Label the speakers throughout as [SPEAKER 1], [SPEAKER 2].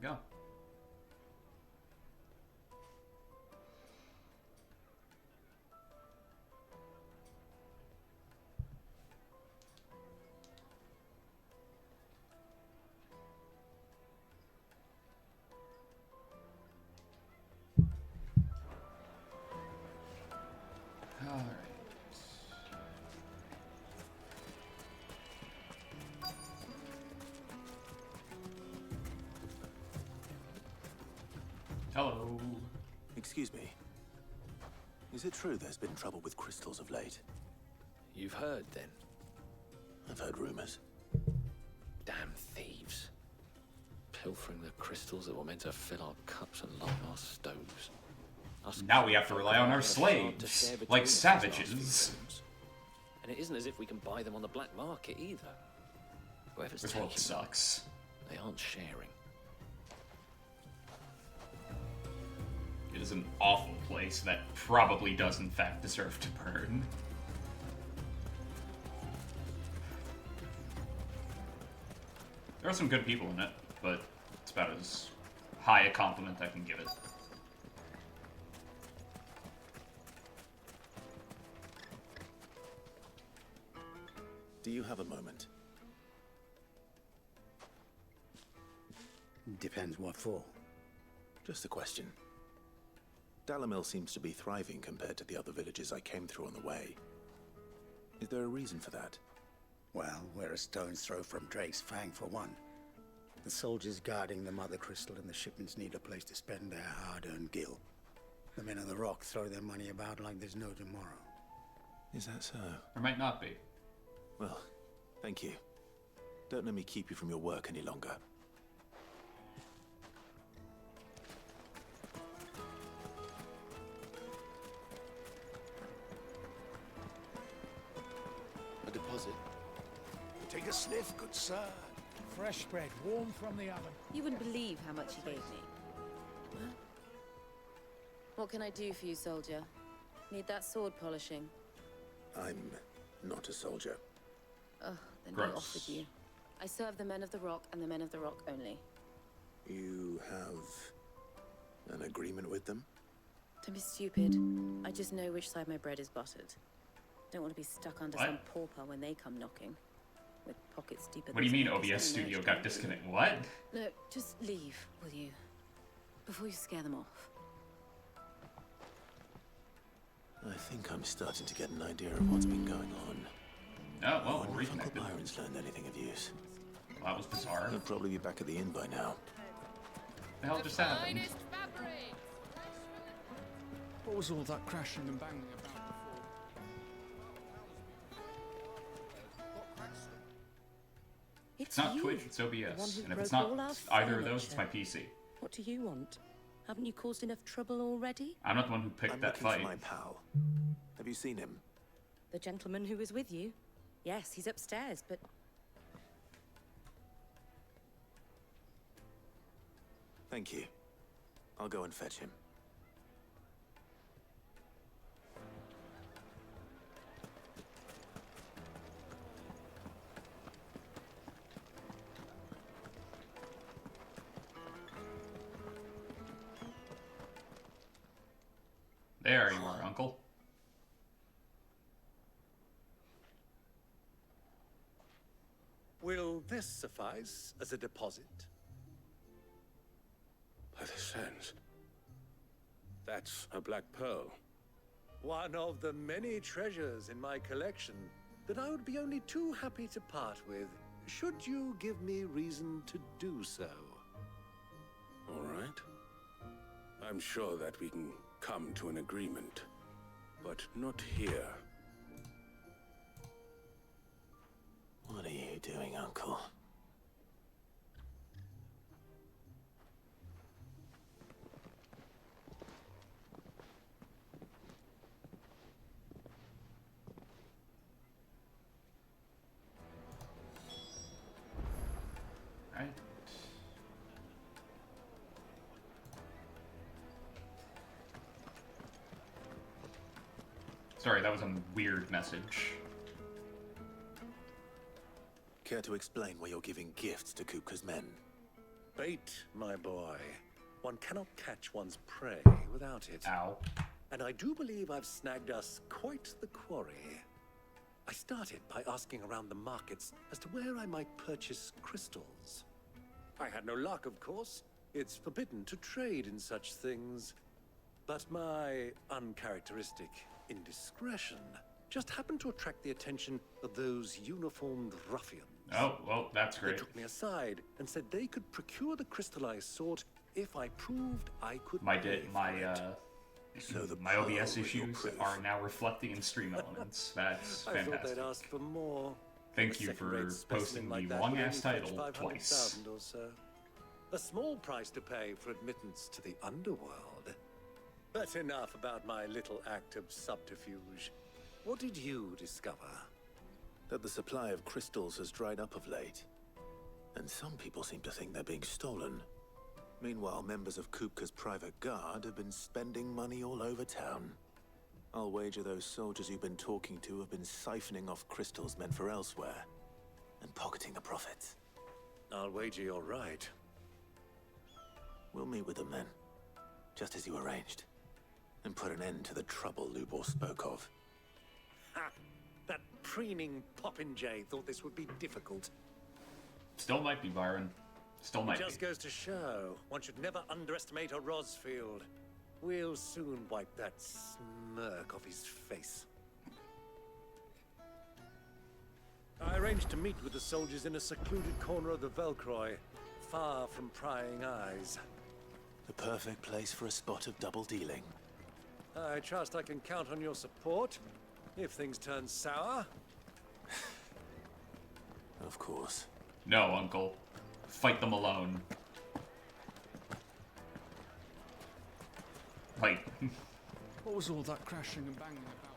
[SPEAKER 1] we go. All right. Hello.
[SPEAKER 2] Excuse me. Is it true there's been trouble with crystals of late?
[SPEAKER 3] You've heard, then?
[SPEAKER 2] I've heard rumors.
[SPEAKER 3] Damn thieves. Pilfering the crystals that were meant to fill our cups and light our stoves.
[SPEAKER 1] Now we have to rely on our slaves, like savages.
[SPEAKER 3] And it isn't as if we can buy them on the black market either. Whoever's
[SPEAKER 1] This
[SPEAKER 3] taking
[SPEAKER 1] world sucks.
[SPEAKER 3] them, they aren't sharing.
[SPEAKER 1] It is an awful place that probably does in fact deserve to burn. There are some good people in it, but it's about as high a compliment I can give it.
[SPEAKER 2] Do you have a moment?
[SPEAKER 4] Depends what for.
[SPEAKER 2] Just a question. Dalamil seems to be thriving compared to the other villages I came through on the way. Is there a reason for that?
[SPEAKER 4] Well, we're a stone's throw from Drake's Fang for one. The soldiers guarding the Mother Crystal and the shipments need a place to spend their hard-earned gil. The men of the Rock throw their money about like there's no tomorrow.
[SPEAKER 2] Is that so?
[SPEAKER 1] There might not be.
[SPEAKER 2] Well, thank you. Don't let me keep you from your work any longer. A deposit.
[SPEAKER 5] Take a sniff, good sir. Fresh bread, warm from the oven.
[SPEAKER 6] You wouldn't believe how much he gave me. Huh? What can I do for you, soldier? Need that sword polishing?
[SPEAKER 2] I'm not a soldier.
[SPEAKER 6] Oh, then
[SPEAKER 1] Gross.
[SPEAKER 6] we're off with you. I serve the men of the Rock and the men of the Rock only.
[SPEAKER 2] You have an agreement with them?
[SPEAKER 6] Don't be stupid. I just know which side my bread is buttered. Don't want to be stuck under
[SPEAKER 1] What?
[SPEAKER 6] some pauper when they come knocking. With pockets deeper
[SPEAKER 1] What do you
[SPEAKER 6] than
[SPEAKER 1] mean
[SPEAKER 6] some
[SPEAKER 1] OBS
[SPEAKER 6] merged
[SPEAKER 1] Studio got
[SPEAKER 6] in.
[SPEAKER 1] disconnected? What?
[SPEAKER 6] No, just leave, will you? Before you scare them off.
[SPEAKER 2] I think I'm starting to get an idea of what's been going on.
[SPEAKER 1] Oh, well,
[SPEAKER 2] I
[SPEAKER 1] we're
[SPEAKER 2] wonder if Uncle
[SPEAKER 1] reconnected.
[SPEAKER 2] Byron's learned anything of use.
[SPEAKER 1] Well, that was bizarre.
[SPEAKER 2] He'll probably be back at the inn by now.
[SPEAKER 1] What the hell just happened?
[SPEAKER 5] What was all that crashing and banging about
[SPEAKER 1] It's not Twitch, it's OBS. And if it's not either of those, it's my PC.
[SPEAKER 7] What do you want? Haven't you caused enough trouble already?
[SPEAKER 1] I'm not the one who picked
[SPEAKER 2] I'm
[SPEAKER 1] that
[SPEAKER 2] looking
[SPEAKER 1] fight.
[SPEAKER 2] for my pal. Have you seen him?
[SPEAKER 7] The gentleman who was with you? Yes, he's upstairs, but
[SPEAKER 2] Thank you. I'll go and fetch him.
[SPEAKER 1] There you are, Uncle.
[SPEAKER 8] Will this suffice as a deposit?
[SPEAKER 9] By the sands. That's a black pearl.
[SPEAKER 8] One of the many treasures in my collection that I would be only too happy to part with, should you give me reason to do so.
[SPEAKER 9] All right. I'm sure that we can come to an agreement, but not here.
[SPEAKER 2] What are you doing, Uncle?
[SPEAKER 1] Right. Sorry, that was a weird message.
[SPEAKER 2] Care to explain why you're giving gifts to Kupka's men?
[SPEAKER 8] bait, my boy. One cannot catch one's prey without it.
[SPEAKER 1] Ow.
[SPEAKER 8] And I do believe I've snagged us quite the quarry. I started by asking around the markets as to where I might purchase crystals. I had no luck, of course. It's forbidden to trade in such things. But my uncharacteristic indiscretion just happened to attract the attention of those uniformed ruffians.
[SPEAKER 1] Oh, well, that's
[SPEAKER 8] They
[SPEAKER 1] great.
[SPEAKER 8] took me aside and said they could procure the crystal I sought if I proved I could
[SPEAKER 1] My
[SPEAKER 8] pay for it.
[SPEAKER 1] my
[SPEAKER 2] pearl
[SPEAKER 1] OBS
[SPEAKER 2] was your
[SPEAKER 1] issues
[SPEAKER 2] proof.
[SPEAKER 1] are now reflecting in stream elements. That's
[SPEAKER 8] I thought
[SPEAKER 1] fantastic.
[SPEAKER 8] they'd ask for more.
[SPEAKER 1] Thank
[SPEAKER 8] A
[SPEAKER 1] you
[SPEAKER 8] second-rate
[SPEAKER 1] for
[SPEAKER 8] specimen
[SPEAKER 1] posting
[SPEAKER 8] like
[SPEAKER 1] the
[SPEAKER 8] that would
[SPEAKER 1] long-ass
[SPEAKER 8] only fetch
[SPEAKER 1] title twice.
[SPEAKER 8] 500,000 or so. A small price to pay for admittance to the underworld. But enough about my little act of subterfuge. What did you discover?
[SPEAKER 2] That the supply of crystals has dried up of late. And some people seem to think they're being stolen. Meanwhile, members of Kupka's private guard have been spending money all over town. I'll wager those soldiers you've been talking to have been siphoning off crystals meant for elsewhere, and pocketing the profits.
[SPEAKER 8] I'll wager you're right.
[SPEAKER 2] We'll meet with them then, just as you arranged, and put an end to the trouble Lubor spoke of.
[SPEAKER 8] Ha! That preening popinjay thought this would be difficult.
[SPEAKER 1] Still might be, Byron. Still might
[SPEAKER 8] It just
[SPEAKER 1] be.
[SPEAKER 8] goes to show, one should never underestimate a Rosfield. We'll soon wipe that smirk off his face. I arranged to meet with the soldiers in a secluded corner of the Velcroy, far from prying eyes.
[SPEAKER 2] The perfect place for a spot of double dealing.
[SPEAKER 8] I trust I can count on your support, if things turn sour.
[SPEAKER 2] Of course.
[SPEAKER 1] No, Uncle. Fight them alone. Like,
[SPEAKER 10] What was all that crashing and banging about?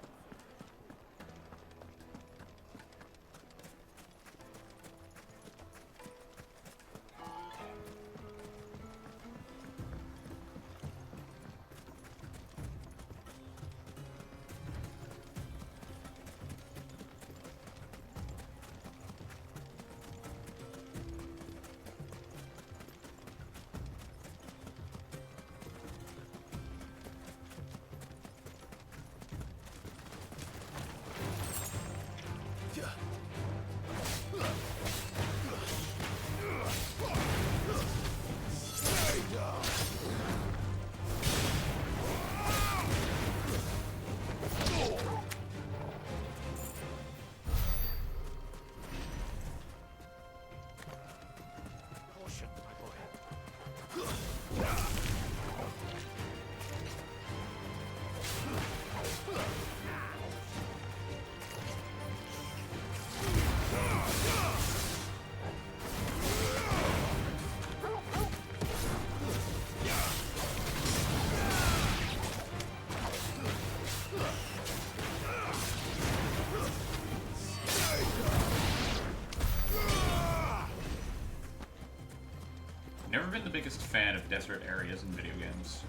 [SPEAKER 1] never been the biggest fan of desert areas in video games.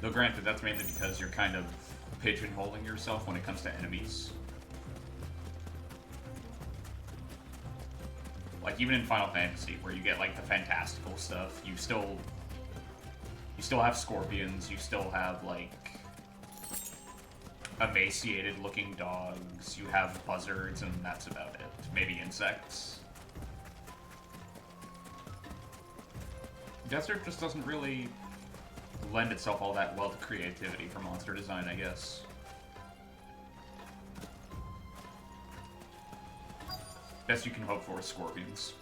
[SPEAKER 1] Though granted, that's mainly because you're kind of pigeonholing yourself when it comes to enemies. Like, even in Final Fantasy, where you get, like, the fantastical stuff, you still have scorpions, you still have, like, emaciated-looking dogs, you have buzzards, and that's about it. Maybe insects. Desert just doesn't really lend itself all that well to creativity for monster design, I guess. Best you can hope for is scorpions.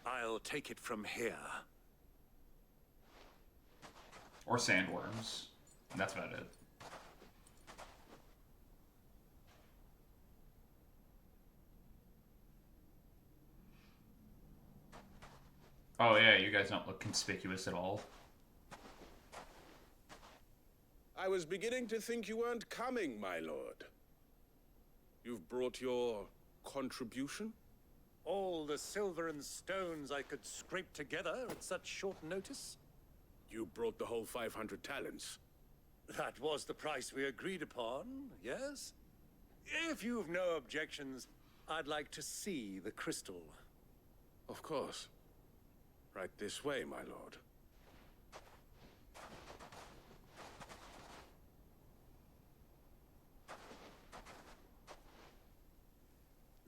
[SPEAKER 8] I'll take it from here.
[SPEAKER 1] Or sandworms. And that's about it. Oh yeah, you guys don't look conspicuous at all.
[SPEAKER 9] I was beginning to think you weren't coming, my lord. You've brought your contribution?
[SPEAKER 8] All the silver and stones I could scrape together at such short notice?
[SPEAKER 9] You brought the whole 500 talents.
[SPEAKER 8] That was the price we agreed upon, yes? If you've no objections, I'd like to see the crystal.
[SPEAKER 9] Of course. Right this way, my lord.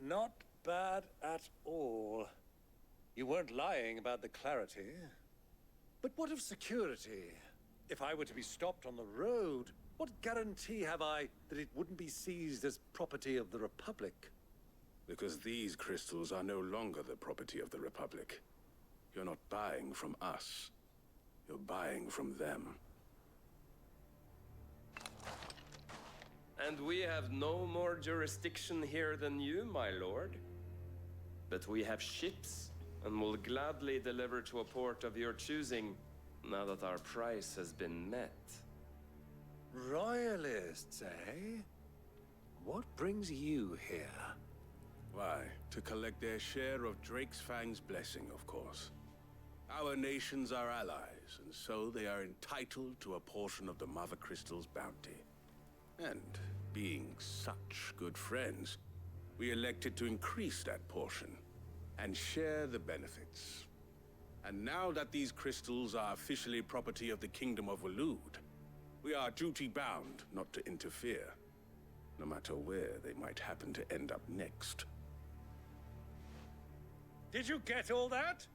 [SPEAKER 8] Not bad at all. You weren't lying about the clarity. But what of security? If I were to be stopped on the road, what guarantee have I that it wouldn't be seized as property of the Republic?
[SPEAKER 9] Because these crystals are no longer the property of the Republic. You're not buying from us. You're buying from them.
[SPEAKER 11] And we have no more jurisdiction here than you, my lord. But we have ships, and will gladly deliver to a port of your choosing, now that our price has been met.
[SPEAKER 8] Royalists, eh? What brings you here?
[SPEAKER 9] Why, to collect their share of Drake's Fang's blessing, of course. Our nations are allies, and so they are entitled to a portion of the Mother Crystal's bounty. And being such good friends, we elected to increase that portion and share the benefits. And now that these crystals are officially property of the Kingdom of Waloed, we are duty-bound not to interfere, no matter where they might happen to end up next.
[SPEAKER 8] Did you get all that?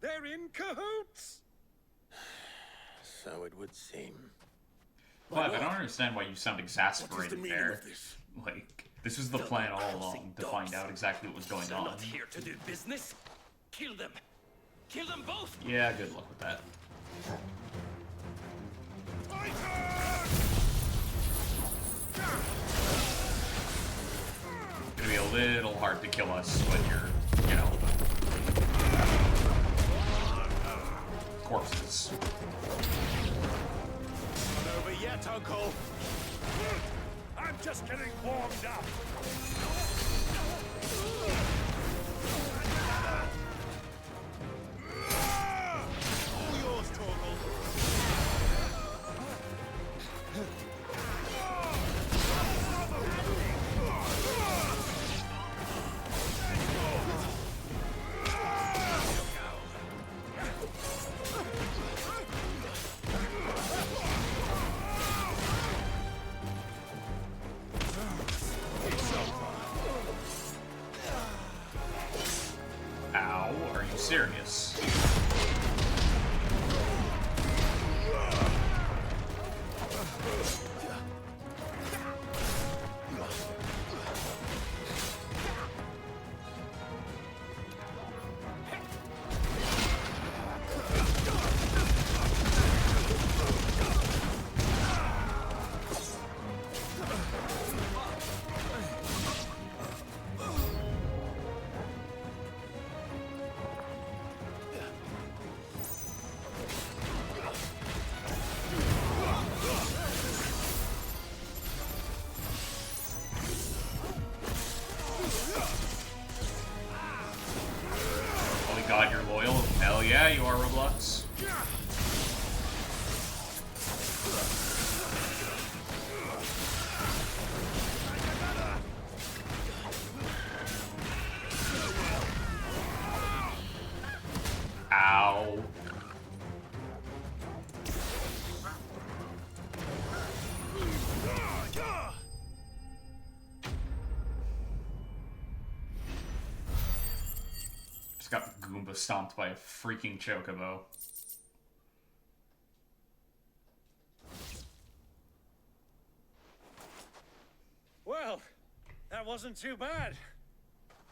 [SPEAKER 8] They're in cahoots!
[SPEAKER 2] So it would seem.
[SPEAKER 1] Clive, I don't understand why you sound exasperated
[SPEAKER 9] meaning
[SPEAKER 1] there.
[SPEAKER 9] of this?
[SPEAKER 1] Like, this was the plan all along, to find out exactly what was going
[SPEAKER 11] They're
[SPEAKER 1] on.
[SPEAKER 11] not here to do business. Kill them. Kill them both.
[SPEAKER 1] Yeah, good luck with that. It's gonna be a little hard to kill us when you're, you know, corpses.
[SPEAKER 5] Not over yet, Uncle. I'm just getting warmed up. All yours, Torgal.
[SPEAKER 1] Ow, are you serious? Holy god, you're loyal? Hell yeah, you are, Roblox. Ow. Just got Goomba stomped by a freaking chocobo.
[SPEAKER 8] Well, that wasn't too bad.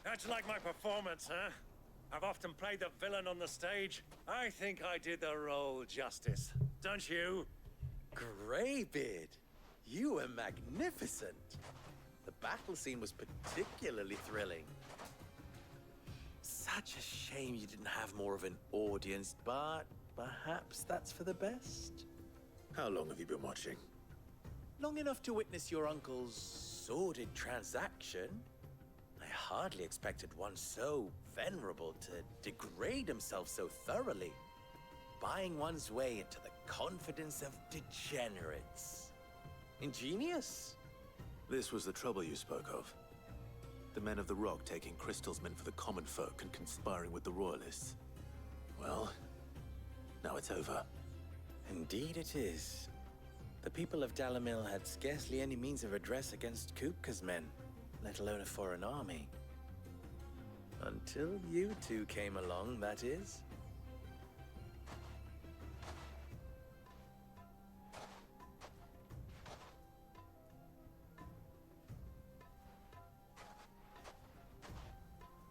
[SPEAKER 8] How'd you like my performance, huh? I've often played the villain on the stage. I think I did the role justice. Don't you?
[SPEAKER 12] Greybeard, you were magnificent. The battle scene was particularly thrilling. Such a shame you didn't have more of an audience, but perhaps that's for the best.
[SPEAKER 2] How long have you been watching?
[SPEAKER 12] Long enough to witness your uncle's sordid transaction. I hardly expected one so venerable to degrade himself so thoroughly. Buying one's way into the confidence of degenerates. Ingenious.
[SPEAKER 2] This was the trouble you spoke of. The men of the Rock taking crystals meant for the common folk and conspiring with the Royalists. Well, now it's over.
[SPEAKER 12] Indeed it is. The people of Dalamil had scarcely any means of redress against Kupka's men, let alone a foreign army. Until you two came along, that is.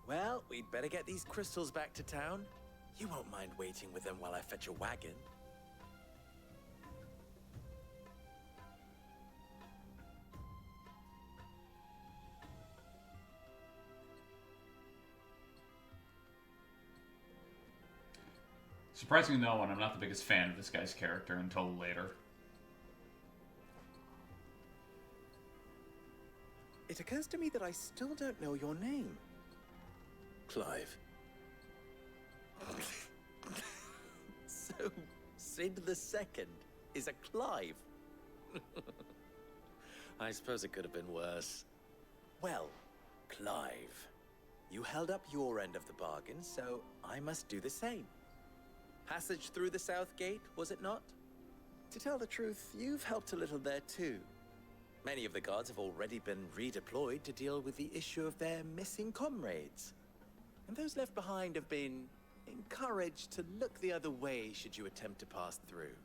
[SPEAKER 12] Well, we'd better get these crystals back to town. You won't mind waiting with them while I fetch a wagon.
[SPEAKER 1] Surprisingly, no one. I'm not the biggest fan of this guy's character until later.
[SPEAKER 12] It occurs to me that I still don't know your name.
[SPEAKER 2] Clive.
[SPEAKER 12] So, Sid the Second is a Clive. I suppose it could have been worse. Well, Clive, you held up your end of the bargain, so I must do the same. Passage through the South Gate, was it not? To tell the truth, you've helped a little there too. Many of the guards have already been redeployed to deal with the issue of their missing comrades. And those left behind have been encouraged to look the other way should you attempt to pass through.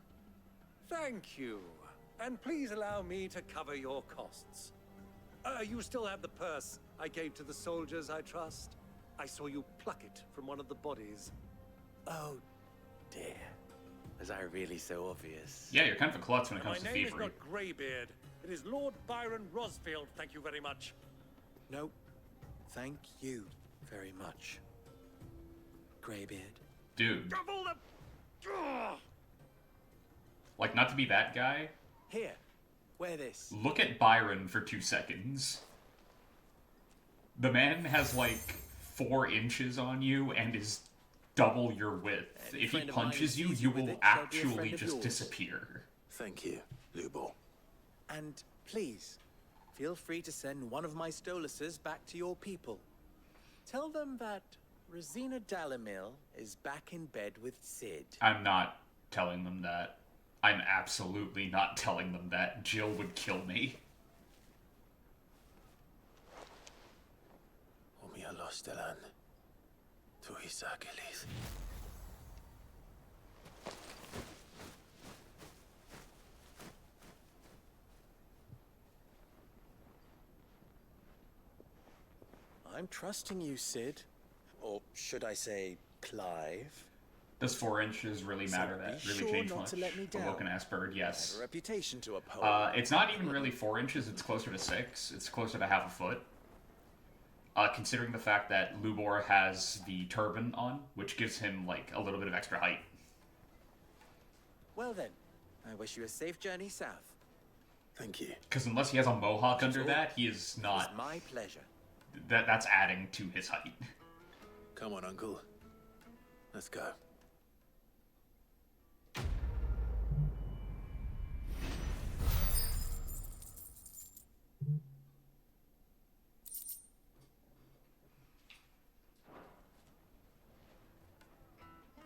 [SPEAKER 8] Thank you. And please allow me to cover your costs. You still have the purse I gave to the soldiers, I trust? I saw you pluck it from one of the bodies.
[SPEAKER 12] Oh, dear. Was I really so obvious?
[SPEAKER 1] Yeah, you're kind of a klutz when it comes to
[SPEAKER 8] My name
[SPEAKER 1] thievery.
[SPEAKER 8] is not Greybeard. It is Lord Byron Rosfield, thank you very much.
[SPEAKER 12] No, thank you very much, Greybeard.
[SPEAKER 1] Dude.
[SPEAKER 8] Double the...
[SPEAKER 1] Like, not to be that guy.
[SPEAKER 12] Here, wear this.
[SPEAKER 1] Look at Byron for 2 seconds. The man has like 4 inches on you and is double your width. If he punches you, you will actually just disappear.
[SPEAKER 2] Thank you, Lubor.
[SPEAKER 12] And please, feel free to send one of my Stoluses back to your people. Tell them that Rosina Dalamil is back in bed with Sid.
[SPEAKER 1] I'm not telling them that. I'm absolutely not telling them that. Jill would kill me.
[SPEAKER 2] Omialostelan. Tuisakelis.
[SPEAKER 12] I'm trusting you, Sid. Or should I say, Clive?
[SPEAKER 1] Does 4 inches really matter? That really change much? A woken-ass bird, yes.
[SPEAKER 12] I have a reputation to uphold.
[SPEAKER 1] It's not even really 4 inches, it's closer to 6. It's closer to half a foot. Considering the fact that Lubor has the turban on, which gives him, like, a little bit of extra height.
[SPEAKER 12] Well then, I wish you a safe journey south.
[SPEAKER 2] Thank you.
[SPEAKER 1] Because unless he has a mohawk under that, he is not...
[SPEAKER 12] It's my pleasure.
[SPEAKER 1] That's adding to his height.
[SPEAKER 2] Come on, Uncle. Let's go.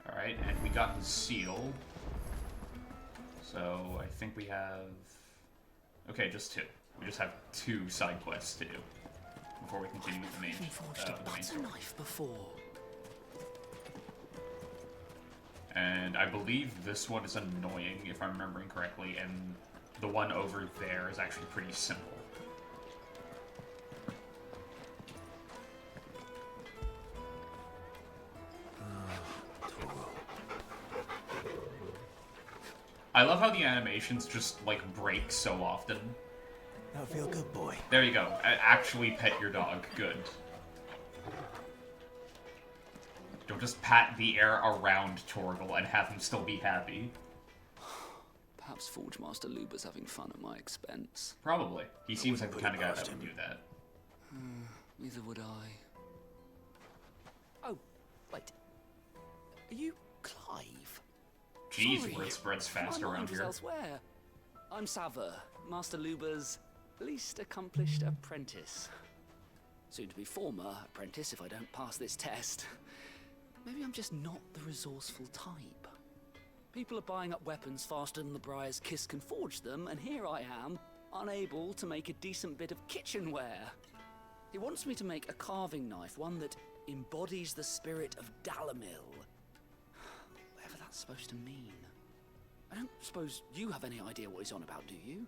[SPEAKER 1] Alright, and we got his seal. So, I think we have... Okay, just 2. We just have 2 side quests to do before we continue with the main story.
[SPEAKER 10] Knife before.
[SPEAKER 1] And I believe this one is annoying, if I'm remembering correctly, and the one over there is actually pretty simple. I love how the animations just, like, break so often.
[SPEAKER 2] Now feel good, boy.
[SPEAKER 1] There you go. Actually pet your dog. Good. Don't just pat the air around Torgal and have him still be happy.
[SPEAKER 10] Perhaps Forge Master Luber's having fun at my expense.
[SPEAKER 1] Probably. He seems like the kind of guy that would do that.
[SPEAKER 10] Neither would I.
[SPEAKER 12] Oh, wait. Are you Clive?
[SPEAKER 1] Jeez,
[SPEAKER 10] Sorry,
[SPEAKER 1] word spreads fast
[SPEAKER 10] my
[SPEAKER 1] around
[SPEAKER 10] mind was
[SPEAKER 1] here.
[SPEAKER 10] elsewhere. I'm Sava, Master Luba's least accomplished apprentice. Soon to be former apprentice if I don't pass this test. Maybe I'm just not the resourceful type. People are buying up weapons faster than the Briar's Kiss can forge them, and here I am, unable to make a decent bit of kitchenware. He wants me to make a carving knife, one that embodies the spirit of Dalamil. Whatever that's supposed to mean. I don't suppose you have any idea what he's on about, do you?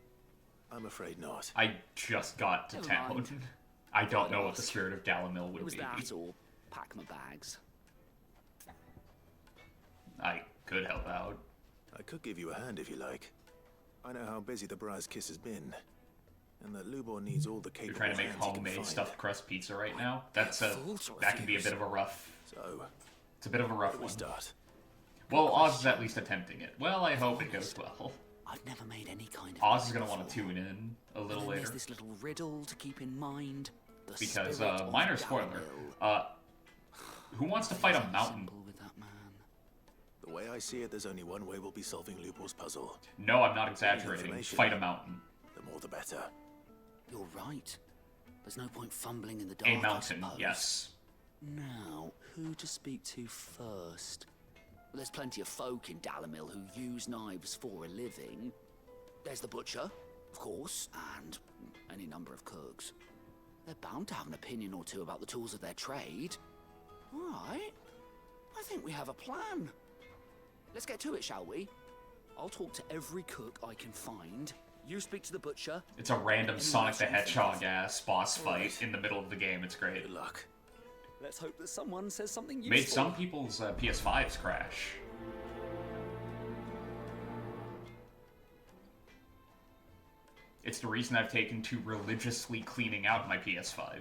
[SPEAKER 2] I'm afraid not.
[SPEAKER 1] I just got to
[SPEAKER 10] Never
[SPEAKER 1] town.
[SPEAKER 10] mind.
[SPEAKER 1] I don't know what the spirit of Dalamil would
[SPEAKER 10] It was
[SPEAKER 1] be.
[SPEAKER 10] that or pack my bags.
[SPEAKER 1] I could help out.
[SPEAKER 2] I could give you a hand if you like. I know how busy the Briar's Kiss has been, and that Lubor needs all the capable
[SPEAKER 1] You're trying to make
[SPEAKER 2] hands he can
[SPEAKER 1] homemade
[SPEAKER 2] find.
[SPEAKER 1] stuffed crust pizza right now? That can be a bit of a rough...
[SPEAKER 2] So,
[SPEAKER 1] it's a bit of a rough
[SPEAKER 2] we
[SPEAKER 1] one.
[SPEAKER 2] start?
[SPEAKER 1] Well, Oz is at least attempting it. Well, I hope it goes well.
[SPEAKER 10] I've never made any kind of...
[SPEAKER 1] Oz is going to want to tune in a little
[SPEAKER 10] There's
[SPEAKER 1] later.
[SPEAKER 10] this little riddle to keep in mind. The
[SPEAKER 1] Because,
[SPEAKER 10] spirit of
[SPEAKER 1] minor spoiler, who wants to fight a mountain?
[SPEAKER 10] with that man.
[SPEAKER 2] The way I see it, there's only one way we'll be solving Lubor's puzzle.
[SPEAKER 1] No, I'm not exaggerating.
[SPEAKER 2] Information.
[SPEAKER 1] Fight a mountain.
[SPEAKER 2] The more the better.
[SPEAKER 10] You're right. There's no point fumbling in the dark,
[SPEAKER 1] A mountain,
[SPEAKER 10] I suppose.
[SPEAKER 1] yes.
[SPEAKER 10] Now, who to speak to first? Well, there's plenty of folk in Dalamil who use knives for a living. There's the butcher, of course, and any number of cooks. They're bound to have an opinion or two about the tools of their trade. All right. I think we have a plan. Let's get to it, shall we? I'll talk to every cook I can find. You speak to the butcher.
[SPEAKER 1] It's a random
[SPEAKER 10] Anyone
[SPEAKER 1] Sonic
[SPEAKER 10] else
[SPEAKER 1] the
[SPEAKER 10] you think
[SPEAKER 1] Hedgehog
[SPEAKER 10] of?
[SPEAKER 1] ass boss fight in the middle of the game. It's great.
[SPEAKER 2] Good luck.
[SPEAKER 10] Let's hope that someone says something useful.
[SPEAKER 1] Made some people's PS5s crash. It's the reason I've taken to religiously cleaning out my PS5.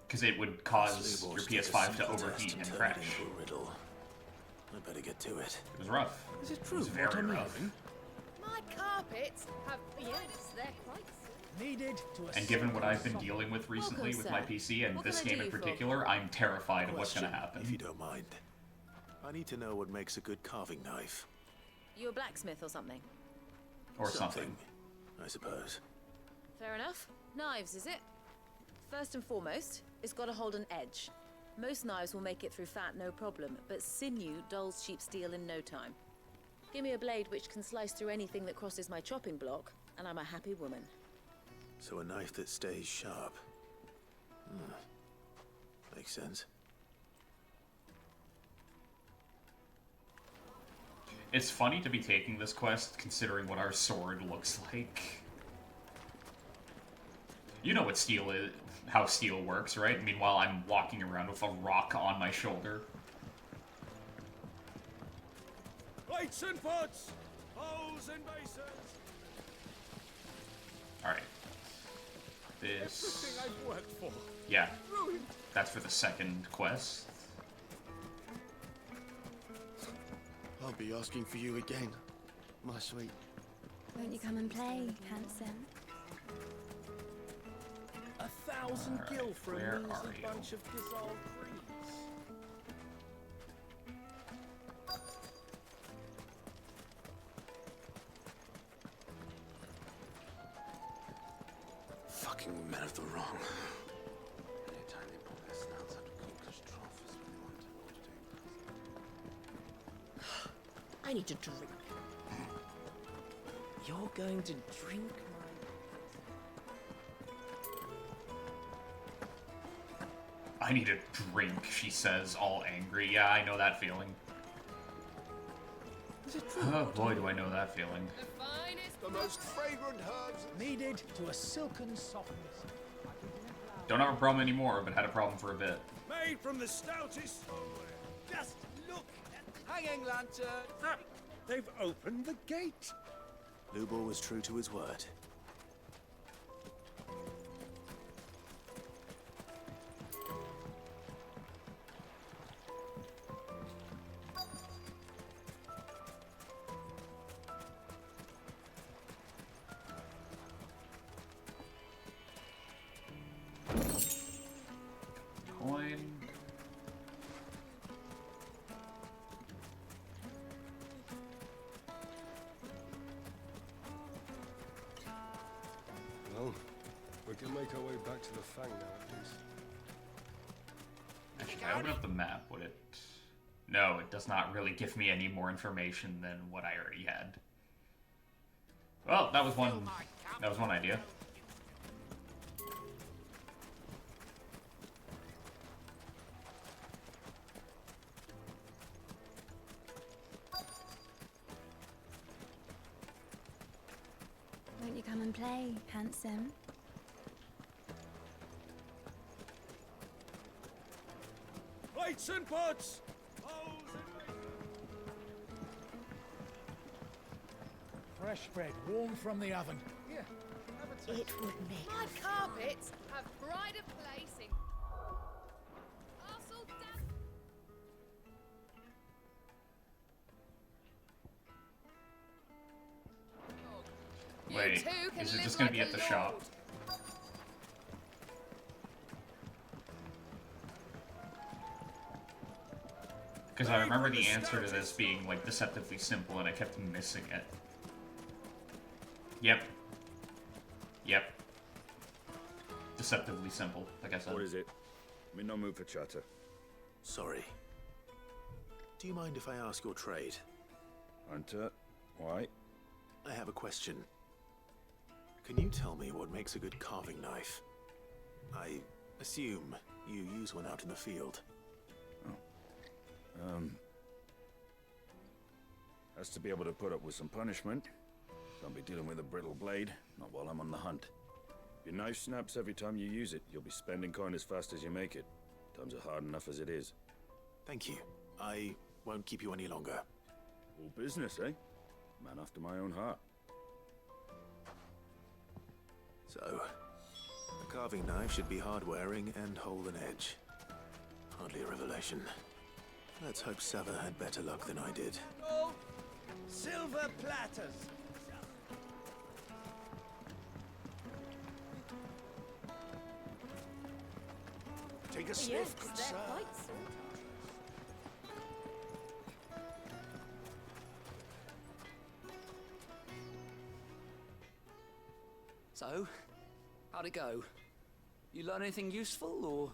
[SPEAKER 1] Because it would cause your PS5 to overheat and crash.
[SPEAKER 2] Riddle. I better get to it.
[SPEAKER 1] It was rough.
[SPEAKER 5] Is it
[SPEAKER 1] It
[SPEAKER 5] true
[SPEAKER 1] was
[SPEAKER 5] what
[SPEAKER 1] very
[SPEAKER 5] I'm
[SPEAKER 1] rough.
[SPEAKER 5] hearing?
[SPEAKER 6] My carpets have... Yes, they're quite...
[SPEAKER 5] Needed to
[SPEAKER 1] And given what I've been dealing with recently
[SPEAKER 6] Welcome,
[SPEAKER 1] with my
[SPEAKER 6] sir.
[SPEAKER 1] PC and
[SPEAKER 6] What
[SPEAKER 1] this
[SPEAKER 6] can I
[SPEAKER 1] game
[SPEAKER 6] do
[SPEAKER 1] in
[SPEAKER 6] you for?
[SPEAKER 1] particular, I'm terrified of what's going to
[SPEAKER 2] Question, if
[SPEAKER 1] happen.
[SPEAKER 2] you don't mind. I need to know what makes a good carving knife.
[SPEAKER 6] You a blacksmith or something?
[SPEAKER 1] Or something.
[SPEAKER 2] I suppose.
[SPEAKER 6] Fair enough. Knives, is it? First and foremost, it's got to hold an edge. Most knives will make it through fat, no problem, but sinew dulls cheap steel in no time. Give me a blade which can slice through anything that crosses my chopping block, and I'm a happy woman.
[SPEAKER 2] So a knife that stays sharp. Makes sense.
[SPEAKER 1] It's funny to be taking this quest considering what our sword looks like. You know what steel is, how steel works, right? Meanwhile, I'm walking around with a rock on my shoulder.
[SPEAKER 9] Plates and pots! Bowls and basins!
[SPEAKER 1] Alright. This...
[SPEAKER 9] Everything I've worked for.
[SPEAKER 1] Yeah.
[SPEAKER 9] Ruined.
[SPEAKER 1] That's for the second quest.
[SPEAKER 13] I'll be asking for you again, my sweet.
[SPEAKER 14] Won't you come and play, handsome?
[SPEAKER 5] 1,000 gil for a
[SPEAKER 1] where
[SPEAKER 5] measly
[SPEAKER 1] are you?
[SPEAKER 5] bunch of dissolved greens.
[SPEAKER 3] Fucking men of the wrong. Anytime they pull their snouts out of Kupka's trough is when they want to know what to do.
[SPEAKER 5] I need to drink. You're going to drink
[SPEAKER 1] I need a drink, she says, all angry. Yeah, I know that feeling.
[SPEAKER 5] Is it true?
[SPEAKER 1] Oh boy, do I know that feeling.
[SPEAKER 5] The most fragrant herbs needed to a silken softness.
[SPEAKER 1] Don't have a problem anymore, but had a problem for a bit.
[SPEAKER 9] Made from the stoutest stoneware.
[SPEAKER 8] Just look at hanging lantern.
[SPEAKER 9] Ah, they've opened the gate.
[SPEAKER 2] Lubor was true to his word.
[SPEAKER 1] Coin.
[SPEAKER 15] Well, we can make our way back to the Fang now, at least.
[SPEAKER 1] Actually, if I open up the map, would it... No, it does not really give me any more information than what I already had. Well, that was one idea.
[SPEAKER 14] Won't you come and play, handsome?
[SPEAKER 15] Plates and pots!
[SPEAKER 5] Fresh bread, warm from the oven.
[SPEAKER 6] Here,
[SPEAKER 14] It would make
[SPEAKER 6] my carpets have pride of place in Castle
[SPEAKER 1] Wait, is it just gonna be at the shop? Because I remember the answer to this being, like, deceptively simple, and I kept missing it. Yep. Yep. Deceptively simple, like I said.
[SPEAKER 16] What is it? I'm in no mood for chatter.
[SPEAKER 2] Sorry. Do you mind if I ask your trade?
[SPEAKER 16] Hunter, why?
[SPEAKER 2] I have a question. Can you tell me what makes a good carving knife? I assume you use one out in the field.
[SPEAKER 16] Has to be able to put up with some punishment. Don't be dealing with a brittle blade, not while I'm on the hunt. If your knife snaps every time you use it, you'll be spending coin as fast as you make it. Times are hard enough as it is.
[SPEAKER 2] Thank you. I won't keep you any longer.
[SPEAKER 16] All business, eh? Man after my own heart.
[SPEAKER 2] So, a carving knife should be hard-wearing and hold an edge. Hardly a revelation. Let's hope Sever had better luck than I did.
[SPEAKER 5] Oh, silver platters. Take a sniff, good sir.
[SPEAKER 10] So, how'd it go? You learn anything useful, or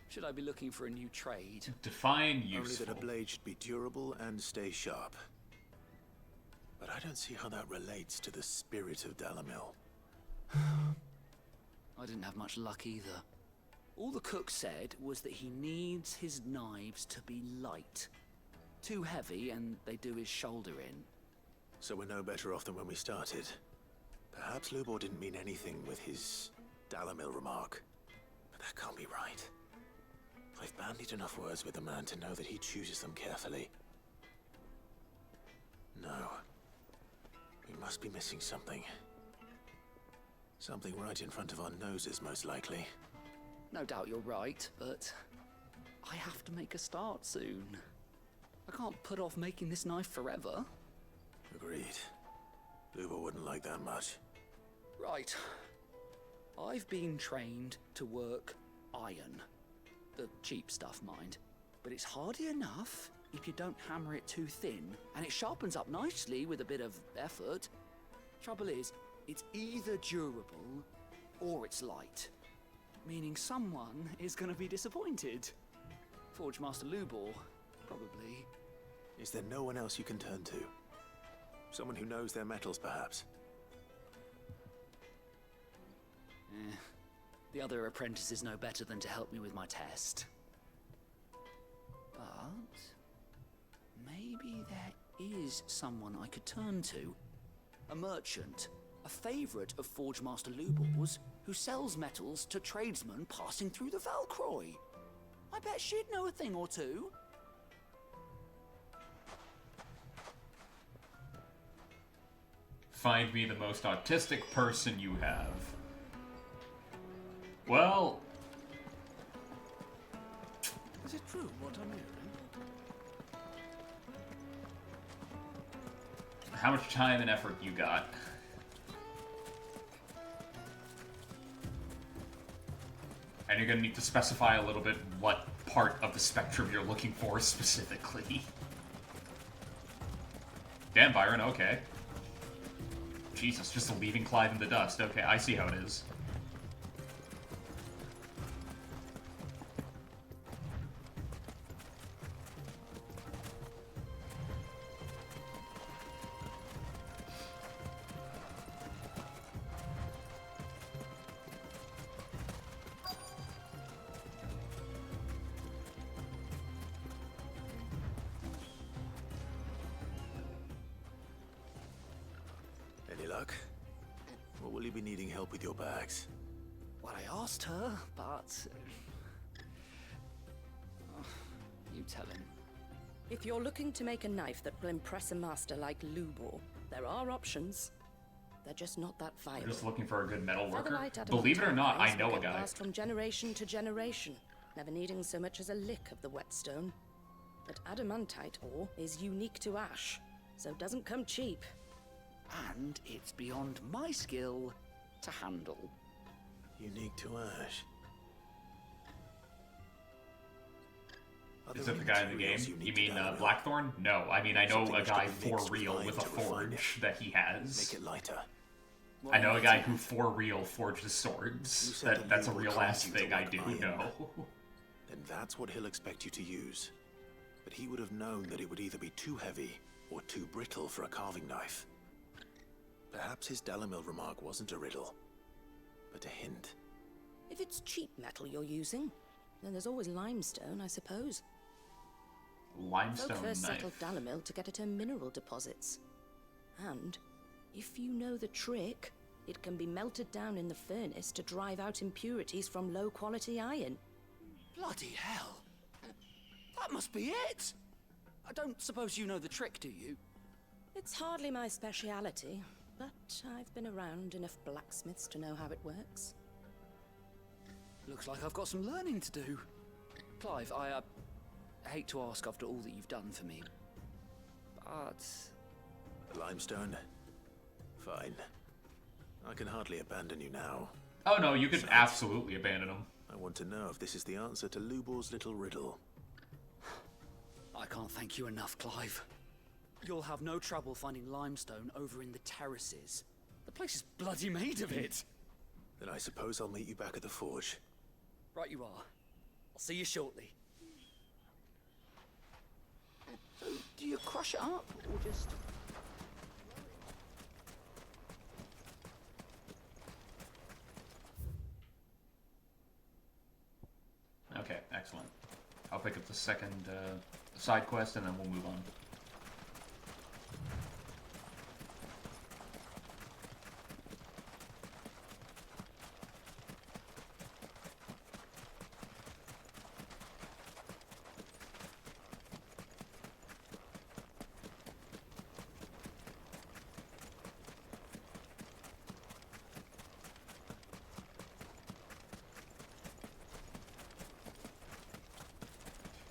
[SPEAKER 10] should I be looking for a new trade?
[SPEAKER 1] Define
[SPEAKER 2] useful. Only that a blade should be durable and stay sharp. But I don't see how that relates to the spirit of Dalamil.
[SPEAKER 10] I didn't have much luck either. All the cook said was that he needs his knives to be light. Too heavy and they do his shoulder in.
[SPEAKER 2] So we're no better off than when we started. Perhaps Lubor didn't mean anything with his Dalamil remark. But that can't be right. I've bandied enough words with the man to know that he chooses them carefully. No. We must be missing something. Something right in front of our noses, most likely.
[SPEAKER 10] No doubt you're right, but I have to make a start soon. I can't put off making this knife forever.
[SPEAKER 2] Agreed. Lubor wouldn't like that much.
[SPEAKER 10] Right. I've been trained to work iron. The cheap stuff, mind. But it's hardy enough if you don't hammer it too thin, and it sharpens up nicely with a bit of effort. Trouble is, it's either durable or it's light. Meaning someone is going to be disappointed. Forge Master Lubor, probably.
[SPEAKER 2] Is there no one else you can turn to? Someone who knows their metals, perhaps?
[SPEAKER 10] The other apprentices know better than to help me with my test. But maybe there is someone I could turn to. A merchant, a favorite of Forge Master Lubor's, who sells metals to tradesmen passing through the Valcroy. I bet she'd know a thing or two.
[SPEAKER 1] Find me the most autistic person you have. Well...
[SPEAKER 15] Is it true what I'm hearing?
[SPEAKER 1] How much time and effort you got? And you're gonna need to specify a little bit what part of the spectrum you're looking for specifically. Damn, Byron, okay. Jesus, just leaving Clive in the dust. Okay, I see how it is.
[SPEAKER 2] luck. Or will you be needing help with your bags?
[SPEAKER 10] Well, I asked her, but... you tell him.
[SPEAKER 7] If you're looking to make a knife that will impress a master like Lubor, there are options. They're just not that viable.
[SPEAKER 1] I'm just llooking for a good metal worker.
[SPEAKER 7] Featherlight
[SPEAKER 1] Believe it or not, I
[SPEAKER 7] adamantite
[SPEAKER 1] know
[SPEAKER 7] will
[SPEAKER 1] a
[SPEAKER 7] get
[SPEAKER 1] guy.
[SPEAKER 7] passed from generation to generation, never needing so much as a lick of the whetstone. But adamantite ore is unique to ash, so it doesn't come cheap.
[SPEAKER 10] And it's beyond my skill to handle.
[SPEAKER 2] Unique to ash.
[SPEAKER 1] Is it the guy in the game? You mean Blackthorn? No, I mean I know a guy for real with a forge that he has.
[SPEAKER 2] Make it lighter.
[SPEAKER 1] I know a guy who for real forges swords. That's a real ass thing I do know.
[SPEAKER 2] Then that's what he'll expect you to use. But he would have known that it would either be too heavy or too brittle for a carving knife. Perhaps his Dalamil remark wasn't a riddle, but a hint.
[SPEAKER 7] If it's cheap metal you're using, then there's always limestone, I suppose.
[SPEAKER 1] Limestone
[SPEAKER 7] Folk first
[SPEAKER 1] knife.
[SPEAKER 7] settled Dalamil to get at her mineral deposits. And if you know the trick, it can be melted down in the furnace to drive out impurities from low-quality iron.
[SPEAKER 10] Bloody hell! That must be it! I don't suppose you know the trick, do you?
[SPEAKER 7] It's hardly my speciality, but I've been around enough blacksmiths to know how it works.
[SPEAKER 10] Looks like I've got some learning to do. Clive, I hate to ask after all that you've done for me, but...
[SPEAKER 2] Limestone? Fine. I can hardly abandon you now.
[SPEAKER 1] Oh no, you could absolutely abandon him.
[SPEAKER 2] I want to know if this is the answer to Lubor's little riddle.
[SPEAKER 10] I can't thank you enough, Clive. You'll have no trouble finding limestone over in the terraces. The place is bloody made of it.
[SPEAKER 2] Then I suppose I'll meet you back at the forge.
[SPEAKER 10] Right you are. I'll see you shortly. So, do you crush it up, or just...
[SPEAKER 1] Okay, excellent. I'll pick up the second side quest and then we'll move on.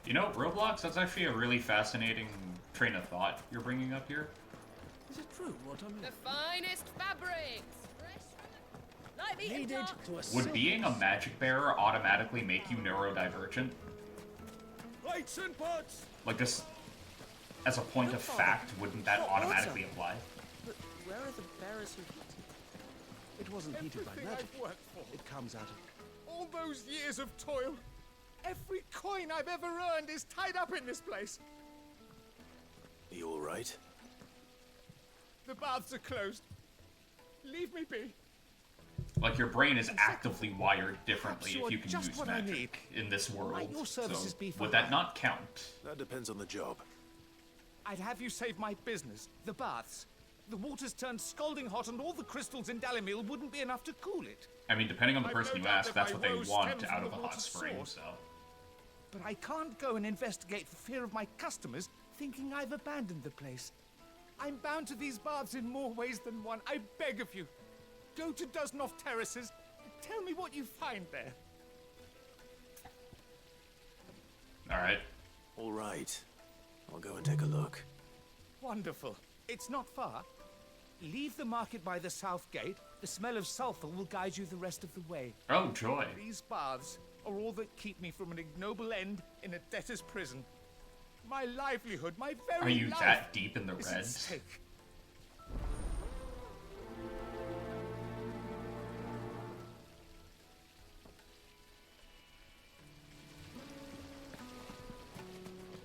[SPEAKER 1] You know, Roblox, that's actually a really fascinating train of thought you're bringing up here.
[SPEAKER 5] Is it true what I'm...
[SPEAKER 6] The finest fabrics! Light me
[SPEAKER 5] Needed to a
[SPEAKER 1] Would being a magic bearer automatically make you neurodivergent?
[SPEAKER 9] Plates and pots!
[SPEAKER 1] Like this, as a point of fact, wouldn't that automatically apply?
[SPEAKER 5] But where are the bearers who heat it? It wasn't heated by magic.
[SPEAKER 17] I've worked for.
[SPEAKER 5] It comes out of...
[SPEAKER 17] All those years of toil. Every coin I've ever earned is tied up in this place.
[SPEAKER 2] Are you all right?
[SPEAKER 17] The baths are closed. Leave me be.
[SPEAKER 1] Like your brain is actively wired differently
[SPEAKER 17] Perhaps
[SPEAKER 1] if you
[SPEAKER 17] you're
[SPEAKER 1] can
[SPEAKER 17] just
[SPEAKER 1] use
[SPEAKER 17] what I
[SPEAKER 1] magic in this world.
[SPEAKER 17] Might your services
[SPEAKER 1] So
[SPEAKER 17] be for
[SPEAKER 1] would that
[SPEAKER 17] hire?
[SPEAKER 1] not count?
[SPEAKER 2] That depends on the job.
[SPEAKER 17] I'd have you save my business, the baths. The water's turned scalding hot and all the crystals in Dalamil wouldn't be enough to cool it.
[SPEAKER 1] I mean, depending on the
[SPEAKER 17] I've
[SPEAKER 1] person
[SPEAKER 17] no
[SPEAKER 1] you
[SPEAKER 17] doubt
[SPEAKER 1] ask,
[SPEAKER 17] that
[SPEAKER 1] that's
[SPEAKER 17] my
[SPEAKER 1] what they
[SPEAKER 17] woes
[SPEAKER 1] want
[SPEAKER 17] stem
[SPEAKER 1] out
[SPEAKER 17] from
[SPEAKER 1] of a
[SPEAKER 17] the
[SPEAKER 1] hot
[SPEAKER 17] water's
[SPEAKER 1] spring,
[SPEAKER 17] source.
[SPEAKER 1] so...
[SPEAKER 17] But I can't go and investigate for fear of my customers thinking I've abandoned the place. I'm bound to these baths in more ways than one. I beg of you. Go to Dusnoff Terraces. Tell me what you find there.
[SPEAKER 1] Alright.
[SPEAKER 2] All right. I'll go and take a look.
[SPEAKER 17] Wonderful. It's not far. Leave the market by the south gate. The smell of sulfur will guide you the rest of the way.
[SPEAKER 1] Oh, joy.
[SPEAKER 17] These baths are all that keep me from an ignoble end in a debtor's prison. My livelihood, my very
[SPEAKER 1] Are you
[SPEAKER 17] life
[SPEAKER 1] that deep in the
[SPEAKER 17] is at
[SPEAKER 1] red?
[SPEAKER 17] stake.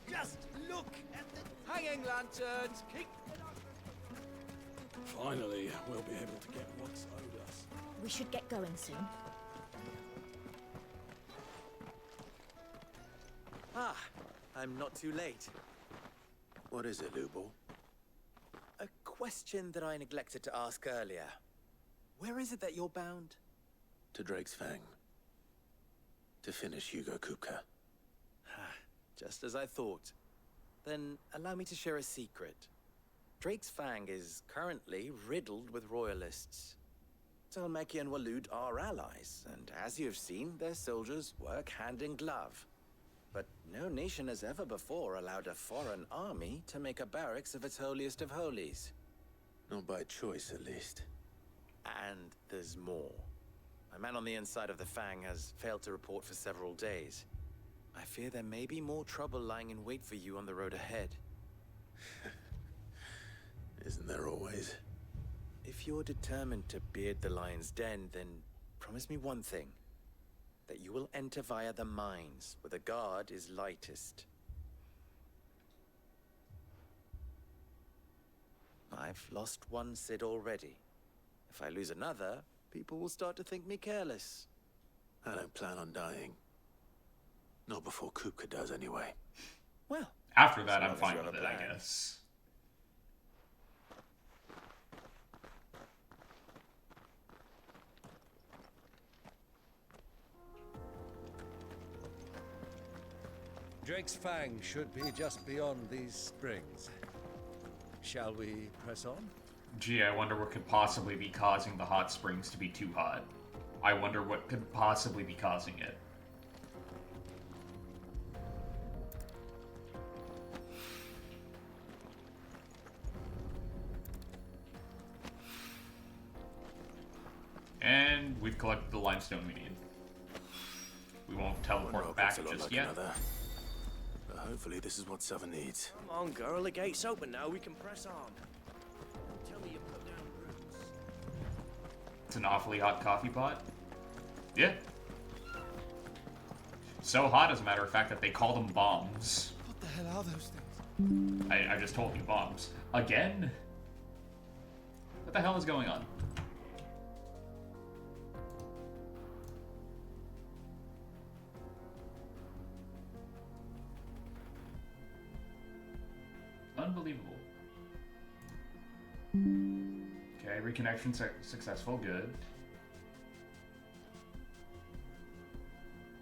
[SPEAKER 5] Just look at the hanging lanterns.
[SPEAKER 9] Finally, we'll be able to get what's owed us.
[SPEAKER 14] We should get going soon.
[SPEAKER 12] Ah, I'm not too late.
[SPEAKER 2] What is it, Lubor?
[SPEAKER 12] A question that I neglected to ask earlier. Where is it that you're bound?
[SPEAKER 2] To Drake's Fang. To finish Hugo Kupka.
[SPEAKER 12] Just as I thought. Then allow me to share a secret. Drake's Fang is currently riddled with royalists. Talmeki and Walud are allies, and as you've seen, their soldiers work hand in glove. But no nation has ever before allowed a foreign army to make a barracks of its holiest of holies.
[SPEAKER 2] Not by choice, at least.
[SPEAKER 12] And there's more. A man on the inside of the Fang has failed to report for several days. I fear there may be more trouble lying in wait for you on the road ahead.
[SPEAKER 2] Isn't there always?
[SPEAKER 12] If you're determined to beard the lion's den, then promise me one thing. That you will enter via the mines, where the guard is lightest. I've lost one Cid already. If I lose another, people will start to think me careless.
[SPEAKER 2] I don't plan on dying. Not before Kupka does, anyway.
[SPEAKER 12] Well,
[SPEAKER 1] after that, I'm fine with it, I guess.
[SPEAKER 15] Drake's Fang should be just beyond these springs. Shall we press on?
[SPEAKER 1] Gee, I wonder what could possibly be causing the hot springs to be too hot. I wonder what could possibly be causing it. And we've collected the limestone we need. We won't teleport back just yet.
[SPEAKER 2] But hopefully this is what Southern needs.
[SPEAKER 18] Come on, girl, the gate's open now, we can press on. Tell me you put down roots.
[SPEAKER 1] It's an awfully hot coffee pot. Yeah. So hot, as a matter of fact, that they call them bombs.
[SPEAKER 17] What the hell are those things?
[SPEAKER 1] I just told you bombs. Again? What the hell is going on? Unbelievable. Okay, reconnection successful, good.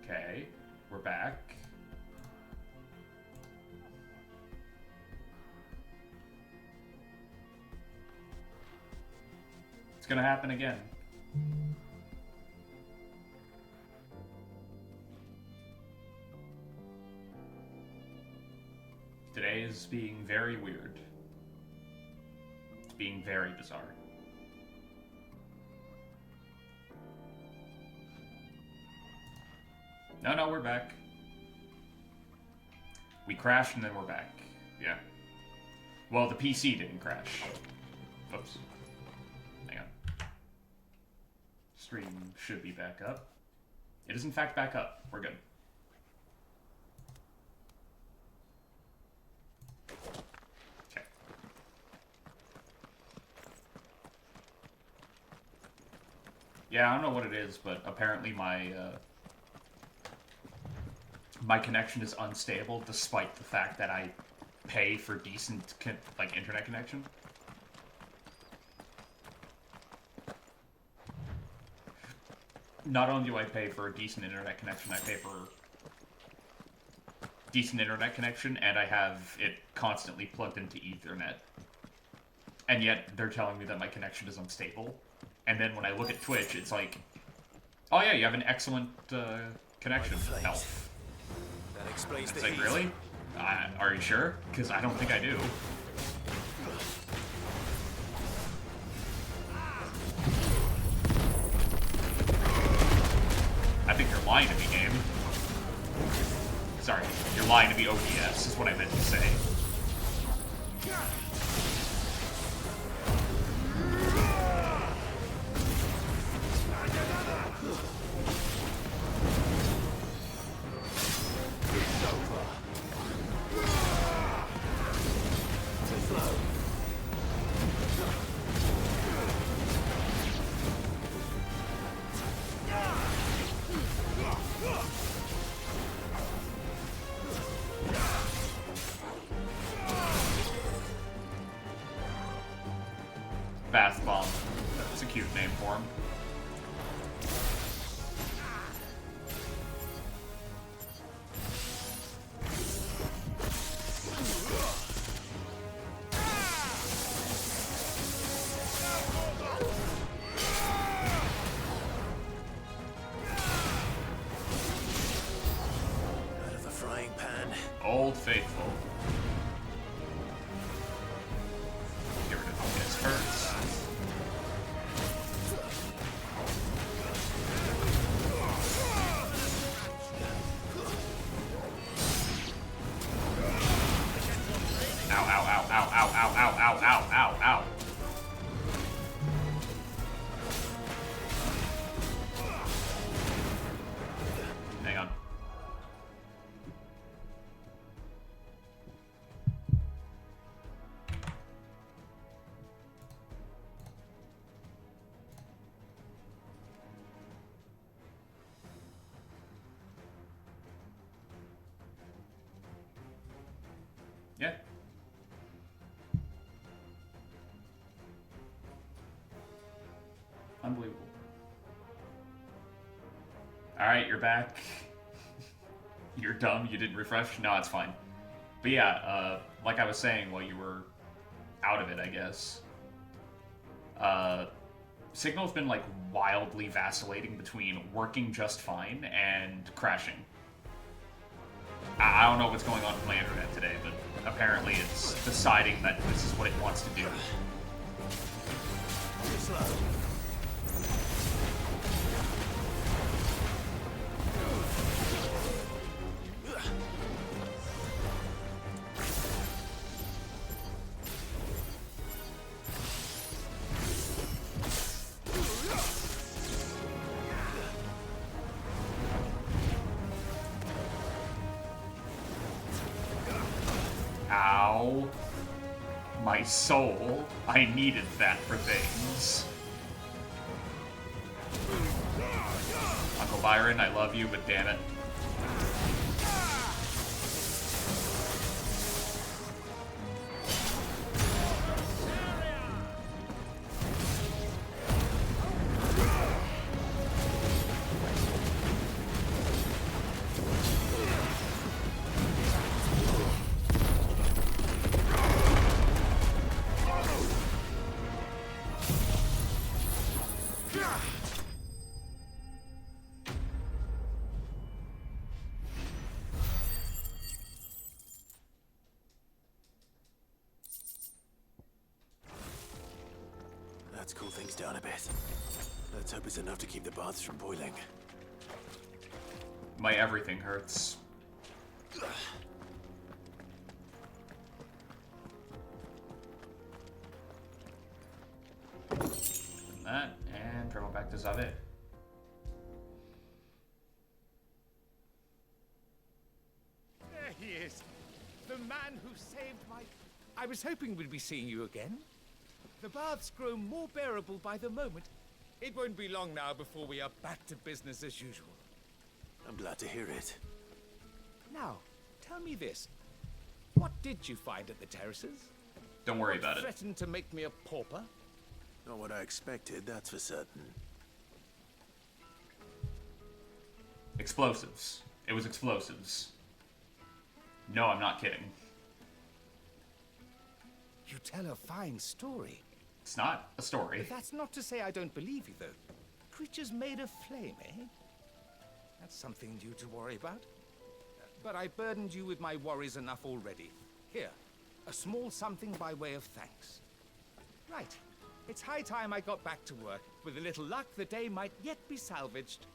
[SPEAKER 1] Okay, we're back. It's gonna happen again. Today is being very weird. It's being very bizarre. No, we're back. We crashed and then we're back. Yeah. Well, the PC didn't crash. Oops. Hang on. Stream should be back up. It is in fact back up. We're good. Okay. Yeah, I don't know what it is, but apparently my connection is unstable, despite the fact that I pay for decent internet connection. Not only do I pay for a decent internet connection, I pay for decent internet connection, and I have it constantly plugged into Ethernet. And yet they're telling me that my connection is unstable. And then when I look at Twitch, it's like, oh yeah, you have an excellent connection health.
[SPEAKER 12] That explains
[SPEAKER 1] it's
[SPEAKER 12] the
[SPEAKER 1] like,
[SPEAKER 12] heat.
[SPEAKER 1] really? Are you sure? Because I don't think I do. I think you're lying to me, game. Sorry, you're lying to me, OBS, is what I meant to say. That's a cute name for him.
[SPEAKER 2] Out of the frying pan.
[SPEAKER 1] Old Faithful. Get rid of his hurts. Ow, ow, ow, ow, ow, ow, ow, ow, ow, ow, ow. Hang on. Yeah. Unbelievable. Alright, you're back. You're dumb, you didn't refresh? No, it's fine. But yeah, like I was saying while you were out of it, I guess. Signal's been like wildly vacillating between working just fine and crashing. I don't know what's going on with my internet today, but apparently it's deciding that this is what it wants to do. Ow. My soul. I needed that for things. Uncle Byron, I love you, but damn it.
[SPEAKER 2] Let's cool things down a bit. Let's hope it's enough to keep the baths from boiling.
[SPEAKER 1] My everything hurts. And that, and travel back to Zave.
[SPEAKER 17] There he is. The man who saved my... I was hoping we'd be seeing you again. The baths grow more bearable by the moment. It won't be long now before we are back to business as usual.
[SPEAKER 2] I'm glad to hear it.
[SPEAKER 17] Now, tell me this. What did you find at the terraces?
[SPEAKER 1] Don't worry about it.
[SPEAKER 17] Threatened to make me a pauper?
[SPEAKER 2] Not what I expected, that's for certain.
[SPEAKER 1] Explosives. It was explosives. No, I'm not kidding.
[SPEAKER 17] You tell a fine story.
[SPEAKER 1] It's not a story.
[SPEAKER 17] But that's not to say I don't believe you, though. Creatures made of flame, eh? That's something new to worry about. But I burdened you with my worries enough already. Here, a small something by way of thanks. Right. It's high time I got back to work. With a little luck, the day might yet be salvaged.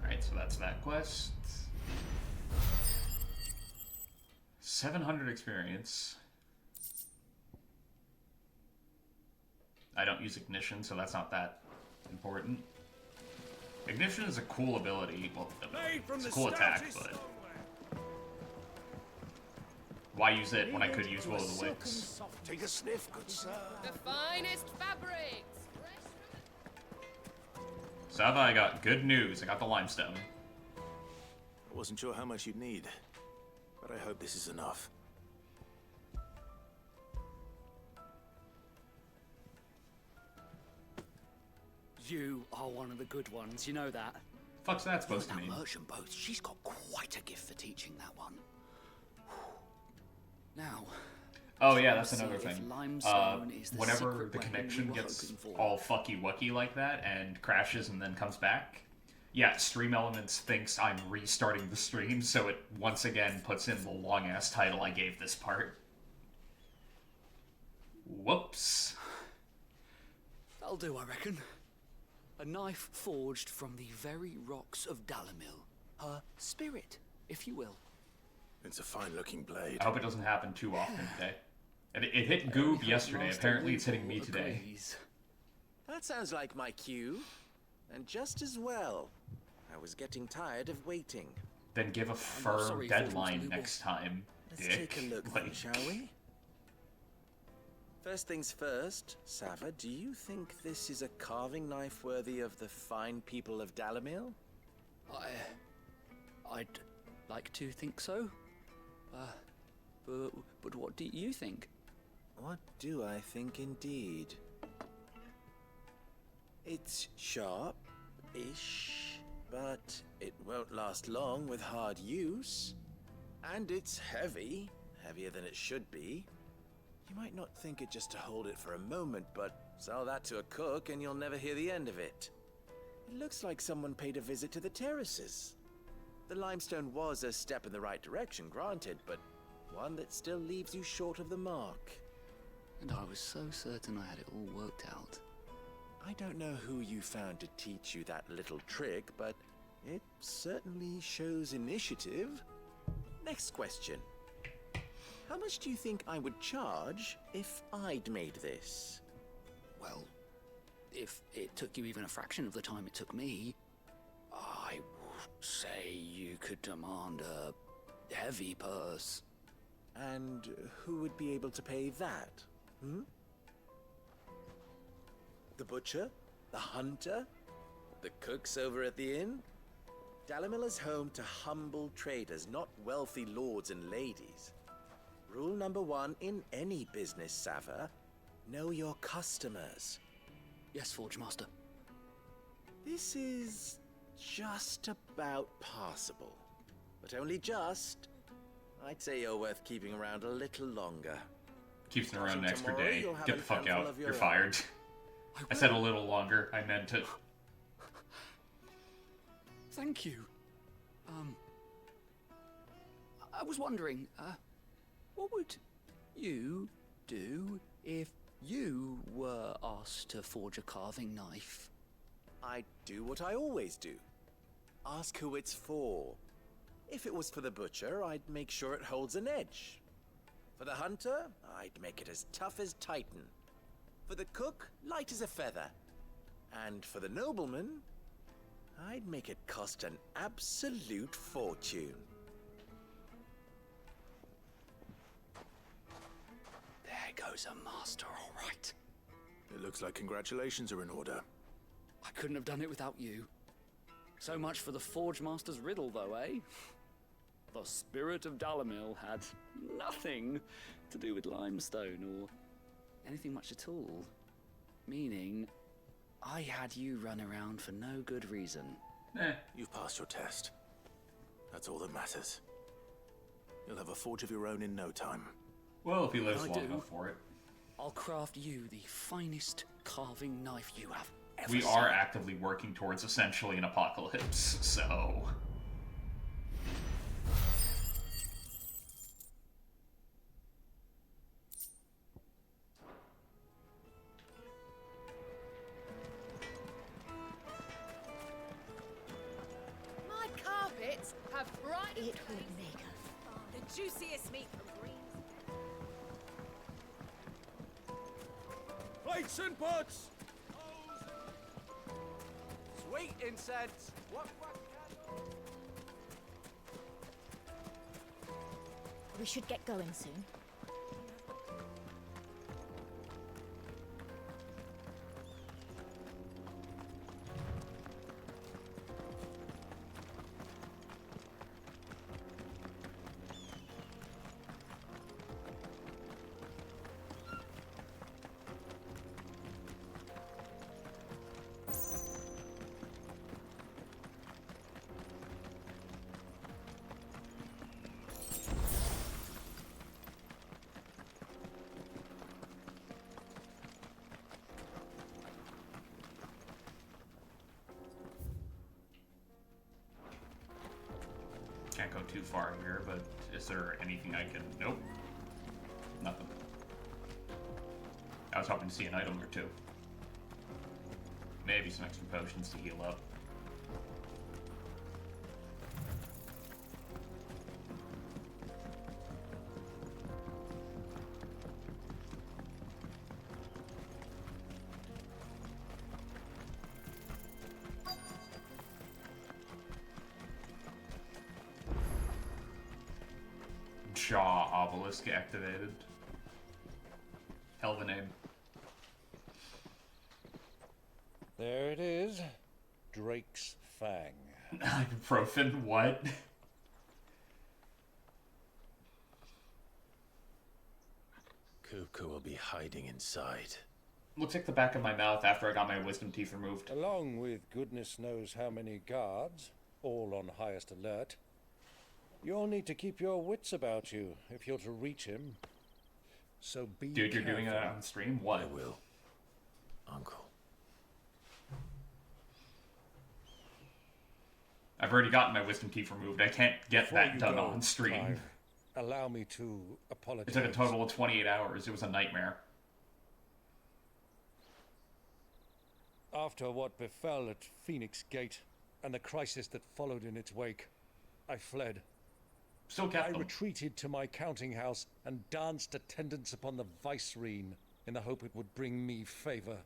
[SPEAKER 1] Alright, so that's that quest. 700 experience. I don't use Ignition, so that's not that important. Ignition is a cool ability. Well, it's a cool attack, but... why use it when I could use Will of the Wisps?
[SPEAKER 5] Take a sniff, good sir.
[SPEAKER 19] The finest fabrics.
[SPEAKER 1] Sava, I got good news. I got the limestone.
[SPEAKER 2] I wasn't sure how much you'd need, but I hope this is enough.
[SPEAKER 10] You are one of the good ones, you know that.
[SPEAKER 1] Fuck's that supposed to mean?
[SPEAKER 10] Merchant boat, she's got quite a gift for teaching that one. Now.
[SPEAKER 1] Oh yeah, that's another
[SPEAKER 10] see if
[SPEAKER 1] thing.
[SPEAKER 10] limestone is the
[SPEAKER 1] Whenever
[SPEAKER 10] secret
[SPEAKER 1] the
[SPEAKER 10] weapon
[SPEAKER 1] connection
[SPEAKER 10] we were
[SPEAKER 1] gets
[SPEAKER 10] hoping for.
[SPEAKER 1] all fucky wucky like that and crashes and then comes back, yeah, Stream Elements thinks I'm restarting the stream, so it once again puts in the long ass title I gave this part. Whoops.
[SPEAKER 10] That'll do, I reckon. A knife forged from the very rocks of Dalamil. Her spirit, if you will.
[SPEAKER 2] It's a fine-looking blade.
[SPEAKER 1] I hope it doesn't happen too often today. It hit Goob yesterday. Apparently it's hitting me today.
[SPEAKER 12] That sounds like my cue. And just as well. I was getting tired of waiting.
[SPEAKER 1] Then give a firm deadline next time,
[SPEAKER 12] Let's
[SPEAKER 1] dick.
[SPEAKER 12] take a look then, shall we? First things first, Sava, do you think this is a carving knife worthy of the fine people of Dalamil?
[SPEAKER 10] I'd like to think so. But what do you think?
[SPEAKER 12] What do I think indeed? It's sharp-ish, but it won't last long with hard use. And it's heavy, heavier than it should be. You might not think it just to hold it for a moment, but sell that to a cook and you'll never hear the end of it. It looks like someone paid a visit to the terraces. The limestone was a step in the right direction, granted, but one that still leaves you short of the mark.
[SPEAKER 10] And I was so certain I had it all worked out.
[SPEAKER 12] I don't know who you found to teach you that little trick, but it certainly shows initiative. Next question. How much do you think I would charge if I'd made this?
[SPEAKER 10] Well, if it took you even a fraction of the time it took me, I would say you could demand a heavy purse.
[SPEAKER 12] And who would be able to pay that? Hmm? The butcher? The hunter? The cooks over at the inn? Dalamil is home to humble traders, not wealthy lords and ladies. Rule number one in any business, Sava, know your customers.
[SPEAKER 10] Yes, Forge Master.
[SPEAKER 12] This is just about passable. But only just. I'd say you're worth keeping around a little longer.
[SPEAKER 1] Keeps them around an extra
[SPEAKER 12] Tomorrow,
[SPEAKER 1] day.
[SPEAKER 12] you'll have
[SPEAKER 1] Get the
[SPEAKER 12] a
[SPEAKER 1] fuck
[SPEAKER 12] handful
[SPEAKER 1] out.
[SPEAKER 12] of your
[SPEAKER 1] You're
[SPEAKER 12] own.
[SPEAKER 1] fired. I said a little longer. I meant it.
[SPEAKER 10] Thank you. I was wondering, what would you do if you were asked to forge a carving knife?
[SPEAKER 12] I'd do what I always do. Ask who it's for. If it was for the butcher, I'd make sure it holds an edge. For the hunter, I'd make it as tough as Titan. For the cook, light as a feather. And for the nobleman, I'd make it cost an absolute fortune.
[SPEAKER 10] There goes a master, all right.
[SPEAKER 2] It looks like congratulations are in order.
[SPEAKER 10] I couldn't have done it without you. So much for the Forge Master's riddle, though, eh? The spirit of Dalamil had nothing to do with limestone or anything much at all. Meaning, I had you run around for no good reason.
[SPEAKER 2] You've passed your test. That's all that matters. You'll have a forge of your own in no time.
[SPEAKER 1] Well, if he lives
[SPEAKER 10] I
[SPEAKER 1] long
[SPEAKER 10] do.
[SPEAKER 1] enough for it.
[SPEAKER 10] I'll craft you the finest carving knife you have ever
[SPEAKER 1] We
[SPEAKER 10] seen.
[SPEAKER 1] are actively working towards essentially an apocalypse, so...
[SPEAKER 19] My carpets have bright.
[SPEAKER 14] It will make a
[SPEAKER 19] the juiciest meat from greens.
[SPEAKER 15] Plates and pots! Sweet incense! What?
[SPEAKER 14] We should get going soon.
[SPEAKER 1] too far here, but is there anything I can... Nope. Nothing. I was hoping to see an item or two. Maybe some extra potions to heal up. Jaw obelisk activated. Hell of a name.
[SPEAKER 15] There it is. Drake's Fang.
[SPEAKER 1] Ibuprofen, what?
[SPEAKER 2] Kupka will be hiding inside.
[SPEAKER 1] Looks like the back of my mouth after I got my wisdom teeth removed.
[SPEAKER 15] Along with goodness knows how many guards, all on highest alert. You'll need to keep your wits about you if you're to reach him. So be
[SPEAKER 1] Dude, you're
[SPEAKER 15] careful.
[SPEAKER 1] doing that on stream? What?
[SPEAKER 2] I will. Uncle.
[SPEAKER 1] I've already gotten my wisdom teeth removed. I can't get
[SPEAKER 15] Before
[SPEAKER 1] that
[SPEAKER 15] you
[SPEAKER 1] done
[SPEAKER 15] go,
[SPEAKER 1] on stream.
[SPEAKER 15] Clive, allow me to apologize.
[SPEAKER 1] It took a total of 28 hours. It was a nightmare.
[SPEAKER 15] After what befell at Phoenix Gate and the crisis that followed in its wake, I fled.
[SPEAKER 1] Still kept them.
[SPEAKER 15] I retreated to my counting house and danced attendance upon the vicereine in the hope it would bring me favor.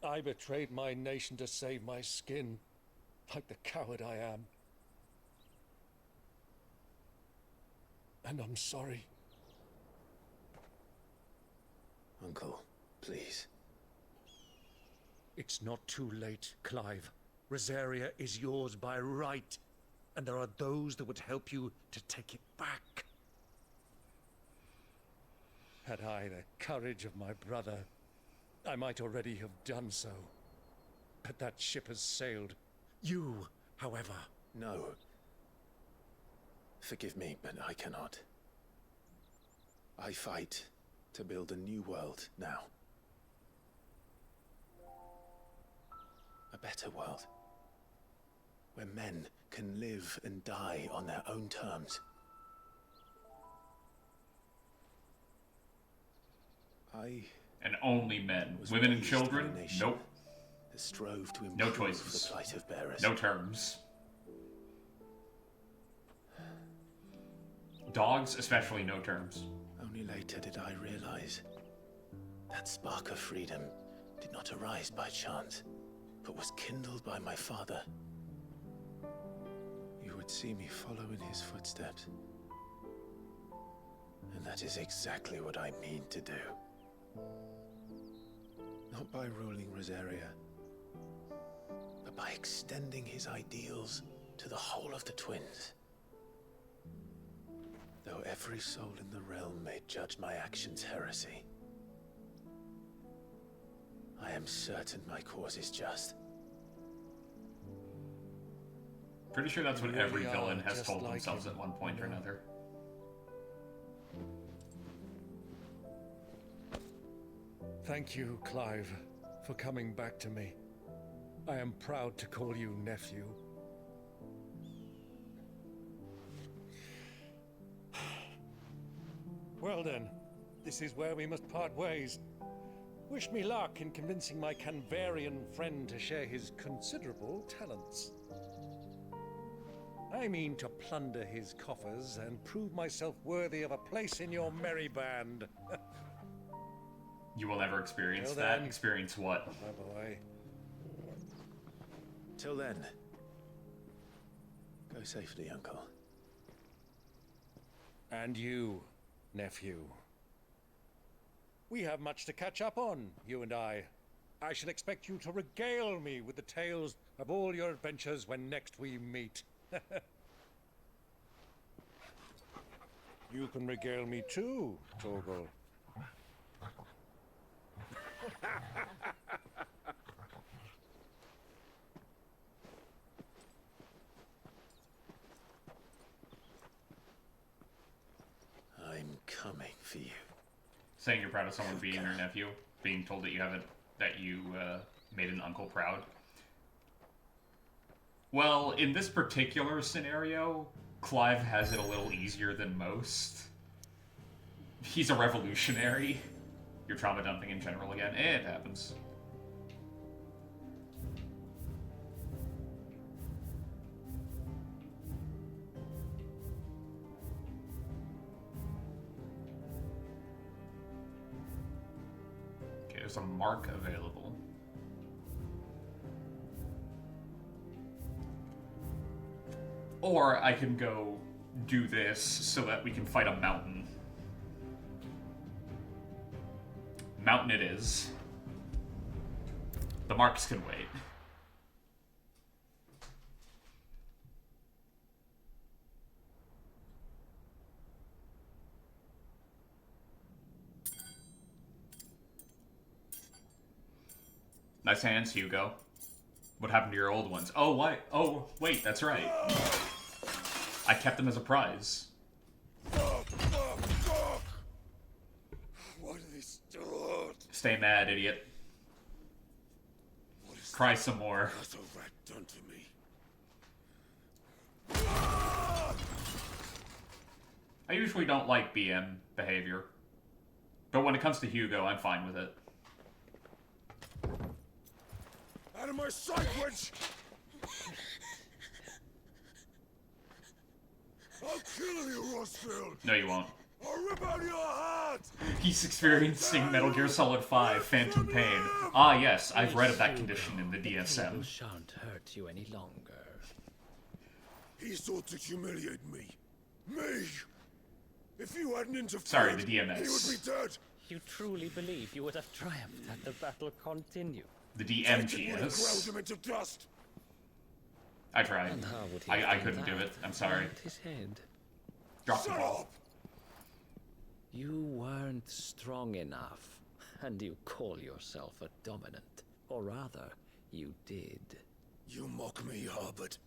[SPEAKER 15] I betrayed my nation to save my skin, like the coward I am. And I'm sorry.
[SPEAKER 2] Uncle, please.
[SPEAKER 15] It's not too late, Clive. Rosaria is yours by right, and there are those that would help you to take it back. Had I the courage of my brother, I might already have done so. But that ship has sailed. You, however...
[SPEAKER 2] No. Forgive me, but I cannot. I fight to build a new world now. A better world. Where men can live and die on their own terms.
[SPEAKER 1] And only men. Women and children? Nope.
[SPEAKER 2] That strove to
[SPEAKER 1] No
[SPEAKER 2] improve
[SPEAKER 1] choices.
[SPEAKER 2] the plight of bearers.
[SPEAKER 1] No terms. Dogs, especially, no terms.
[SPEAKER 2] Only later did I realize that spark of freedom did not arise by chance, but was kindled by my father. You would see me follow in his footsteps. And that is exactly what I mean to do. Not by ruling Rosaria, but by extending his ideals to the whole of the twins. Though every soul in the realm may judge my actions heresy, I am certain my cause is just.
[SPEAKER 1] Pretty sure that's what
[SPEAKER 15] You
[SPEAKER 1] every
[SPEAKER 15] really
[SPEAKER 1] villain
[SPEAKER 15] are
[SPEAKER 1] has
[SPEAKER 15] just
[SPEAKER 1] told
[SPEAKER 15] like
[SPEAKER 1] themselves
[SPEAKER 15] him,
[SPEAKER 1] at one point or another.
[SPEAKER 15] Thank you, Clive, for coming back to me. I am proud to call you nephew. Well then, this is where we must part ways. Wish me luck in convincing my Canvarian friend to share his considerable talents. I mean to plunder his coffers and prove myself worthy of a place in your merry band.
[SPEAKER 1] You will never experience
[SPEAKER 15] Till
[SPEAKER 1] that.
[SPEAKER 15] then.
[SPEAKER 1] Experience what?
[SPEAKER 15] My boy.
[SPEAKER 2] Till then, go safely, Uncle.
[SPEAKER 15] And you, nephew. We have much to catch up on, you and I. I shall expect you to regale me with the tales of all your adventures when next we meet. You can regale me too, Torgal.
[SPEAKER 2] I'm coming for you.
[SPEAKER 1] Saying you're proud of someone being your nephew, being told that you haven't, that you made an uncle proud. Well, in this particular scenario, Clive has it a little easier than most. He's a revolutionary. You're trauma dumping in general again. It happens. Okay, there's a mark available. Or I can go do this so that we can fight a mountain. Mountain it is. The marks can wait. Nice hands, Hugo. What happened to your old ones? Oh, why? Oh, wait, that's right. I kept them as a prize.
[SPEAKER 9] Why do they still?
[SPEAKER 1] Stay mad, idiot. Cry some more.
[SPEAKER 9] What's a rat done to me?
[SPEAKER 1] I usually don't like BM behavior. But when it comes to Hugo, I'm fine with it.
[SPEAKER 9] Out of my sight, witch! I'll kill you, Rossfield!
[SPEAKER 1] No, you won't.
[SPEAKER 9] I'll rip out your heart!
[SPEAKER 1] He's experiencing Metal Gear Solid 5 Phantom Pain. Ah, yes, I've read of that condition in the DSM.
[SPEAKER 3] Shan't hurt you any longer.
[SPEAKER 9] He sought to humiliate me. Me! If you hadn't interfered,
[SPEAKER 1] Sorry, the DMS.
[SPEAKER 9] he would be dead!
[SPEAKER 10] You truly believe you would have triumphed had the battle continued?
[SPEAKER 1] The
[SPEAKER 9] Titan would have
[SPEAKER 1] DMGS.
[SPEAKER 9] ground him into dust!
[SPEAKER 1] I tried.
[SPEAKER 3] And how would he
[SPEAKER 1] I
[SPEAKER 3] have
[SPEAKER 1] couldn't
[SPEAKER 3] done
[SPEAKER 1] do
[SPEAKER 3] that?
[SPEAKER 1] it. I'm sorry.
[SPEAKER 3] Hit his head.
[SPEAKER 1] Drop the ball.
[SPEAKER 3] You weren't strong enough, and you call yourself a dominant. Or rather, you did.
[SPEAKER 9] You mock me, Harbert.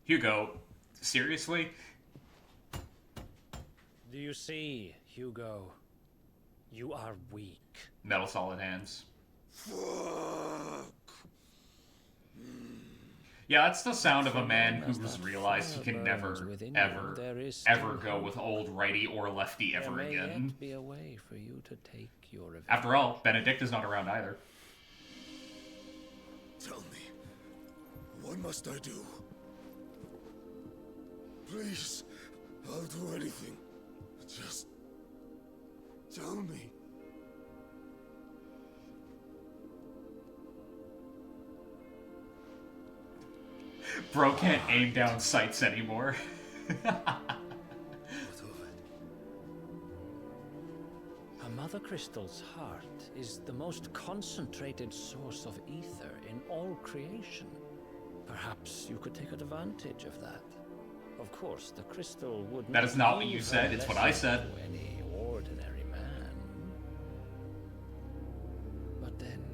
[SPEAKER 1] Hugo, seriously?
[SPEAKER 10] Do you see, Hugo? You are weak.
[SPEAKER 1] Metal Solid hands. Yeah, that's the sound of a man who's realized he can never, ever go with old righty or lefty ever
[SPEAKER 3] There may
[SPEAKER 1] again.
[SPEAKER 3] yet be a way for you to take your revenge.
[SPEAKER 1] After all, Benedict is not around either.
[SPEAKER 9] Tell me, what must I do? Please, I'll do anything. Just tell me.
[SPEAKER 1] Bro can't aim down sights anymore.
[SPEAKER 10] A Mother Crystal's heart is the most concentrated source of ether in all creation. Perhaps you could take advantage of that. Of course, the crystal would
[SPEAKER 1] That is not what you said, it's what I said.
[SPEAKER 10] To any ordinary man. But then,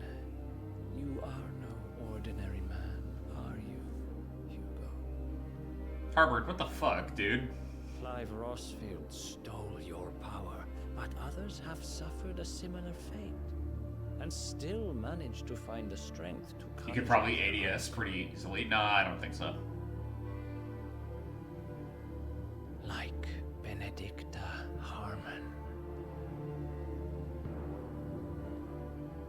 [SPEAKER 10] you are no ordinary man, are you, Hugo?
[SPEAKER 1] Harbert, what the fuck, dude?
[SPEAKER 10] Clive Rossfield stole your power, but others have suffered a similar fate, and still managed to find the strength to
[SPEAKER 1] You could probably ADS pretty easily. No, I don't think so.
[SPEAKER 10] Like Benedicta Harmon.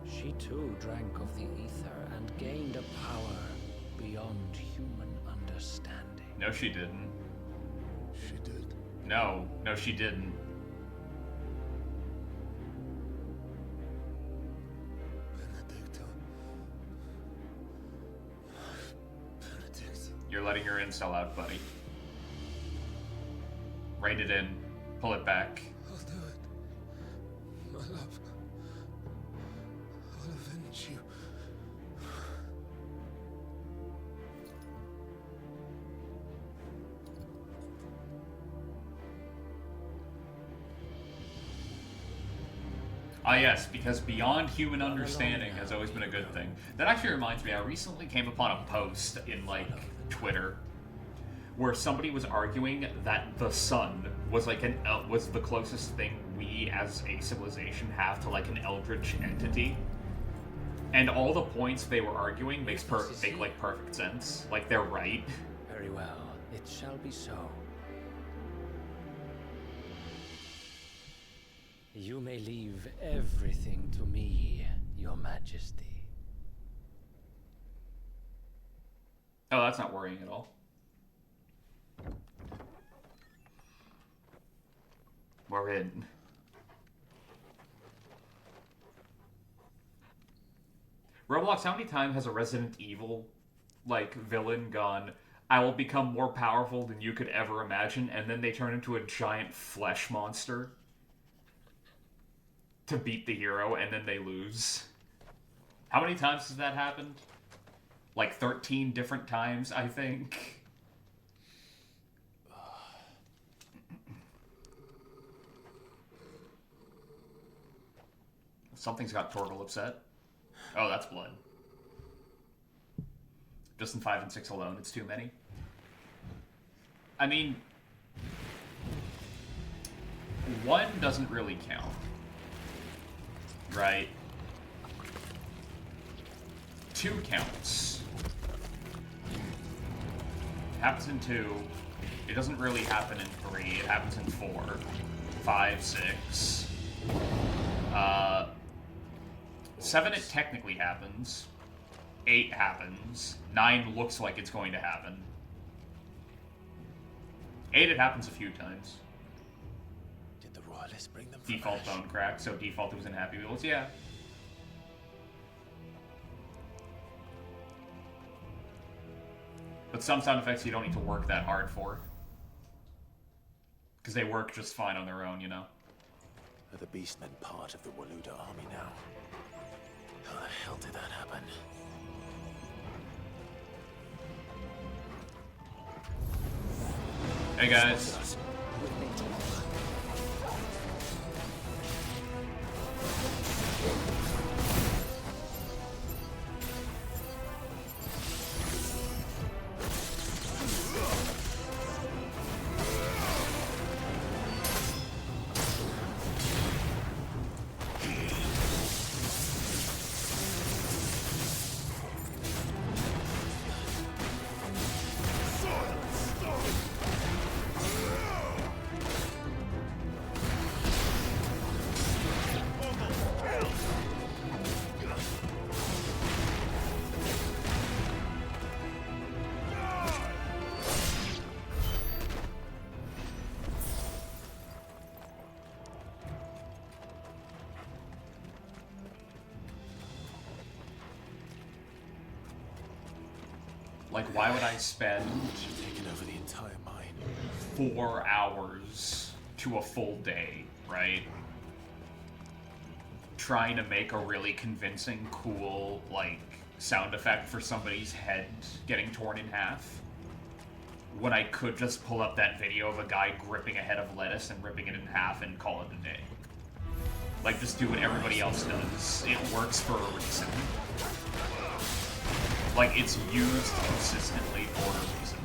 [SPEAKER 10] She too drank of the ether and gained a power beyond human understanding.
[SPEAKER 1] No, she didn't.
[SPEAKER 9] She did.
[SPEAKER 1] No, she didn't.
[SPEAKER 9] Benedicta. Benedict.
[SPEAKER 1] You're letting your incel out, buddy. Rein it in. Pull it back.
[SPEAKER 9] I'll do it. My love. I'll avenge you.
[SPEAKER 1] Ah, yes, because beyond human understanding has always been a good thing. That actually reminds me, I recently came upon a post in, like, Twitter where somebody was arguing that the sun was like was the closest thing we as a civilization have to like an eldritch entity. And all the points they were arguing make like perfect sense. Like they're right.
[SPEAKER 3] Very well. It shall be so. You may leave everything to me, Your Majesty.
[SPEAKER 1] Oh, that's not worrying at all. We're in. Roblox, how many times has a Resident Evil, like, villain gone, I will become more powerful than you could ever imagine, and then they turn into a giant flesh monster to beat the hero, and then they lose? How many times has that happened? Like 13 different times, I think. Something's got Torgal upset. Oh, that's blood. Just in 5 and 6 alone, it's too many. I mean, 1 doesn't really count. Right? 2 counts. It happens in 2. It doesn't really happen in 3. It happens in 4. 5, 6. 7, it technically happens. 8 happens. 9 looks like it's going to happen. 8, it happens a few times.
[SPEAKER 2] Did the royalists bring them?
[SPEAKER 1] Default bone crack, so default it was in Happy Wheels, yeah. But some sound effects you don't need to work that hard for. Because they work just fine on their own, you know?
[SPEAKER 2] Are the Beastmen part of the Waluda army now? How the hell did that happen?
[SPEAKER 1] Hey guys. Like, why would I spend
[SPEAKER 2] taking over the entire mine
[SPEAKER 1] 4 hours to a full day, right? Trying to make a really convincing, cool, like, sound effect for somebody's head getting torn in half, when I could just pull up that video of a guy gripping a head of lettuce and ripping it in half and call it a day. Like, just do what everybody else does. It works for a reason. Like, it's used consistently for a reason.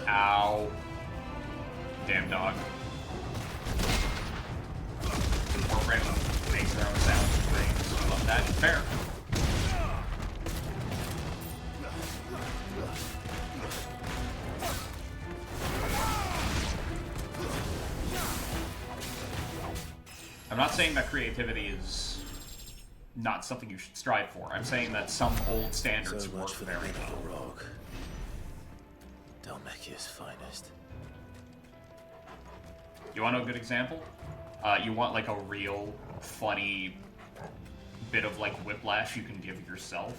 [SPEAKER 1] Ow. Damn dog. More random makes their own sounds and things. I love that. Fair. I'm not saying that creativity is not something you should strive for. I'm saying that some old standards work very well.
[SPEAKER 2] Dalmacia's finest.
[SPEAKER 1] You want a good example? You want like a real funny bit of like whiplash you can give yourself,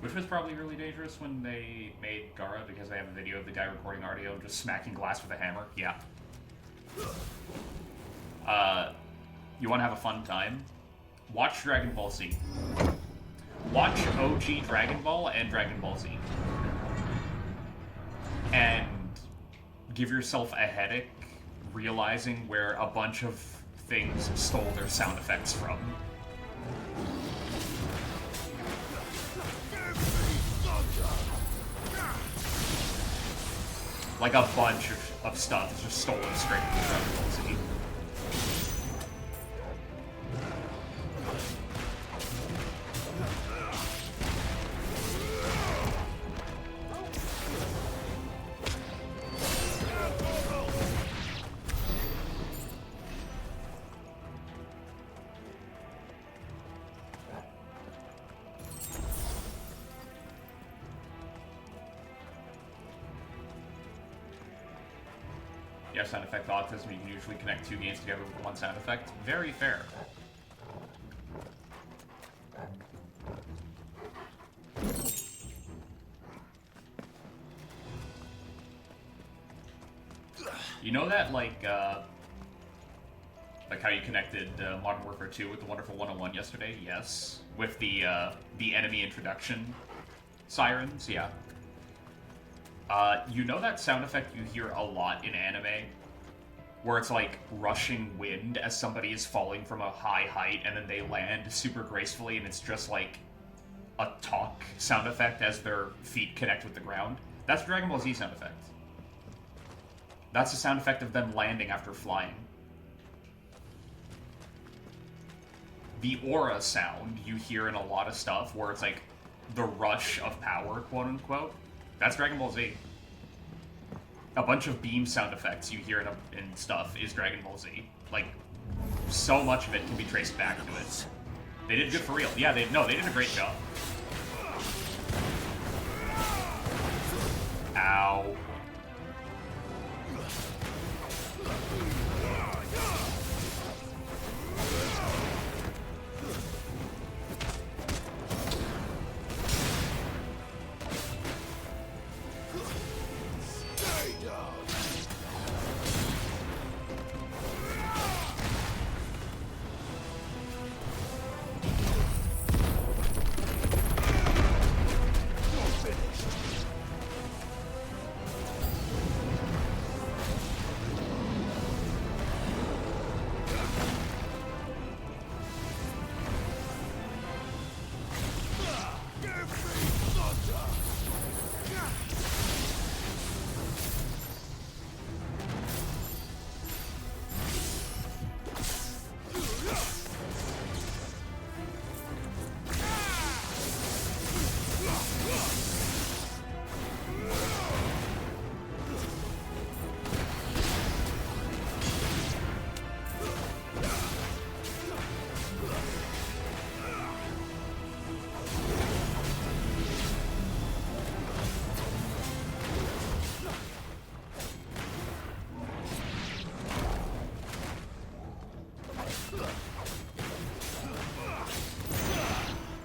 [SPEAKER 1] which was probably really dangerous when they made Gara, because they have a video of the guy recording audio just smacking glass with a hammer. Yeah. You want to have a fun time? Watch Dragon Ball Z. Watch OG Dragon Ball and Dragon Ball Z. And give yourself a headache realizing where a bunch of things stole their sound effects from. Like a bunch of stuff is just stolen straight from Dragon Ball Z. Yeah, sound effect autism, you can usually connect two games together with one sound effect. Very fair. You know that, like how you connected Modern Warfare 2 with the Wonderful 101 yesterday? Yes. With the enemy introduction sirens? Yeah. You know that sound effect you hear a lot in anime? Where it's like rushing wind as somebody is falling from a high height and then they land super gracefully and it's just like a talk sound effect as their feet connect with the ground? That's Dragon Ball Z sound effect. That's the sound effect of them landing after flying. The aura sound you hear in a lot of stuff where it's like the rush of power, quote unquote. That's Dragon Ball Z. A bunch of beam sound effects you hear in stuff is Dragon Ball Z. Like, so much of it can be traced back to it. They did good for real. Yeah, they did a great job. Ow.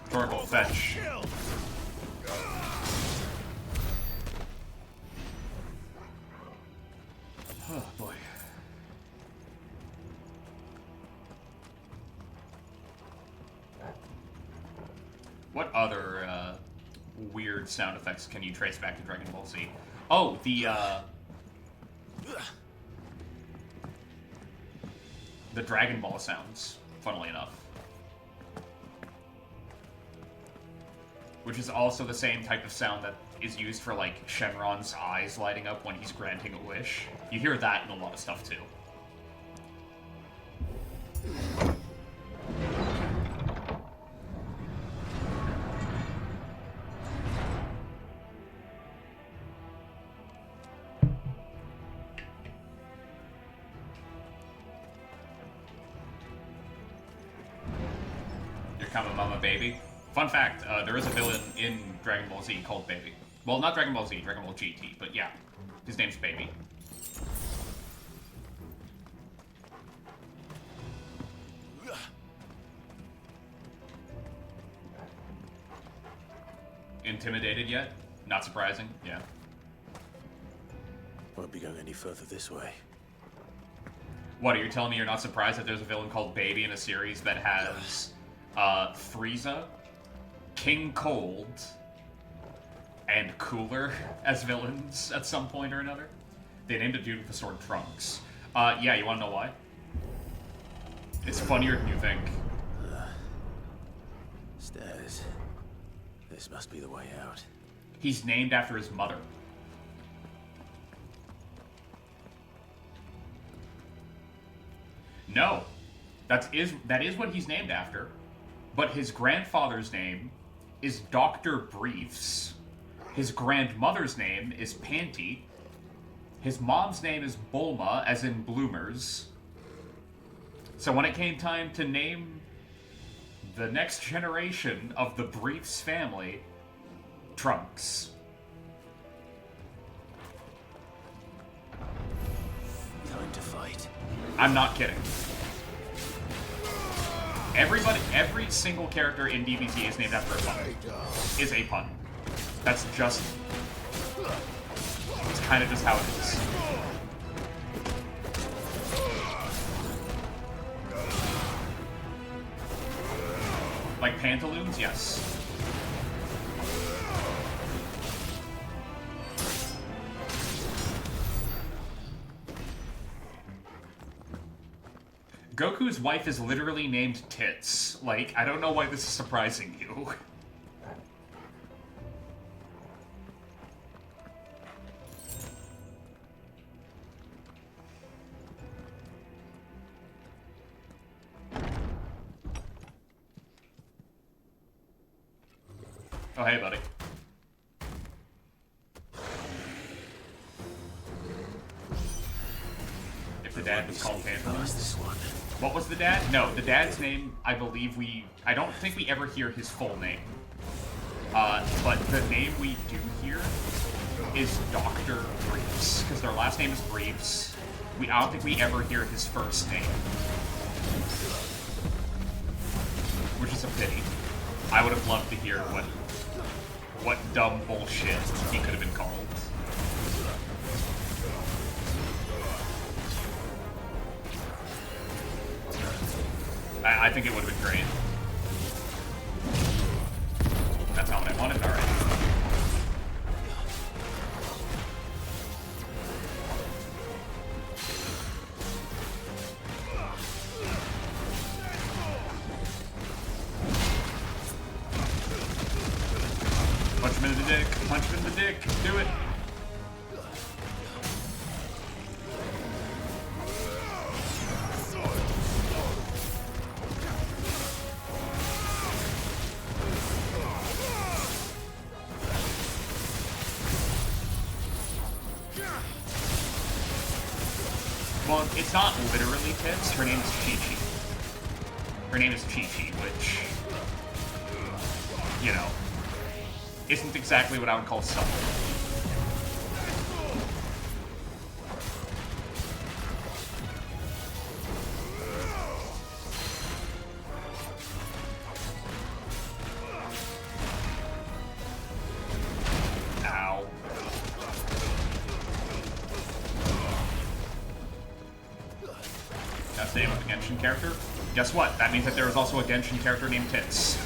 [SPEAKER 1] Torgal, fetch. Oh boy. What other weird sound effects can you trace back to Dragon Ball Z? Oh, the Dragon Ball sounds, funnily enough. Which is also the same type of sound that is used for, like, Shenron's eyes lighting up when he's granting a wish. You hear that in a lot of stuff, too. You're coming, Mama Baby. Fun fact, there is a villain in Dragon Ball Z called Baby. Well, not Dragon Ball Z, Dragon Ball GT, but yeah. His name's Baby. Intimidated yet? Not surprising, yeah.
[SPEAKER 2] Won't be going any further this way.
[SPEAKER 1] What, are you telling me you're not surprised that there's a villain called Baby in a series that has Frieza, King Cold, and Cooler as villains at some point or another? They named a dude with the sword Trunks. Yeah, you wanna know why? It's funnier than you think.
[SPEAKER 2] Stairs. This must be the way out.
[SPEAKER 1] He's named after his mother. No. That is what he's named after. But his grandfather's name is Dr. Briefs. His grandmother's name is Panty. His mom's name is Bulma, as in Bloomers. So when it came time to name the next generation of the Briefs family, Trunks.
[SPEAKER 2] Time to fight.
[SPEAKER 1] I'm not kidding. Every single character in DBZ is named after a pun. Is a pun. That's just... It's kind of just how it is. Like pantaloons? Yes. Goku's wife is literally named Tits. Like, I don't know why this is surprising you. Oh, hey, buddy. If the dad was called Pantaloons. What was the dad? No, the dad's name, I believe I don't think we ever hear his full name. But the name we do hear is Dr. Briefs, because their last name is Briefs. I don't think we ever hear his first name. Which is a pity. I would have loved to hear what dumb bullshit he could have been called. I think it would have been great. That's not what I wanted, alright. Punch him in the dick, punch him in the dick, do it! Well, it's not literally Tits. Her name is Chi-Chi. Her name is Chi-Chi, which, you know, isn't exactly what I would call subtle. Ow. That's the name of the Genshin character. Guess what? That means that there is also a Genshin character named Tits.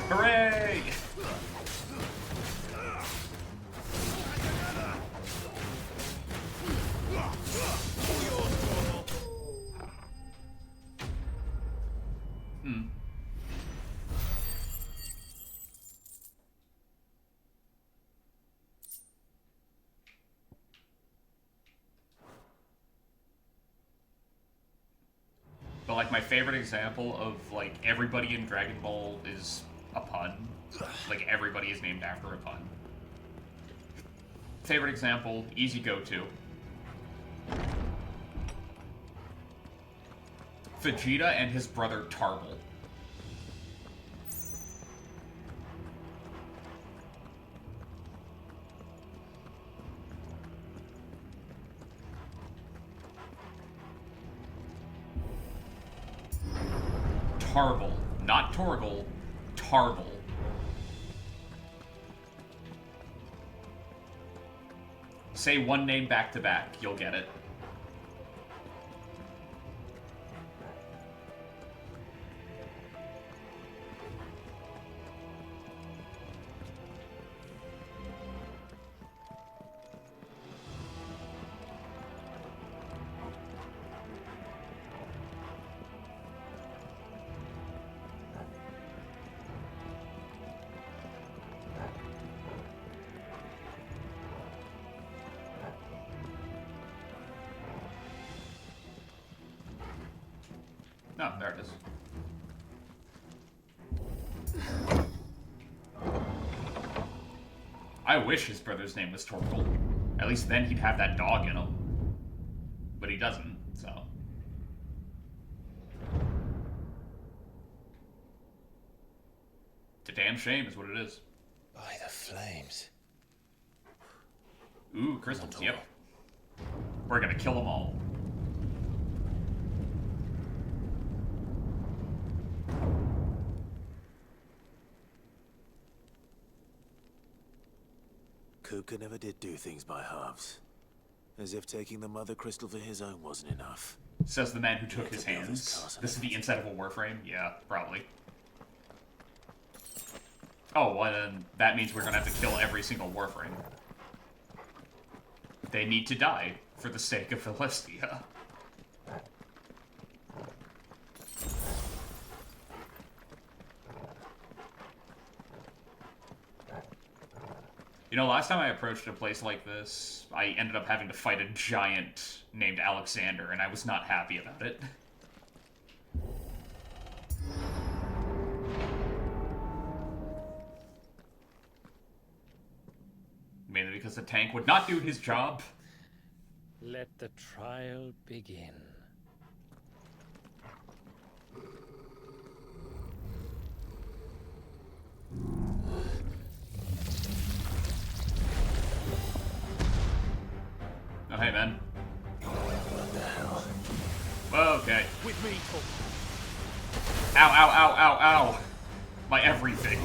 [SPEAKER 1] Hooray! But, like, my favorite example of, like, everybody in Dragon Ball is a pun. Like, everybody is named after a pun. Favorite example, easy go-to. Vegeta and his brother Tarble. Tarble. Not Torgal. Tarble. Say one name back to back, you'll get it. Oh, there it is. I wish his brother's name was Torkel. At least then he'd have that dog in him. But he doesn't, so. It's a damn shame is what it is.
[SPEAKER 2] By the flames.
[SPEAKER 1] Ooh, crystals, yep. We're gonna kill them all.
[SPEAKER 2] Kupka never did do things by halves. As if taking the Mother Crystal for his own wasn't enough.
[SPEAKER 1] Says the man who took his hands. This is the inside of a warframe? Yeah, probably. Oh, well then, that means we're gonna have to kill every single warframe. They need to die, for the sake of Philistia. You know, last time I approached a place like this, I ended up having to fight a giant named Alexander, and I was not happy about it. Mainly because the tank would not do his job.
[SPEAKER 3] Let the trial begin.
[SPEAKER 1] Oh, hey, man.
[SPEAKER 2] What the hell?
[SPEAKER 1] Okay.
[SPEAKER 5] With me,
[SPEAKER 1] Ow, ow, ow, ow, ow. My everything.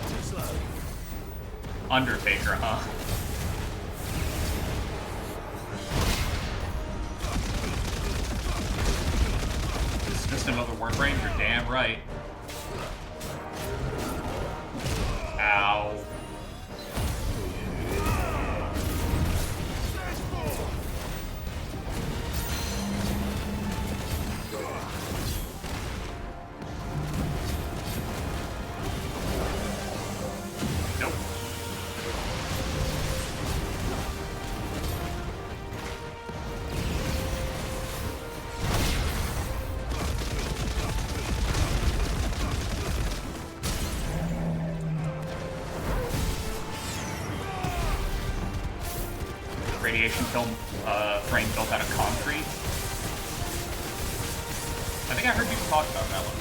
[SPEAKER 5] Too slow.
[SPEAKER 1] Undertaker, huh? This is just another warframe? You're damn right. Ow. Nope. Radiation film frame built out of concrete. I think I heard people talk about that one.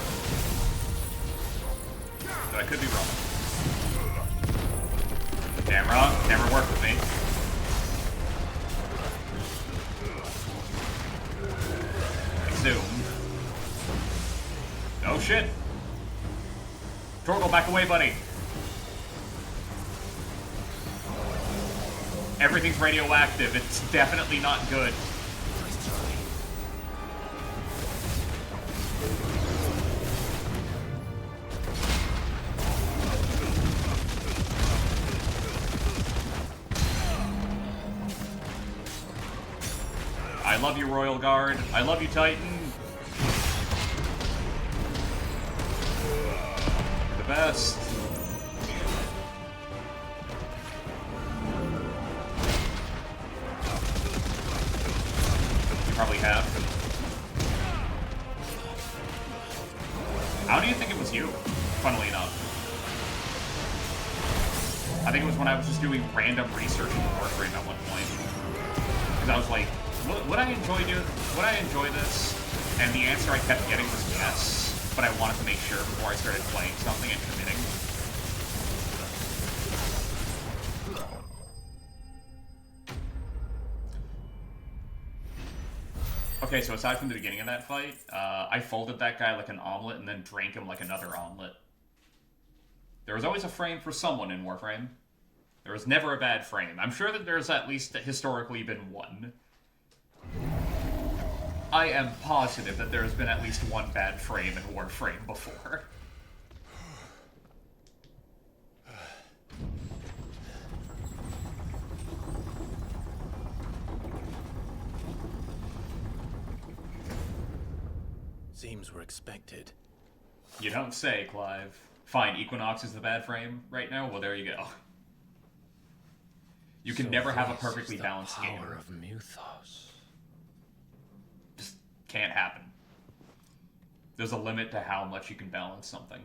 [SPEAKER 1] But I could be wrong. Damn wrong. Never worked with me. Exhume. Oh shit. Torgal, back away, buddy. Everything's radioactive. It's definitely not good. I love you, Royal Guard. I love you, Titan. You're the best. Probably have. How do you think it was you, funnily enough? I think it was when I was just doing random research in the Warframe at one point. Because I was like, would I enjoy this? And the answer I kept getting was yes, but I wanted to make sure before I started playing something and committing. Okay, so aside from the beginning of that fight, I folded that guy like an omelet and then drank him like another omelet. There was always a frame for someone in Warframe. There was never a bad frame. I'm sure that there's at least historically been one. I am positive that there has been at least one bad frame in Warframe before.
[SPEAKER 2] Seems we're expected.
[SPEAKER 1] You don't say, Clive. Fine, Equinox is the bad frame right now? Well, there you go. You can never have a perfectly balanced game.
[SPEAKER 3] Power of Muthos.
[SPEAKER 1] Just can't happen. There's a limit to how much you can balance something.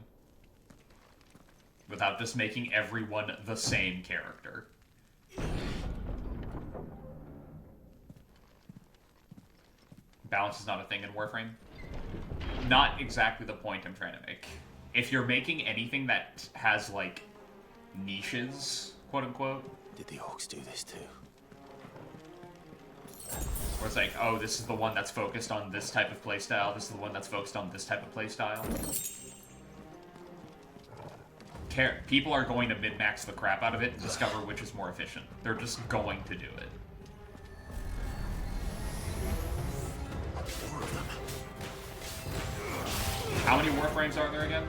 [SPEAKER 1] Without just making everyone the same character. Balance is not a thing in Warframe. Not exactly the point I'm trying to make. If you're making anything that has, like, niches, quote-unquote...
[SPEAKER 2] Did the orcs do this too?
[SPEAKER 1] Where it's like, oh, this is the one that's focused on this type of playstyle, this is the one that's focused on this type of playstyle. People are going to min-max the crap out of it and discover which is more efficient. They're just going to do it. How many Warframes are there again?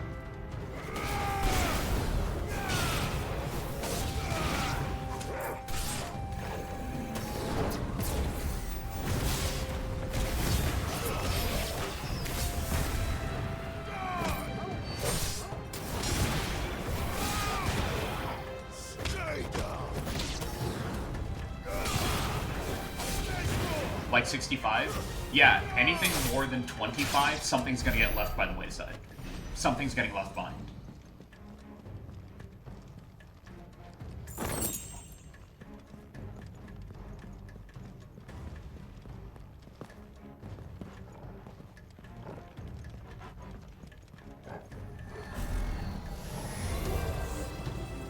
[SPEAKER 1] Like 65? Yeah, anything more than 25, something's gonna get left by the wayside. Something's getting left behind.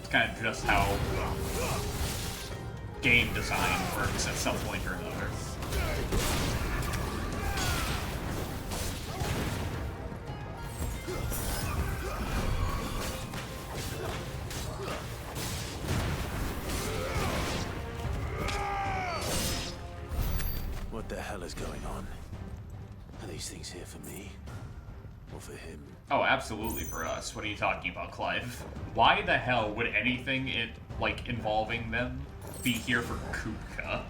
[SPEAKER 1] It's kind of just how game design works at some point or another.
[SPEAKER 2] What the hell is going on? Are these things here for me? Or for him?
[SPEAKER 1] Oh, absolutely for us. What are you talking about, Clive? Why the hell would anything involving them be here for Kupka?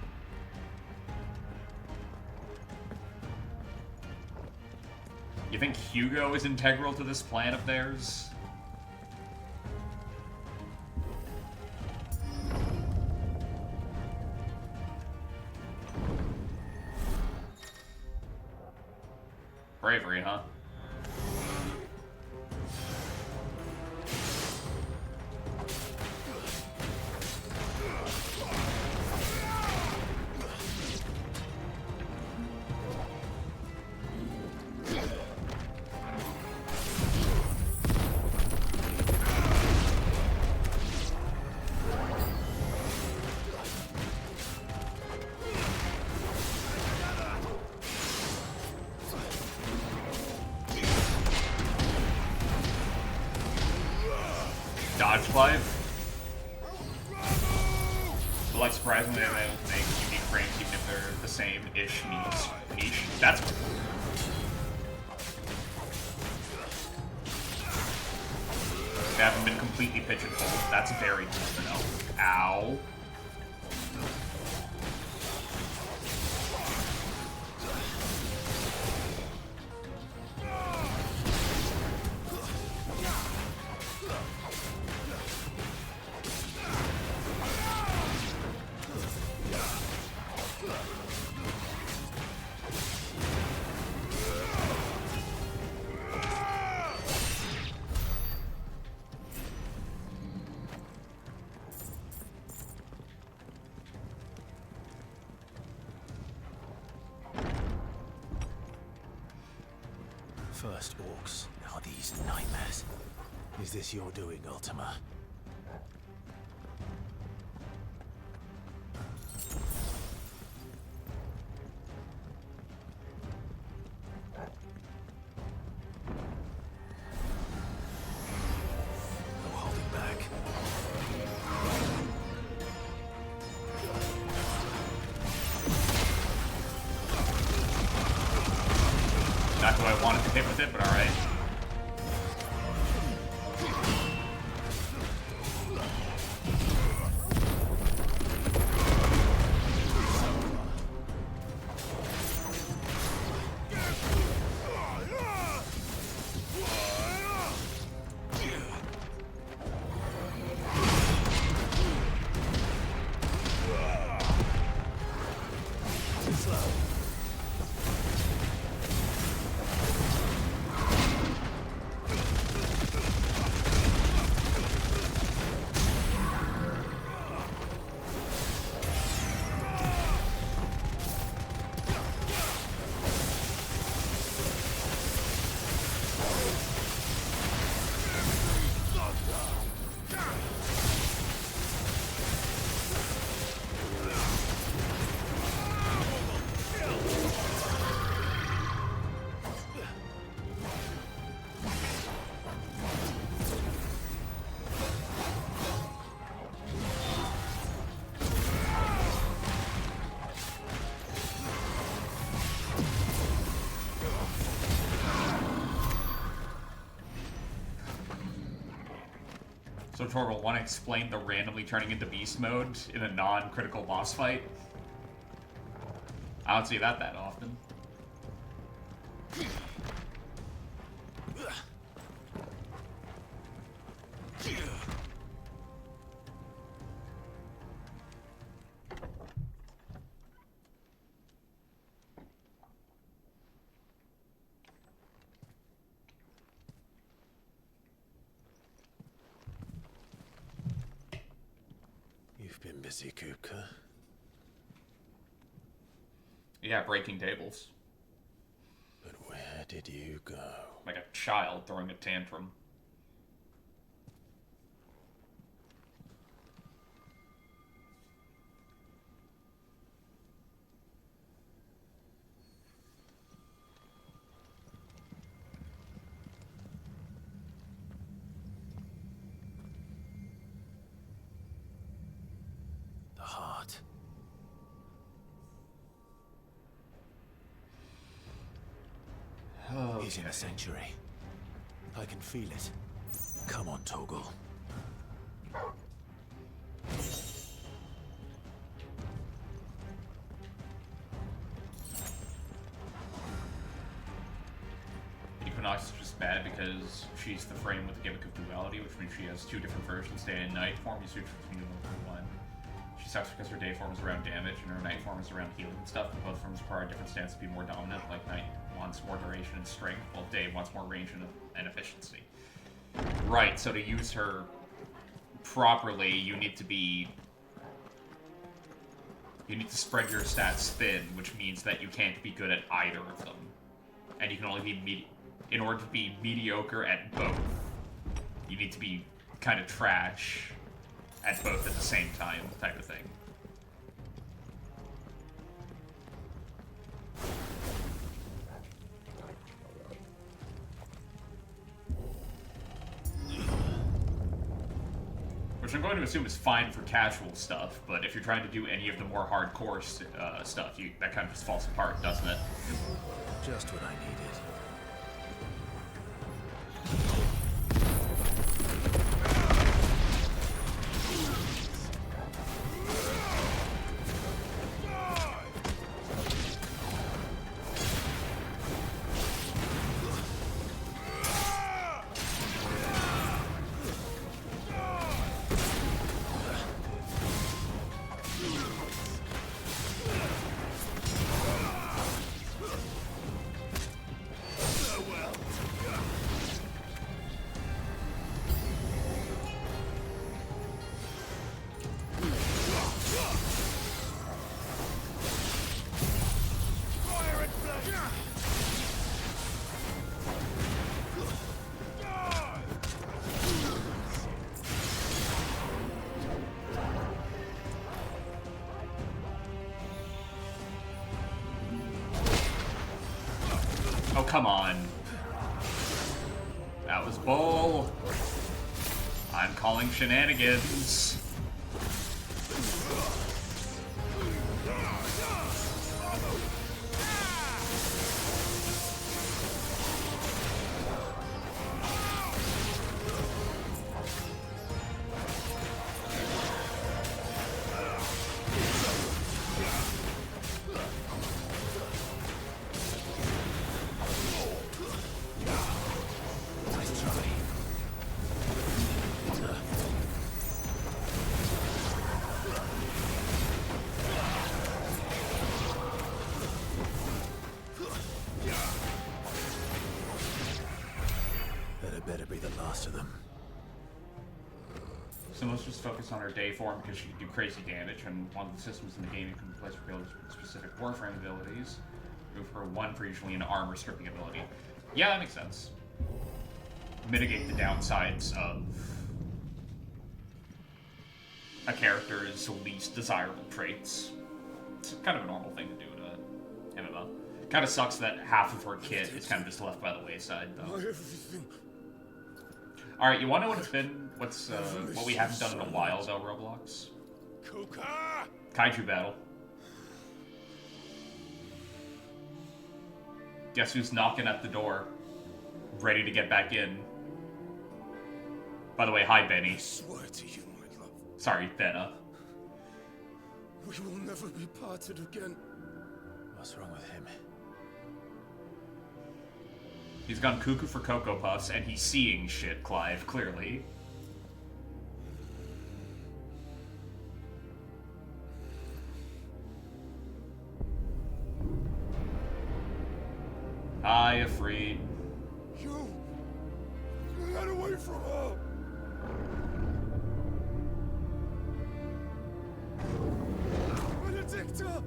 [SPEAKER 1] You think Hugo is integral to this plan of theirs? Bravery, huh? Dodge, Clive. But like, surprisingly, they don't make unique frames even if they're the same-ish niche. That's they haven't been completely pigeonholed. That's very cool to know. Ow.
[SPEAKER 2] First orcs, now these nightmares. Is this your doing, Ultima? No holding back.
[SPEAKER 1] Not who I wanted to hit with it, but alright. So Torgal, want to explain the randomly turning into beast mode in a non-critical boss fight? I don't see that often.
[SPEAKER 2] You've been busy, Kupka.
[SPEAKER 1] Yeah, breaking tables.
[SPEAKER 2] But where did you go?
[SPEAKER 1] Like a child throwing a tantrum.
[SPEAKER 2] The heart. He's in a sanctuary. I can feel it. Come on, Torgal.
[SPEAKER 1] Equinox is just bad because she's the frame with the gimmick of duality, which means she has two different versions, day and night form. You switch between one. She sucks because her day form is around damage and her night form is around healing and stuff, but both forms require different stats to be more dominant. Like night wants more duration and strength, while day wants more range and efficiency. Right, so to use her properly, you need to spread your stats thin, which means that you can't be good at either of them. And you can only be in order to be mediocre at both, you need to be kind of trash at both at the same time, type of thing. Which I'm going to assume is fine for casual stuff, but if you're trying to do any of the more hardcore stuff, that kind of just falls apart, doesn't it?
[SPEAKER 2] Just what I needed.
[SPEAKER 1] Oh, come on. That was bull. I'm calling shenanigans.
[SPEAKER 2] Better be the last of them.
[SPEAKER 1] So let's just focus on her day form because she can do crazy damage, and one of the systems in the game you can replace her abilities with specific Warframe abilities. Move her one for usually an armor stripping ability. Yeah, that makes sense. Mitigate the downsides of a character's least desirable traits. It's kind of a normal thing to do in MMO. Kind of sucks that half of her kit is kind of just left by the wayside, though. All right, you want to know what it's been? What we haven't done in a while, though, Roblox? Kaiju battle. Guess who's knocking at the door, ready to get back in? By the way, hi, Benny.
[SPEAKER 9] I swear to you, my love.
[SPEAKER 1] Sorry, Benna.
[SPEAKER 9] We will never be parted again.
[SPEAKER 2] What's wrong with him?
[SPEAKER 1] He's gone cuckoo for Cocoa Puffs, and he's seeing shit, Clive, clearly. Hi, Afreed.
[SPEAKER 9] You! Get away from her! Benedicta!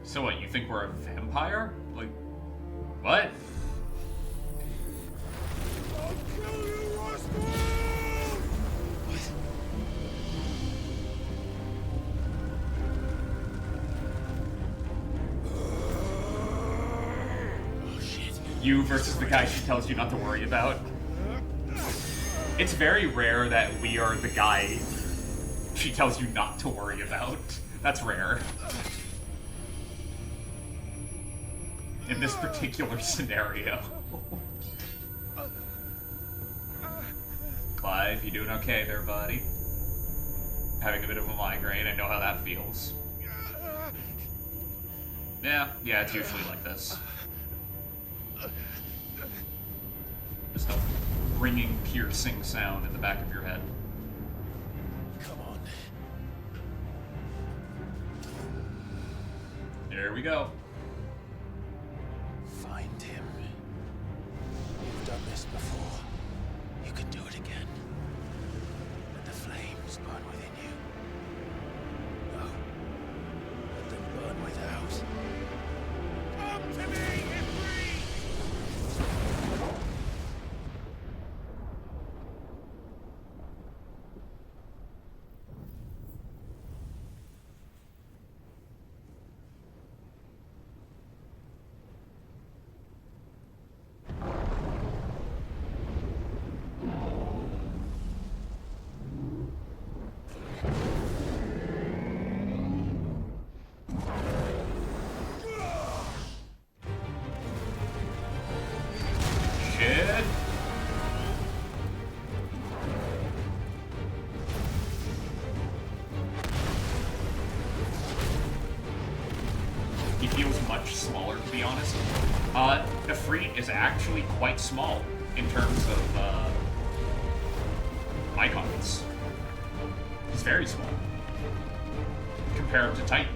[SPEAKER 1] So what, you think we're a vampire? Like, what?
[SPEAKER 9] I'll kill you, Roscoe!
[SPEAKER 1] You versus the guy she tells you not to worry about. It's very rare that we are the guy she tells you not to worry about. That's rare. In this particular scenario. Clive, you doing okay there, buddy? Having a bit of a migraine, I know how that feels. Yeah, it's usually like this. Just a ringing, piercing sound in the back of your head.
[SPEAKER 2] Come on.
[SPEAKER 1] There we go.
[SPEAKER 2] Find him. You've done this before. You can do it again. Let the flames burn within you. No. Let them burn without.
[SPEAKER 9] Come to me, Ifrit!
[SPEAKER 1] Shit. He feels much smaller, to be honest. Ifrit is actually quite small in terms of icons. He's very small compared to Titan.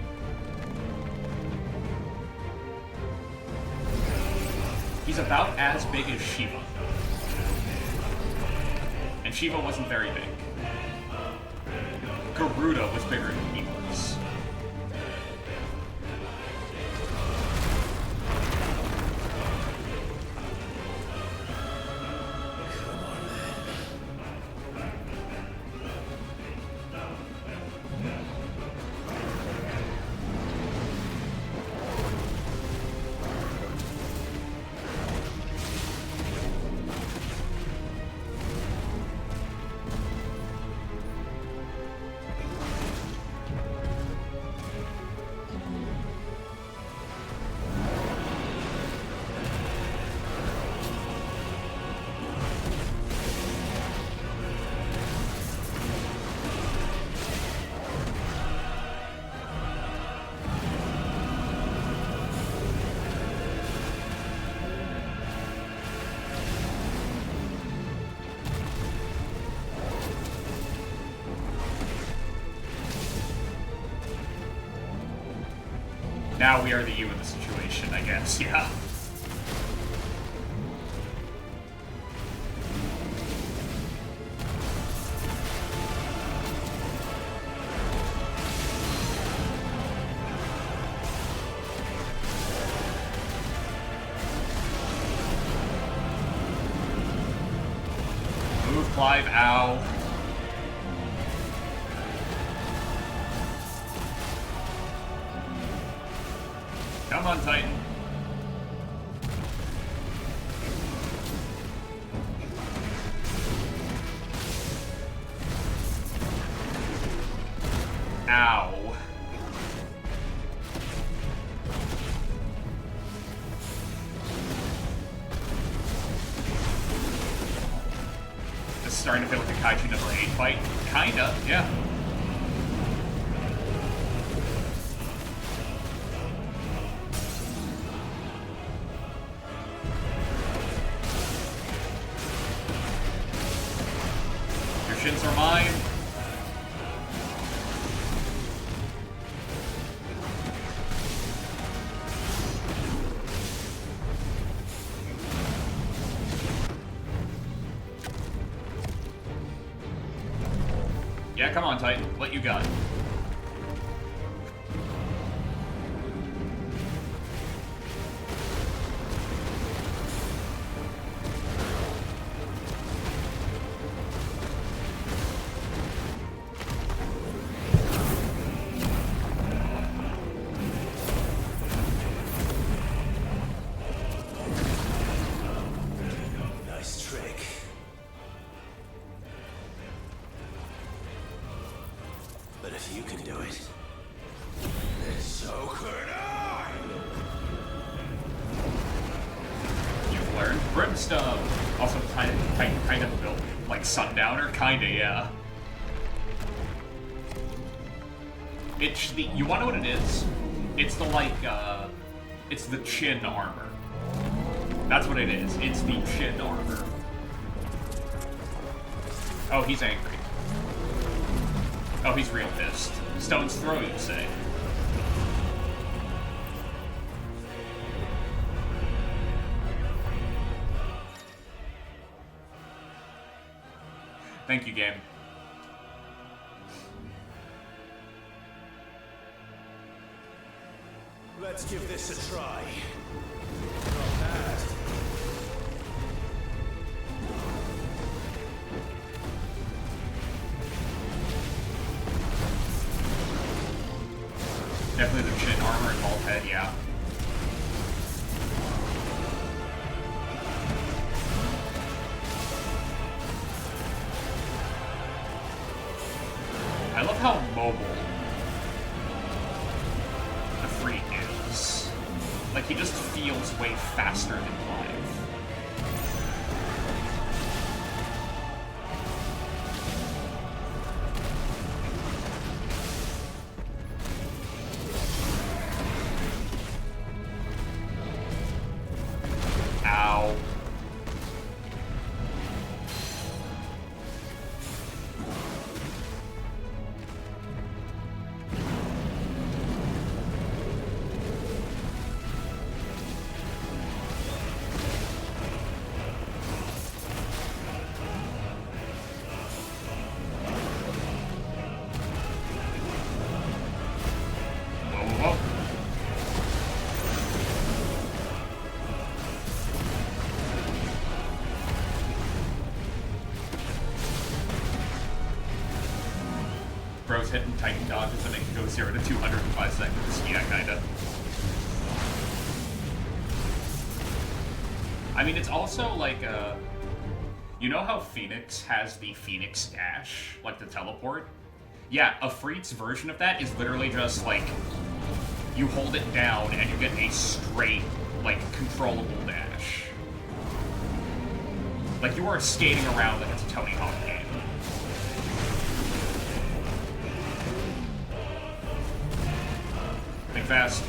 [SPEAKER 1] He's about as big as Shiva. And Shiva wasn't very big. Garuda was bigger than he was. Now we are the you in the situation, I guess, yeah. Move, Clive, ow. Come on, Titan. Ow. starting to feel like a Kaiju number 8 fight. Kinda, yeah. Your shins are mine. Yeah, come on, Titan. What you got?
[SPEAKER 18] Nice trick. But if you can do it, then so could I!
[SPEAKER 1] You've learned Brimstone. Also, kind of built like Sundowner, kinda, yeah. It's the. You wanna know what it is? It's the it's the chin armor. That's what it is. It's the chin armor. Oh, he's angry. Oh, he's real pissed. Stone's throw, you say? Thank you, game.
[SPEAKER 18] Let's give this a try. Not bad.
[SPEAKER 1] Definitely the chin armor and bald head, yeah. I love how mobile the Freak is. Like, he just feels way faster than Clive. Ow. Whoa, whoa. Bro's hitting Titan dodges to make it go 0 to 200 in 5 seconds. Yeah, kinda. I mean, it's also like, you know how Phoenix has the Phoenix Dash? Like the teleport? Yeah, a Freak's version of that is literally just, like, you hold it down and you get a straight, like, controllable dash. Like, you are skating around like it's a Tony Hawk game. Think fast.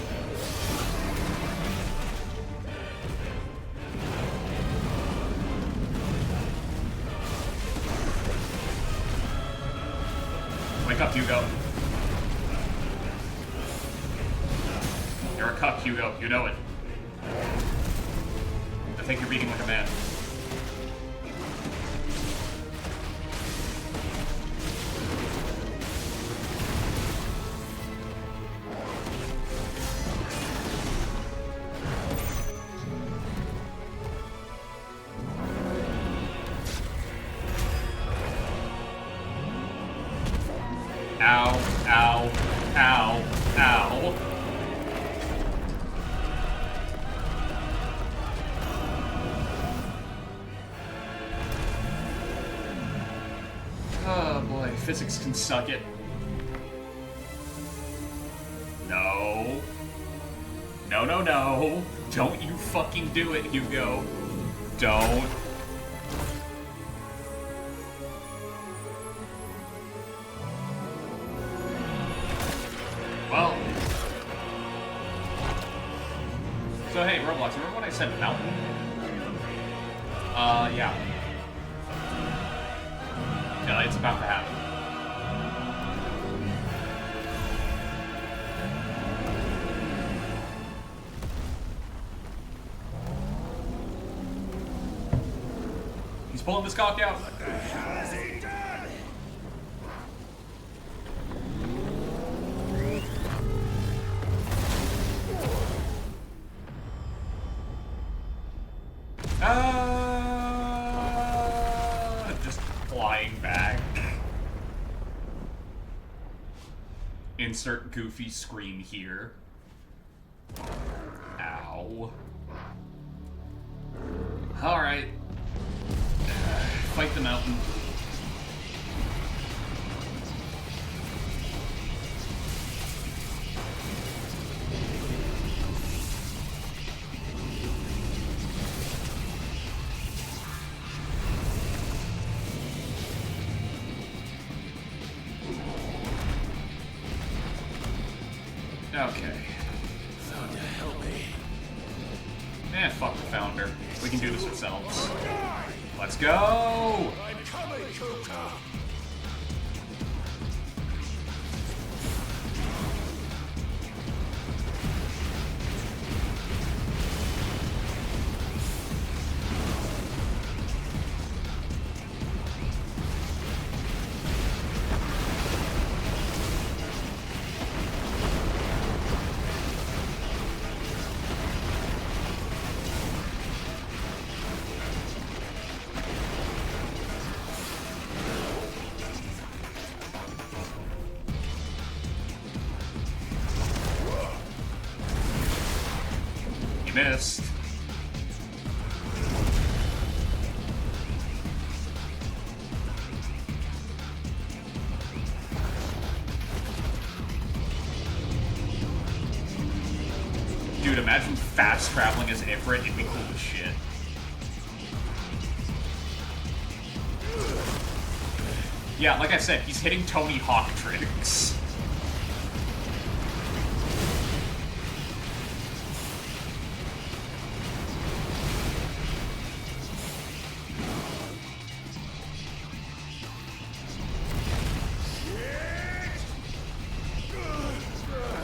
[SPEAKER 1] Wake up, Hugo. You're a cuck, Hugo. You know it. I think you're beating like a man. Ow, ow, ow, ow. Oh boy, physics can suck it. No. No, no, no. Don't you fucking do it, Hugo. Don't. Well. So hey, Roblox, remember when I said mountain? Yeah. Yeah, it's about to happen. He's pulling this cock out.
[SPEAKER 9] What the hell has he done?
[SPEAKER 1] Just flying back. Insert goofy scream here. Ow. Alright. Fight the mountain. Okay.
[SPEAKER 18] Founder, help me.
[SPEAKER 1] Eh, fuck the founder. We can do this ourselves. Let's go!
[SPEAKER 9] I'm coming, Kupka!
[SPEAKER 1] Missed. Dude, imagine fast traveling as Ifrit, it'd be cool as shit. Yeah, like I said, he's hitting Tony Hawk tricks.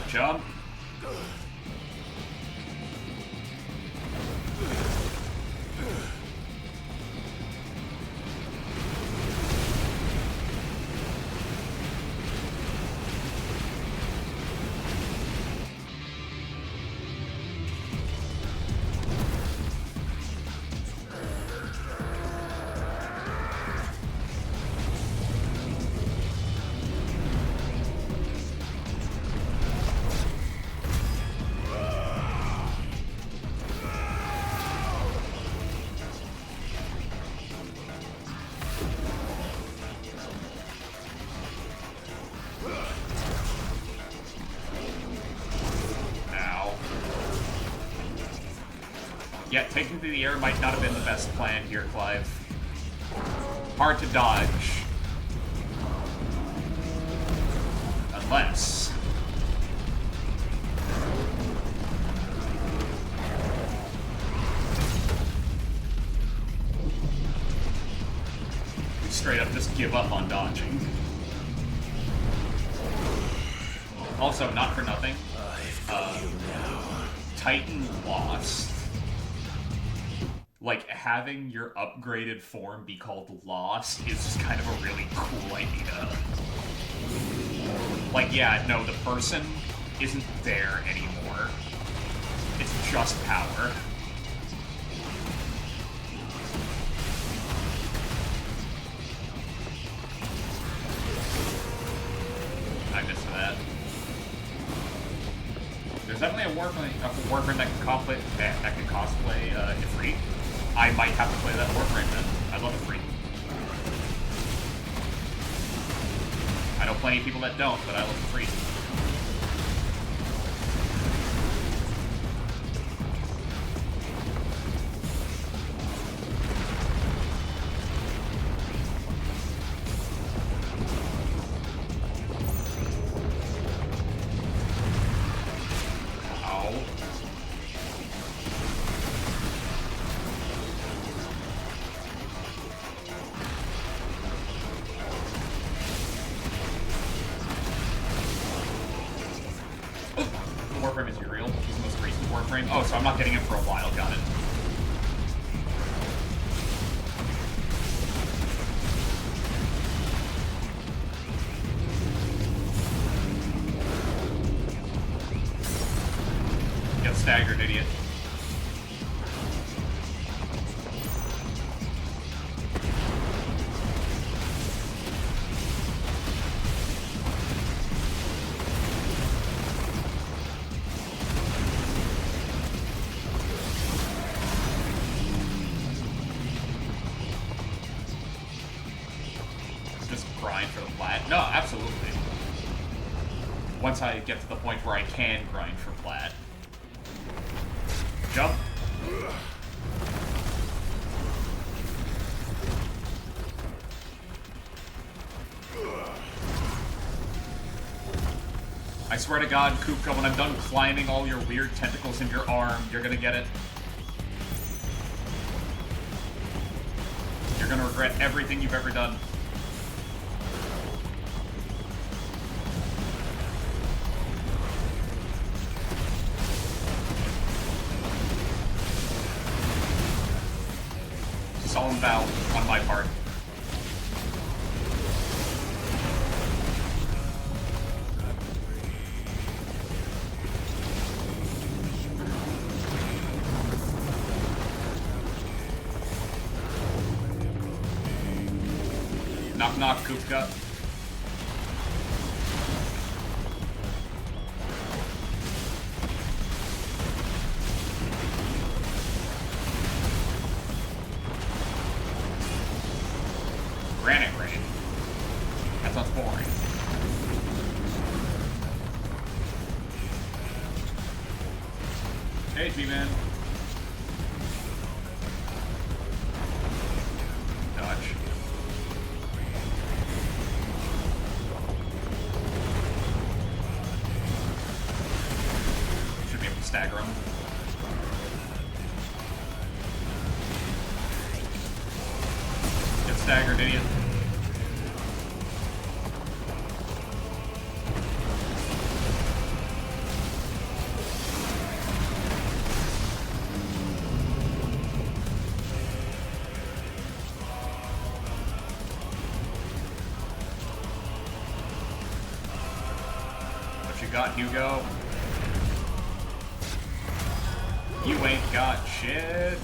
[SPEAKER 1] Jump. Yeah, taking to the air might not have been the best plan here, Clive. Hard to dodge. Unless... we straight up just give up on dodging. Also, not for nothing, Titan lost. Like, having your upgraded form be called Lost is just kind of a really cool idea. Like, yeah, no, the person isn't there anymore. It's just power. I missed that. There's definitely a Warframe that can cosplay Ifrit. I might have to play that Warframe then. I love Ifrit. I know plenty of people that don't, but I love Ifrit. Warframe is Uriel, which is the most recent Warframe. Oh, so I'm not getting it for a while, got it. Get staggered, idiot. Just grind for the plat. No, absolutely. Once I get to the point where I can grind for plat. Jump. I swear to God, Kupka, when I'm done climbing all your weird tentacles in your arm, you're gonna get it. You're gonna regret everything you've ever done. Solemn vow on my part. Knock knock, Kupka. Granite rain. That sounds boring. Hey, G-Man. Dodge. Should be able to stagger him. Get staggered, idiot. What you got, Hugo? You ain't got shit.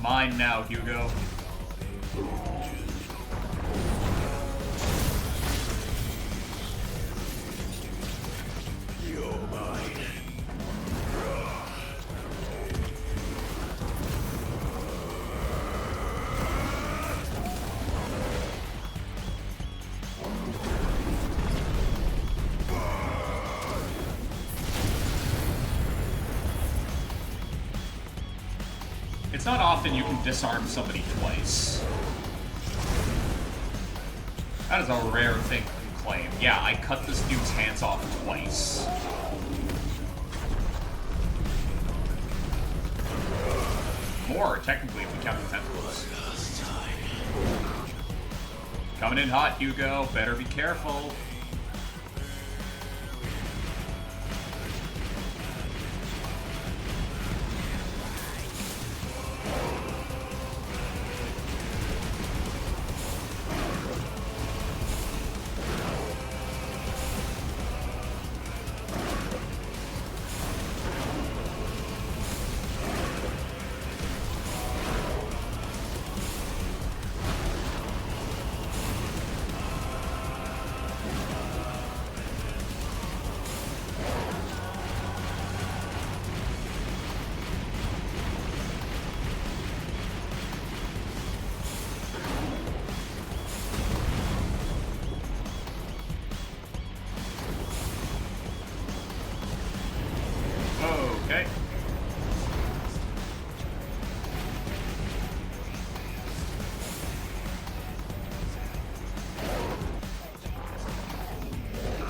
[SPEAKER 1] Mine now, Hugo.
[SPEAKER 18] You're mine.
[SPEAKER 1] It's not often you can disarm somebody twice. That is a rare thing to claim. Yeah, I cut this dude's hands off twice. More, technically, if we count the tentacles. Coming in hot, Hugo. Better be careful. Okay.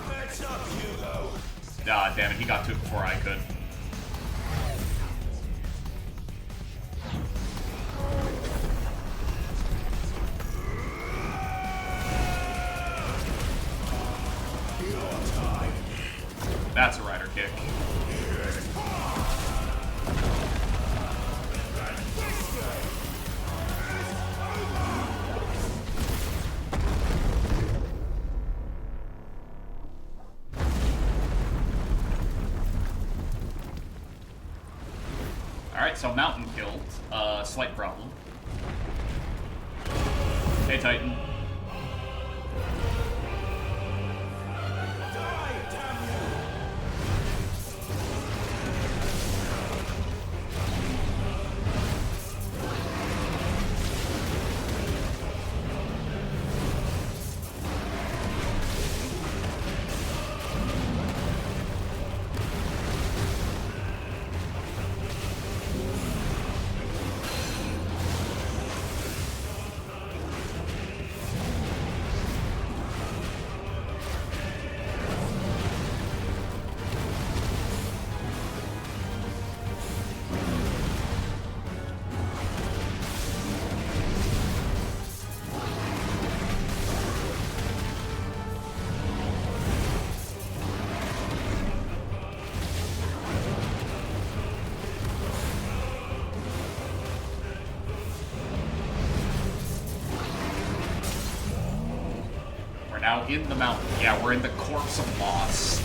[SPEAKER 18] That's up, Hugo.
[SPEAKER 1] Ah, damn it, he got to it before I could. That's a rider kick. Alright, so Mountain killed. Slight problem. Hey, Titan. Now in the mountain. Yeah, we're in the corpse of Lost.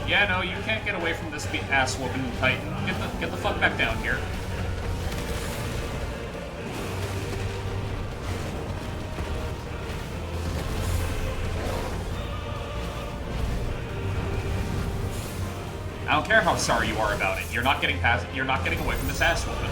[SPEAKER 1] Yeah, no, you can't get away from this ass-whooping Titan. Get the fuck back down here. I don't care how sorry you are about it. You're not getting past. You're not getting away from this ass whooping.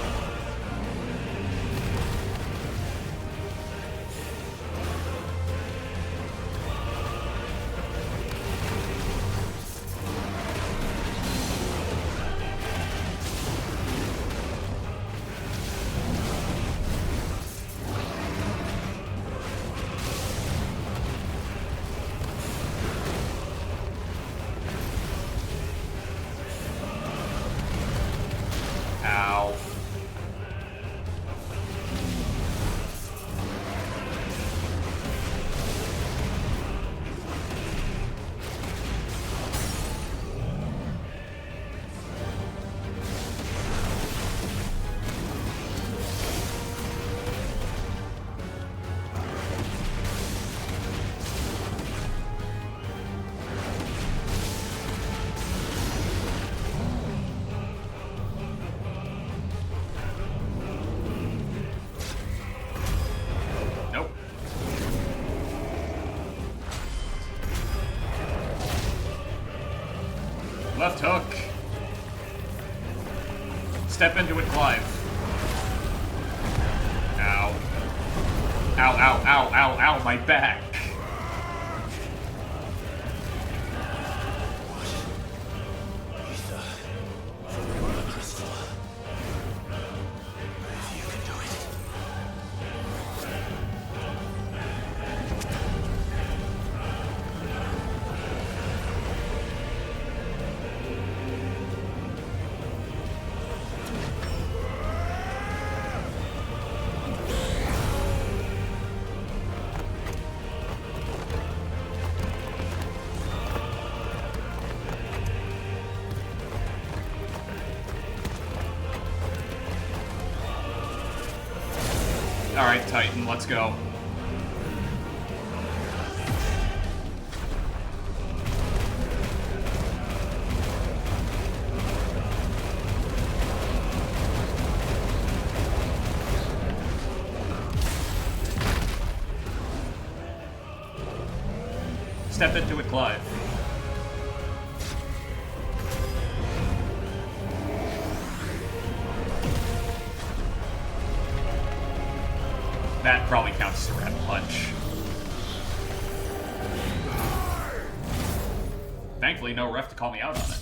[SPEAKER 1] Ow. Left hook. Step into it, Clive. Ow. Ow, ow, ow, ow, ow, my back. Alright, Titan, let's go. Step into it, Clive. That probably counts as a red punch. Thankfully, no ref to call me out on it.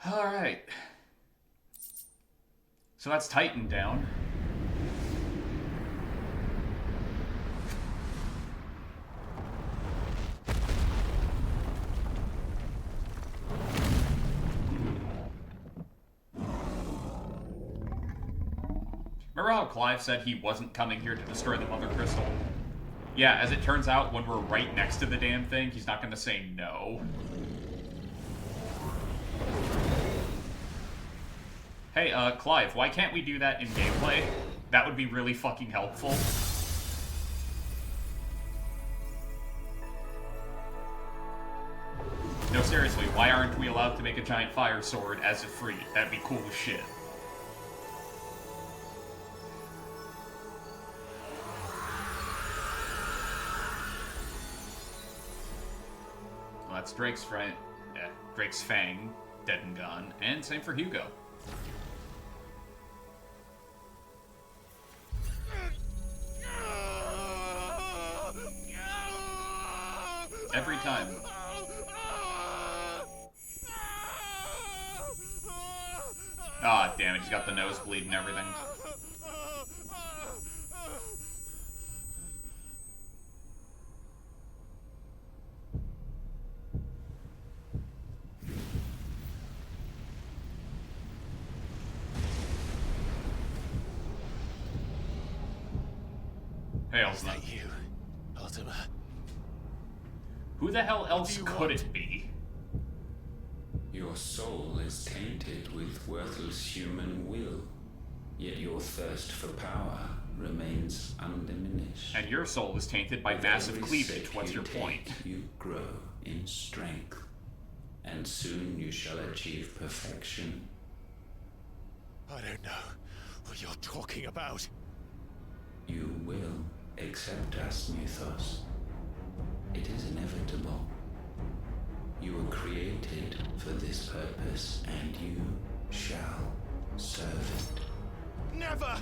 [SPEAKER 1] Alright. So that's Titan down. Remember how Clive said he wasn't coming here to destroy the Mother Crystal? Yeah, as it turns out, when we're right next to the damn thing, he's not gonna say no. Hey, Clive, why can't we do that in gameplay? That would be really fucking helpful. No, seriously, why aren't we allowed to make a giant fire sword as a free? That'd be cool as shit. Well, that's Drake's friend. Yeah, Drake's Fang, dead and gone. And same for Hugo. Every time. Ah, damn it, he's got the nosebleed and everything. Hail's not you, Ultima. Who the hell else could it be?
[SPEAKER 20] Your soul is tainted with worthless human will, yet your thirst for power remains undiminished.
[SPEAKER 1] And your soul is tainted by massive cleavage. What's your point?
[SPEAKER 20] You grow in strength, and soon you shall achieve perfection.
[SPEAKER 5] I don't know what you're talking about.
[SPEAKER 20] You will accept us, Mythos. It is inevitable. You were created for this purpose, and you shall serve it.
[SPEAKER 5] Never!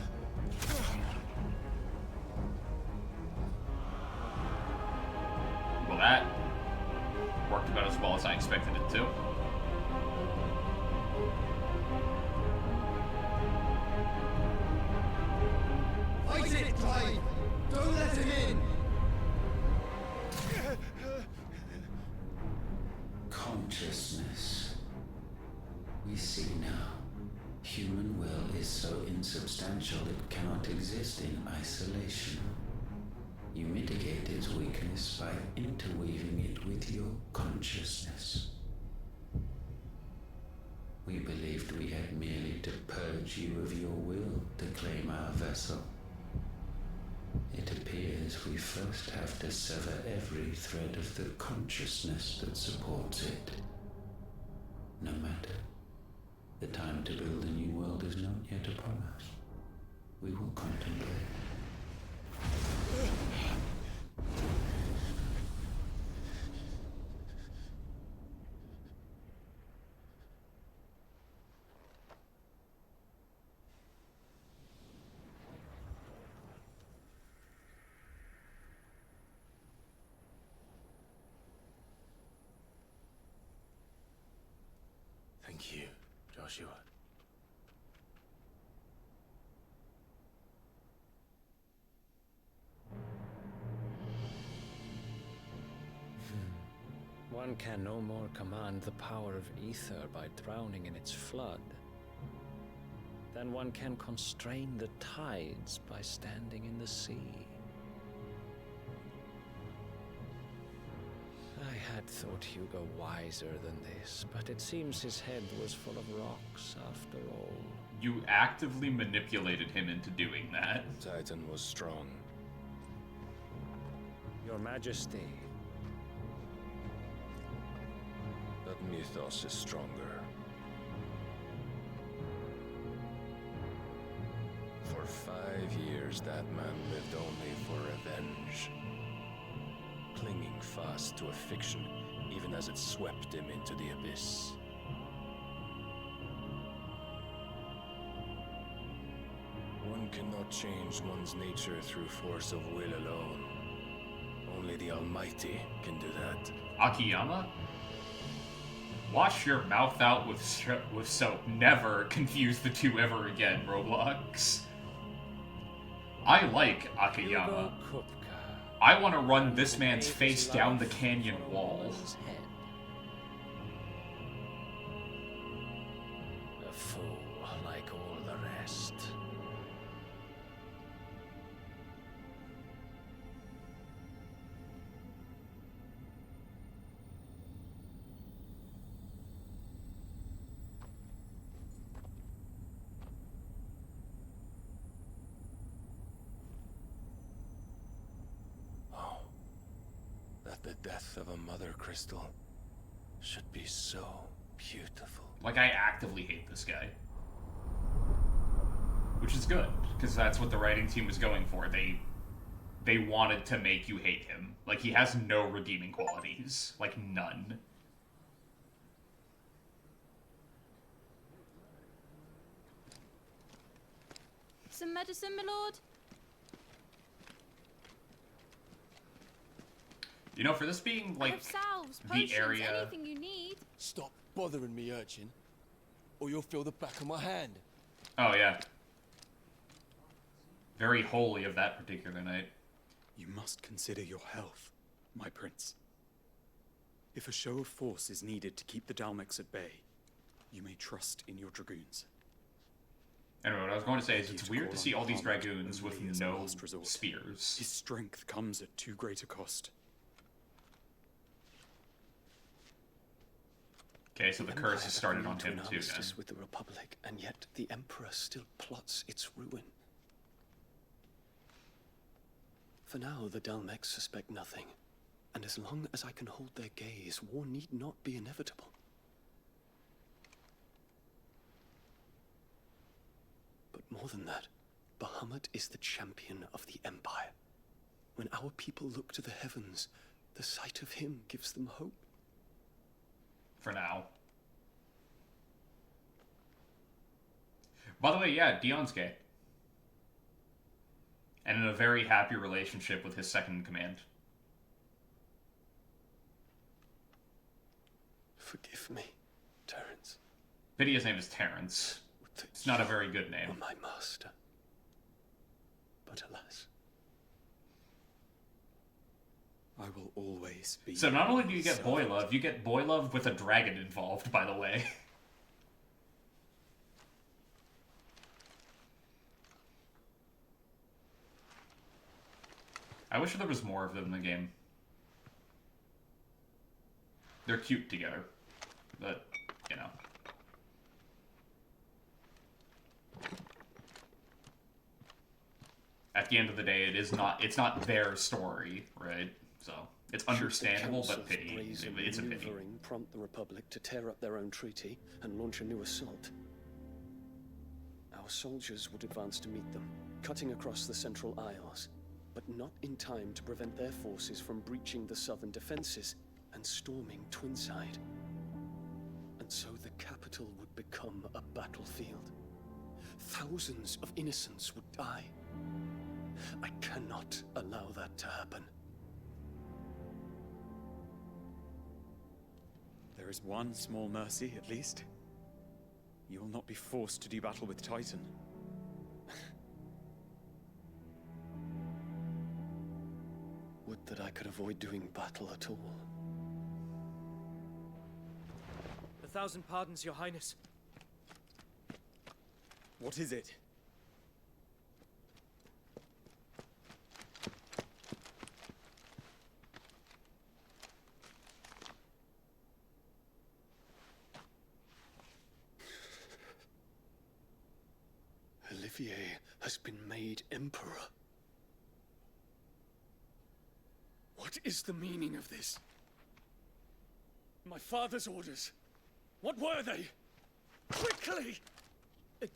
[SPEAKER 1] Well, that worked about as well as I expected it to.
[SPEAKER 21] Fight it, Clive! Don't let him in!
[SPEAKER 20] Consciousness. We see now. Human will is so insubstantial it cannot exist in isolation. You mitigate its weakness by interweaving it with your consciousness. We believed we had merely to purge you of your will to claim our vessel. It appears we first have to sever every thread of the consciousness that supports it. No matter. The time to build a new world is not yet upon us. we will contemplate.
[SPEAKER 2] Thank you, Joshua.
[SPEAKER 3] One can no more command the power of ether by drowning in its flood than one can constrain the tides by standing in the sea. I had thought Hugo wiser than this, but it seems his head was full of rocks after all.
[SPEAKER 1] You actively manipulated him into doing that.
[SPEAKER 16] Titan was strong.
[SPEAKER 3] Your Majesty.
[SPEAKER 16] But Mythos is stronger. For 5 years, that man lived only for revenge. Clinging fast to a fiction, even as it swept him into the abyss. One cannot change one's nature through force of will alone. Only the Almighty can do that.
[SPEAKER 1] Akiyama? Wash your mouth out with soap. Never confuse the two ever again, Roblox. I like Akiyama. I want to run this man's face down the canyon wall.
[SPEAKER 3] A fool like all the rest.
[SPEAKER 16] That the death of a mother crystal should be so beautiful.
[SPEAKER 1] Like, I actively hate this guy. Which is good, because that's what the writing team was going for. They wanted to make you hate him. Like, he has no redeeming qualities. Like, none.
[SPEAKER 14] Some medicine, my lord?
[SPEAKER 1] You know, for this being,
[SPEAKER 14] I
[SPEAKER 1] like,
[SPEAKER 14] have salves,
[SPEAKER 1] the
[SPEAKER 14] potions,
[SPEAKER 1] area...
[SPEAKER 14] anything you need.
[SPEAKER 13] Stop bothering me, urchin, or you'll feel the back of my hand.
[SPEAKER 1] Oh, yeah. Very holy of that particular night.
[SPEAKER 4] You must consider your health, my prince. If a show of force is needed to keep the Dalmex at bay, you may trust in your dragoons.
[SPEAKER 1] Anyway, what I was going to say is it's weird to see all these dragoons with no spears.
[SPEAKER 4] His strength comes at too great a cost.
[SPEAKER 1] Okay, so the curse has started on him too, then.
[SPEAKER 22] With the Republic, and yet the Emperor still plots its ruin. For now, the Dalmex suspect nothing, and as long as I can hold their gaze, war need not be inevitable. But more than that, Bahamut is the champion of the Empire. When our people look to the heavens, the sight of him gives them hope.
[SPEAKER 1] For now. By the way, yeah, Dion's gay. And in a very happy relationship with his second in command.
[SPEAKER 22] Forgive me, Terence.
[SPEAKER 1] Pity his name is Terence. It's not a very good name.
[SPEAKER 22] My master. But alas.
[SPEAKER 4] I will always be...
[SPEAKER 1] So not only do you get boy love, you get boy love with a dragon involved, by the way. I wish there was more of them in the game. They're cute together. But, you know. At the end of the day, it's not their story, right? So, it's understandable, but pity. It's a pity.
[SPEAKER 22] Prompt the Republic to tear up their own treaty and launch a new assault. Our Our soldiers would advance to meet them, cutting across the central aisles, but not in time to prevent their forces from breaching the southern defenses and storming Twinside. And so the capital would become a battlefield. Thousands of innocents would die. I cannot allow that to happen.
[SPEAKER 4] There is one small mercy, at least. You will not be forced to do battle with Titan.
[SPEAKER 22] Would that I could avoid doing battle at all.
[SPEAKER 8] 1,000 pardons, Your Highness.
[SPEAKER 4] What is it?
[SPEAKER 22] Olivier has been made Emperor. What is the meaning of this? My father's orders. What were they? Quickly!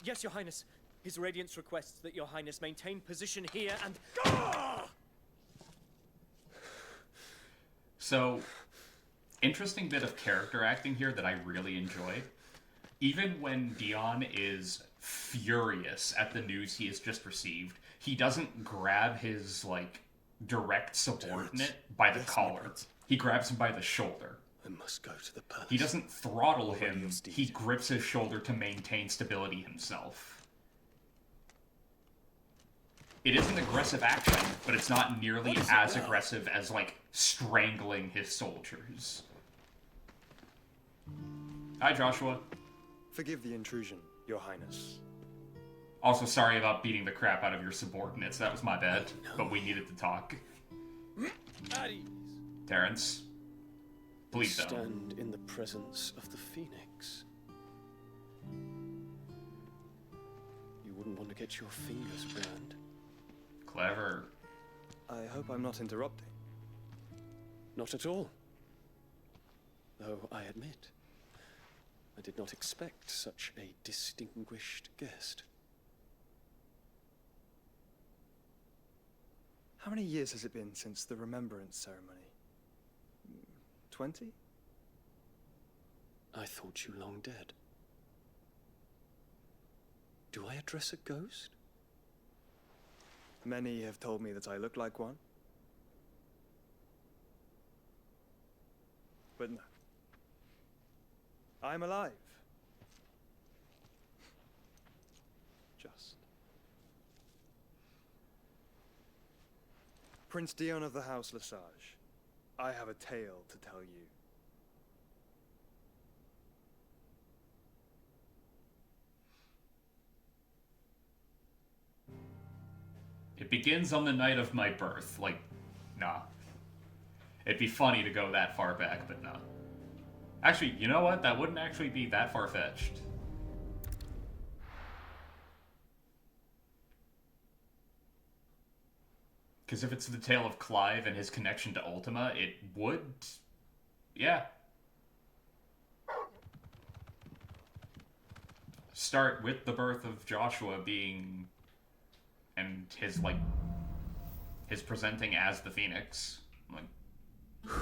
[SPEAKER 8] Yes, Your Highness. His Radiance requests that Your Highness maintain position here and...
[SPEAKER 1] So, interesting bit of character acting here that I really enjoy. Even when Dion is furious at the news he has just received, he doesn't grab his, like, direct subordinate by the collar. He grabs him by the shoulder.
[SPEAKER 22] I must go to the palace.
[SPEAKER 1] He doesn't throttle him, he grips his shoulder to maintain stability himself. It is an aggressive action, but it's not nearly as aggressive as, like, strangling his soldiers. Hi, Joshua.
[SPEAKER 11] Forgive the intrusion, Your Highness.
[SPEAKER 1] Also, sorry about beating the crap out of your subordinates. That was my bad, but we needed to talk. Terrence, please don't.
[SPEAKER 22] Stand in the presence of the Phoenix. You wouldn't want to get your fingers burned.
[SPEAKER 1] Clever.
[SPEAKER 11] I hope I'm not interrupting.
[SPEAKER 22] Not at all. Though I admit, I did not expect such a distinguished guest.
[SPEAKER 11] How many years has it been since the Remembrance ceremony? 20?
[SPEAKER 22] I thought you long dead. Do I address a ghost?
[SPEAKER 11] Many have told me that I look like one. But no. I'm alive. Just. Prince Dion of the House Lesage, I have a tale to tell you.
[SPEAKER 1] It begins on the night of my birth. Like, nah. It'd be funny to go that far back, but nah. Actually, you know what? That wouldn't actually be that far-fetched. Because if it's the tale of Clive and his connection to Ultima, it would... yeah. Start with the birth of Joshua being... and his, like... his presenting as the Phoenix. Like...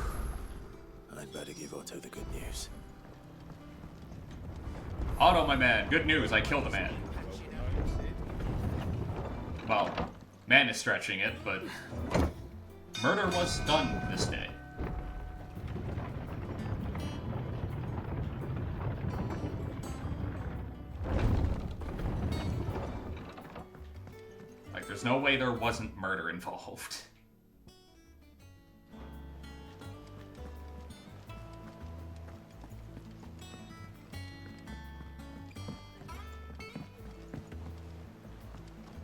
[SPEAKER 2] I'd better give Otto the good news.
[SPEAKER 1] Otto, my man, good news, I killed a man. Well, man is stretching it, but murder was done this day. Like, there's no way there wasn't murder involved.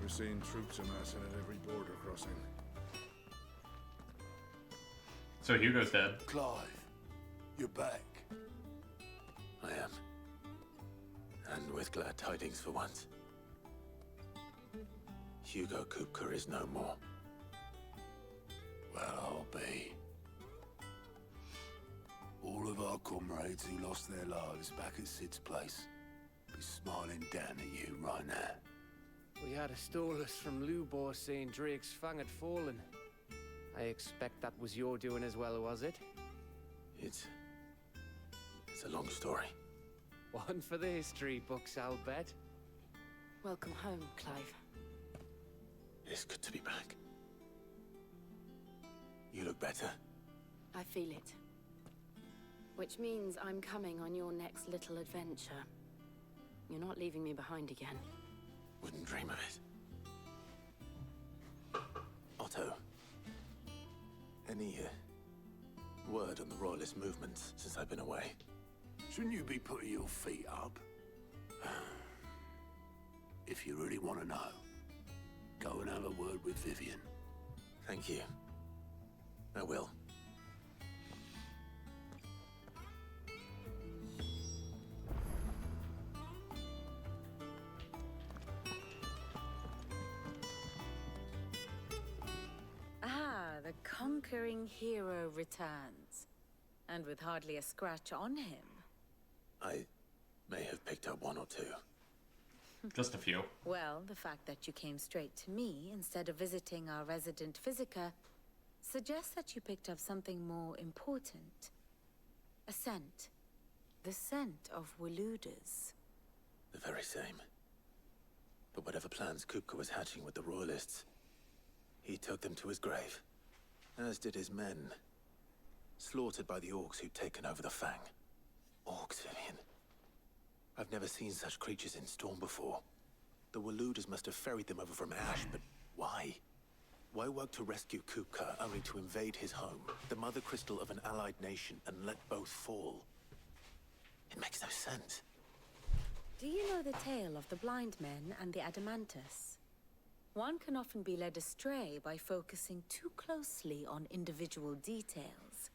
[SPEAKER 9] We're seeing troops amassing at every border crossing.
[SPEAKER 1] So Hugo's dead.
[SPEAKER 5] Clive, you're back.
[SPEAKER 2] I am. And with glad tidings for once. Hugo Kupka is no more.
[SPEAKER 5] Well, I'll be. All of our comrades who lost their lives back at Sid's place be smiling down at you right now.
[SPEAKER 6] We had a stolus from Lubor saying Drake's Fang had fallen. I expect that was your doing as well, was it?
[SPEAKER 2] It's a long story.
[SPEAKER 6] One for the history books, I'll bet.
[SPEAKER 19] Welcome home, Clive.
[SPEAKER 2] It's good to be back. You look better.
[SPEAKER 19] I feel it. Which means I'm coming on your next little adventure. You're not leaving me behind again.
[SPEAKER 2] Wouldn't dream of it. Otto. Any word on the Royalist movements since I've been away?
[SPEAKER 5] Shouldn't you be putting your feet up? If you really want to know, go and have a word with Vivian.
[SPEAKER 2] Thank you. I will.
[SPEAKER 7] The conquering hero returns. And with hardly a scratch on him.
[SPEAKER 2] I may have picked up one or two.
[SPEAKER 1] Just a few.
[SPEAKER 7] Well, the fact that you came straight to me instead of visiting our resident physiker suggests that you picked up something more important. A scent. The scent of Waludas.
[SPEAKER 2] The very same. But whatever plans Kupka was hatching with the Royalists, he took them to his grave. As did his men. Slaughtered by the orcs who'd taken over the Fang. Orcs, Vivian. I've never seen such creatures in Storm before. The Waludas must have ferried them over from Ash, but why? Why work to rescue Kupka only to invade his home, the mother crystal of an allied nation, and let both fall? It makes no sense.
[SPEAKER 7] Do you know the tale of the blind men and the Adamantus? One can often be led astray by focusing too closely on individual details.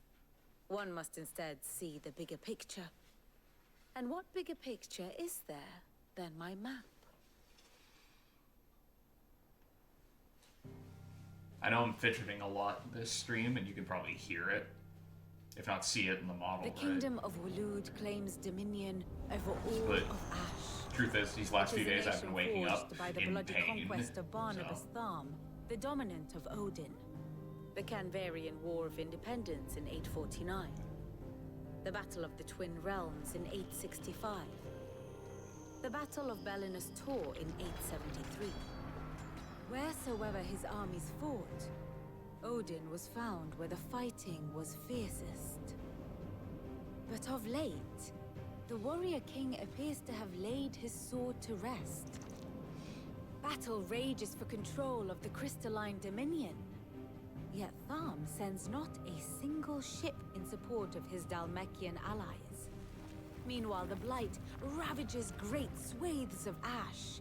[SPEAKER 7] One must instead see the bigger picture. And what bigger picture is there than my map?
[SPEAKER 1] I know I'm fidgeting a lot this stream, and you can probably hear it, if not see it in the model.
[SPEAKER 7] The kingdom of Waloed claims dominion over all
[SPEAKER 1] But
[SPEAKER 7] of Ash.
[SPEAKER 1] truth is, these last few days I've been waking up
[SPEAKER 7] by the
[SPEAKER 1] in
[SPEAKER 7] bloody
[SPEAKER 1] pain.
[SPEAKER 7] conquest of Barnabas
[SPEAKER 1] so.
[SPEAKER 7] Tharm, the dominant of Odin. The Canvarian War of Independence in 849. The Battle of the Twin Realms in 865. The Battle of Belinus Tor in 873. Wheresoever his armies fought, Odin was found where the fighting was fiercest. But of late, the warrior king appears to have laid his sword to rest. Battle rages for control of the crystalline dominion. Yet Tharm sends not a single ship in support of his Dalmekian allies. Meanwhile, the Blight ravages great swathes of Ash.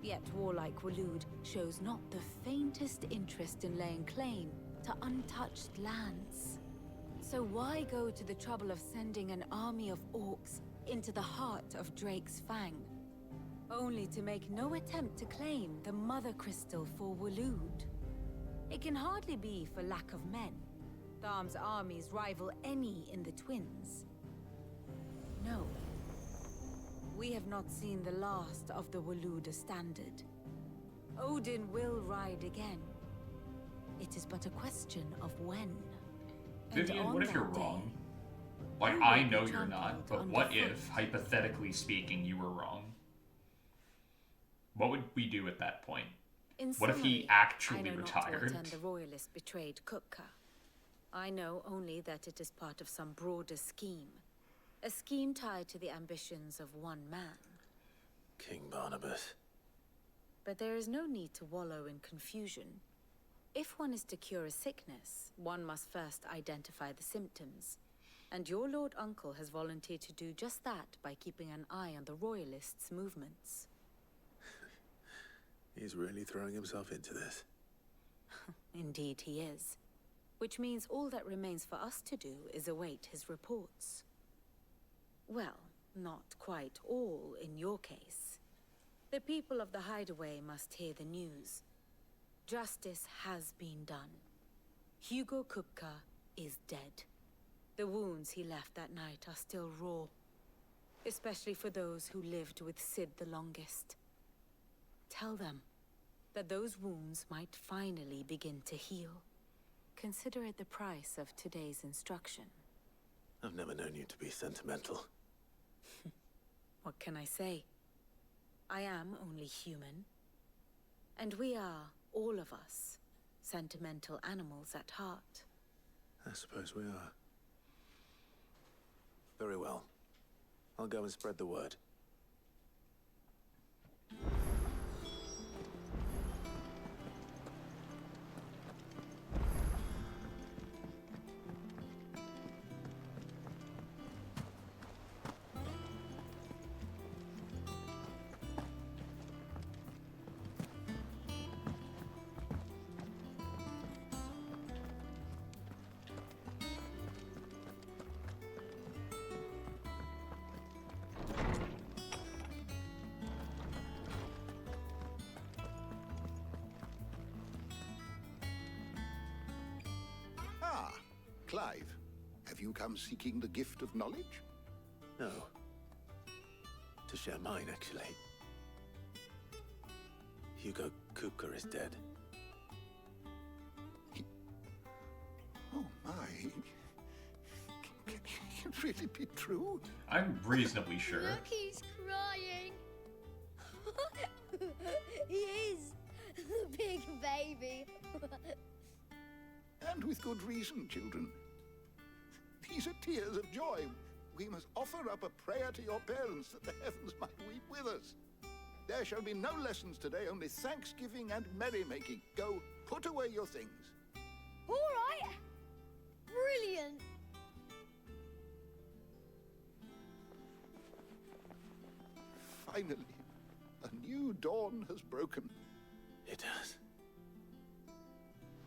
[SPEAKER 7] Yet warlike Waloed shows not the faintest interest in laying claim to untouched lands. So why go to the trouble of sending an army of orcs into the heart of Drake's Fang, only to make no attempt to claim the Mother Crystal for Waloed? It can hardly be for lack of men. Tharm's armies rival any in the Twins. No. We have not seen the last of the Waluda standard. Odin will ride again. It is but a question of when.
[SPEAKER 1] Vivian, what if you're wrong? Like, I know you're not, but what if, hypothetically speaking, you were wrong? What would we do at that point? What if he actually retired?
[SPEAKER 7] I know not what the Royalists betrayed Kupka. I know only that it is part of some broader scheme. A scheme tied to the ambitions of one man.
[SPEAKER 2] King Barnabas.
[SPEAKER 7] But there is no need to wallow in confusion. If one is to cure a sickness, one must first identify the symptoms. And your Lord Uncle has volunteered to do just that by keeping an eye on the Royalists' movements.
[SPEAKER 2] He's really throwing himself into this.
[SPEAKER 7] Indeed he is. Which means all that remains for us to do is await his reports. Well, not quite all in your case. The people of the Hideaway must hear the news. Justice has been done. Hugo Kupka is dead. The wounds he left that night are still raw. Especially for those who lived with Sid the longest. Tell them that those wounds might finally begin to heal. Consider it the price of today's instruction.
[SPEAKER 2] I've never known you to be sentimental.
[SPEAKER 7] What can I say? I am only human. And we are, all of us, sentimental animals at heart.
[SPEAKER 2] I suppose we are. Very well. I'll go and spread the word.
[SPEAKER 12] Ah, Clive. Have you come seeking the gift of knowledge?
[SPEAKER 2] No. To share mine, actually. Hugo Kupka is dead.
[SPEAKER 12] Oh my. Can it really be true?
[SPEAKER 1] I'm reasonably sure.
[SPEAKER 14] Look, he's crying. He is. The big baby.
[SPEAKER 12] And with good reason, children. These are tears of joy. We must offer up a prayer to your parents that the heavens might weep with us. There shall be no lessons today, only thanksgiving and merrymaking. Go, put away your things.
[SPEAKER 14] All right. Brilliant.
[SPEAKER 12] Finally, a new dawn has broken.
[SPEAKER 2] It has.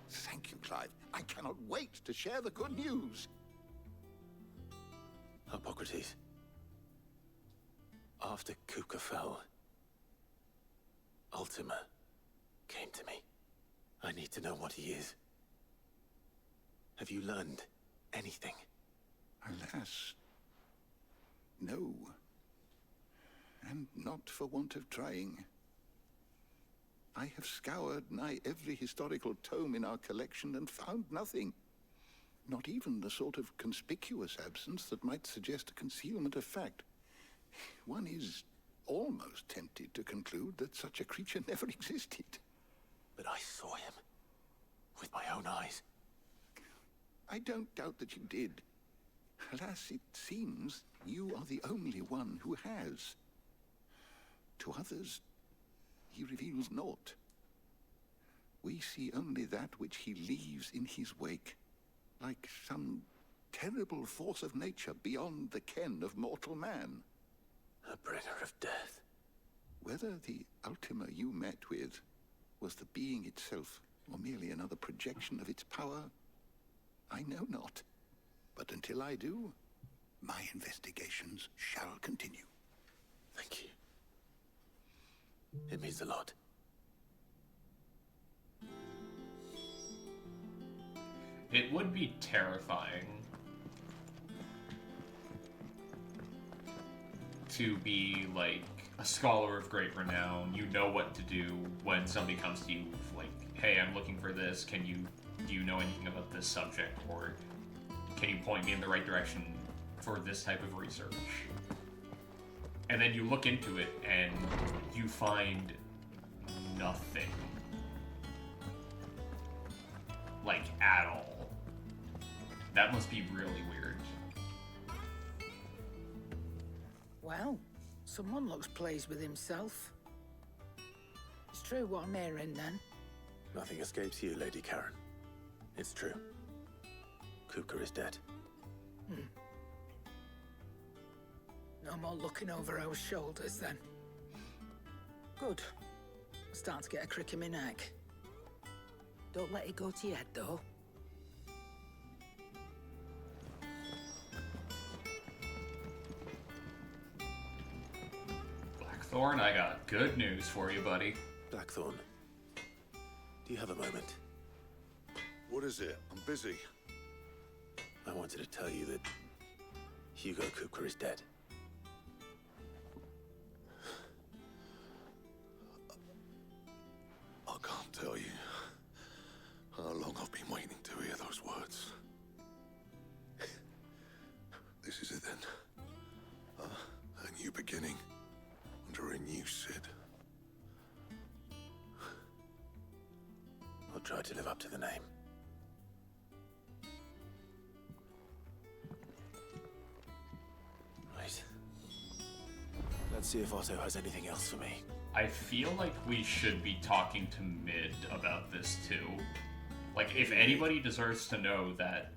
[SPEAKER 12] Thank you, Clive. I cannot wait to share the good news.
[SPEAKER 2] Hippocrates. After Kupka fell, Ultima came to me. I need to know what he is. Have you learned anything?
[SPEAKER 12] Alas, no. And not for want of trying. I have scoured nigh every historical tome in our collection and found nothing. Not even the sort of conspicuous absence that might suggest a concealment of fact. One is almost tempted to conclude that such a creature never existed.
[SPEAKER 2] But I saw him. With my own eyes.
[SPEAKER 12] I don't doubt that you did. Alas, it seems you are the only one who has. To others, he reveals naught. We see only that which he leaves in his wake, like some terrible force of nature beyond the ken of mortal man.
[SPEAKER 2] A bringer of death.
[SPEAKER 12] Whether the Ultima you met with was the being itself, or merely another projection of its power, I know not. But until I do, my investigations shall continue.
[SPEAKER 2] Thank you. It means a lot.
[SPEAKER 1] It would be terrifying to be, like, a scholar of great renown. You know what to do when somebody comes to you with, like, hey, I'm looking for this, do you know anything about this subject, or can you point me in the right direction for this type of research? And then you look into it, and you find nothing. Like, at all. That must be really weird.
[SPEAKER 5] Well, someone looks pleased with himself. It's true what I'm hearing, then.
[SPEAKER 2] Nothing escapes you, Lady Karen. It's true. Kupka is dead.
[SPEAKER 5] No more looking over our shoulders, then. Good. I'm starting to get a crick in my neck. Don't let it go to your head, though.
[SPEAKER 1] Blackthorn, I got good news for you, buddy.
[SPEAKER 2] Blackthorn, do you have a moment?
[SPEAKER 12] What is it? I'm busy.
[SPEAKER 2] I wanted to tell you that Hugo Kupka is dead.
[SPEAKER 12] beginning under a new Cid.
[SPEAKER 2] I'll try to live up to the name. Right. Let's see if Otto has anything else for me.
[SPEAKER 1] I feel like we should be talking to Mid about this too. Like, if anybody deserves to know that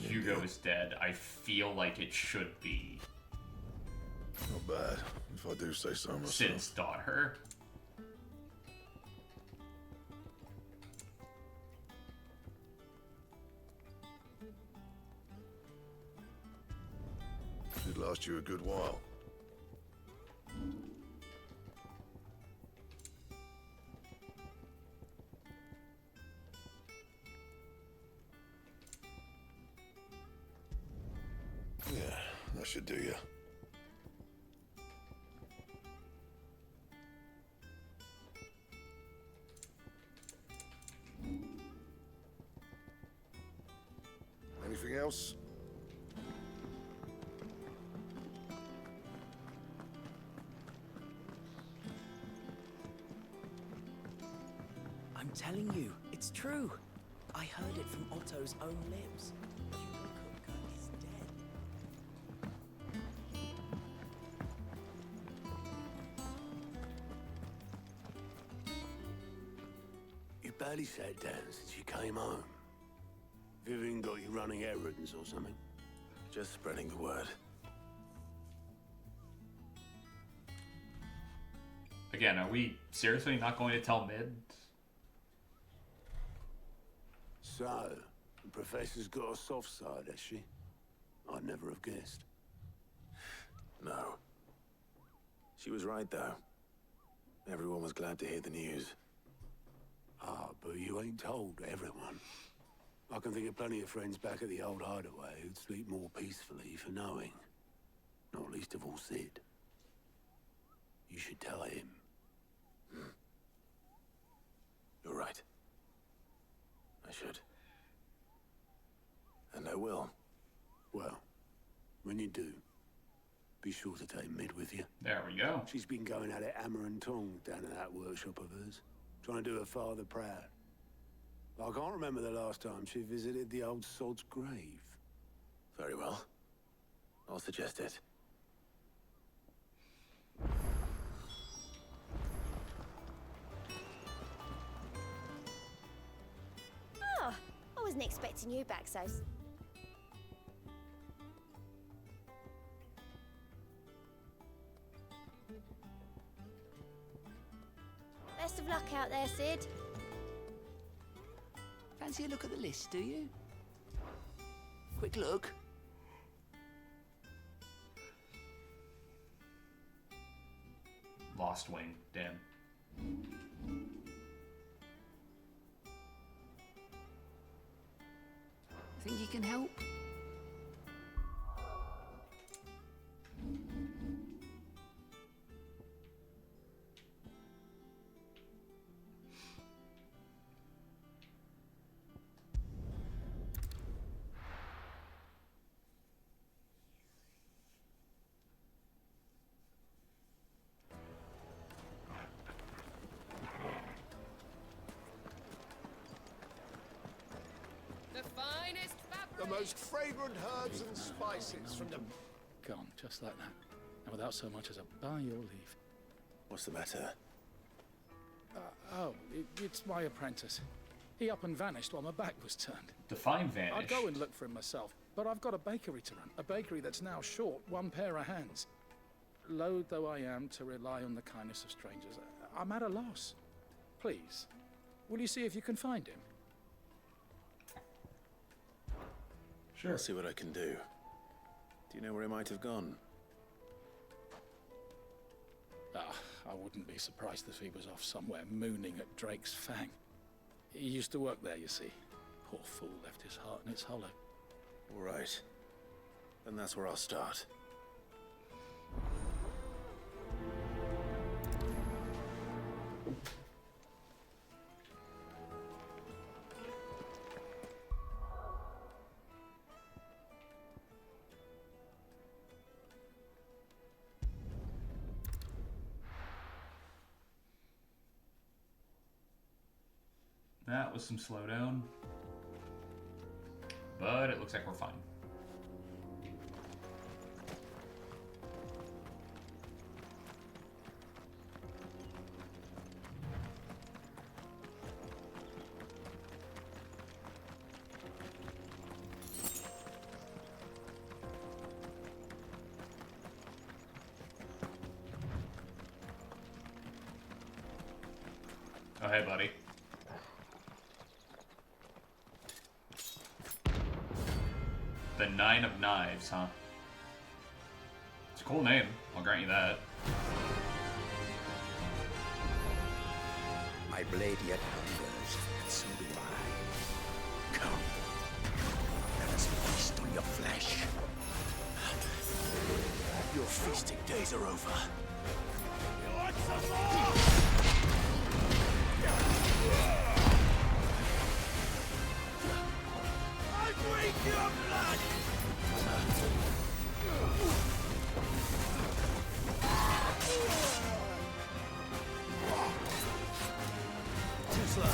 [SPEAKER 1] Hugo is dead, I feel like it should be
[SPEAKER 12] Not bad, if I do say so myself.
[SPEAKER 1] Cid's daughter.
[SPEAKER 12] Should last you a good while. Yeah, that should do you. Anything else?
[SPEAKER 15] I'm telling you, it's true. I heard it from Otto's own lips. Hugo Kupka is dead.
[SPEAKER 18] You barely sat down since you came home. Vivian got you running errands or something?
[SPEAKER 2] Just spreading the word.
[SPEAKER 1] Again, are we seriously not going to tell Mid?
[SPEAKER 18] So, the Professor's got a soft side, has she? I'd never have guessed.
[SPEAKER 2] No. She was right, though. Everyone was glad to hear the news.
[SPEAKER 18] Ah, but you ain't told everyone. I can think of plenty of friends back at the old hideaway who'd sleep more peacefully for knowing. Not least of all Cid. You should tell him.
[SPEAKER 2] You're right. I should. And I will.
[SPEAKER 18] Well, when you do, be sure to take Mid with you.
[SPEAKER 1] There we go.
[SPEAKER 18] She's been going at it hammer and tong down at that workshop of hers. Trying to do her father proud. I can't remember the last time she visited the old sod's grave.
[SPEAKER 2] Very well. I'll suggest it.
[SPEAKER 17] Oh, I wasn't expecting you back so... Best of luck out there, Cid.
[SPEAKER 10] Fancy a look at the list, do you? Quick look.
[SPEAKER 1] Lost Wing, damn.
[SPEAKER 10] Think you can help?
[SPEAKER 21] The most fragrant herbs and spices from the...
[SPEAKER 23] Gone, just like that. And without so much as a by your leave.
[SPEAKER 2] What's the matter?
[SPEAKER 23] It's my apprentice. He up and vanished while my back was turned.
[SPEAKER 1] Define vanish.
[SPEAKER 23] I'd go and look for him myself, but I've got a bakery to run. A bakery that's now short one pair of hands. Loath though I am to rely on the kindness of strangers, I'm at a loss. Please, will you see if you can find him?
[SPEAKER 2] Sure. I'll see what I can do. Do you know where he might have gone?
[SPEAKER 23] I wouldn't be surprised if he was off somewhere mooning at Drake's Fang. He used to work there, you see. Poor fool left his heart in its hollow.
[SPEAKER 2] All right. Then that's where I'll start.
[SPEAKER 1] That was some slowdown. But it looks like we're fine. Oh, hey, buddy. The Nine of Knives, huh? It's a cool name, I'll grant you that.
[SPEAKER 3] My blade yet hungers, and so do I. Come, let us feast on your flesh.
[SPEAKER 2] Your feasting days are over.
[SPEAKER 21] You want some more? I drink your blood!
[SPEAKER 2] Too slow.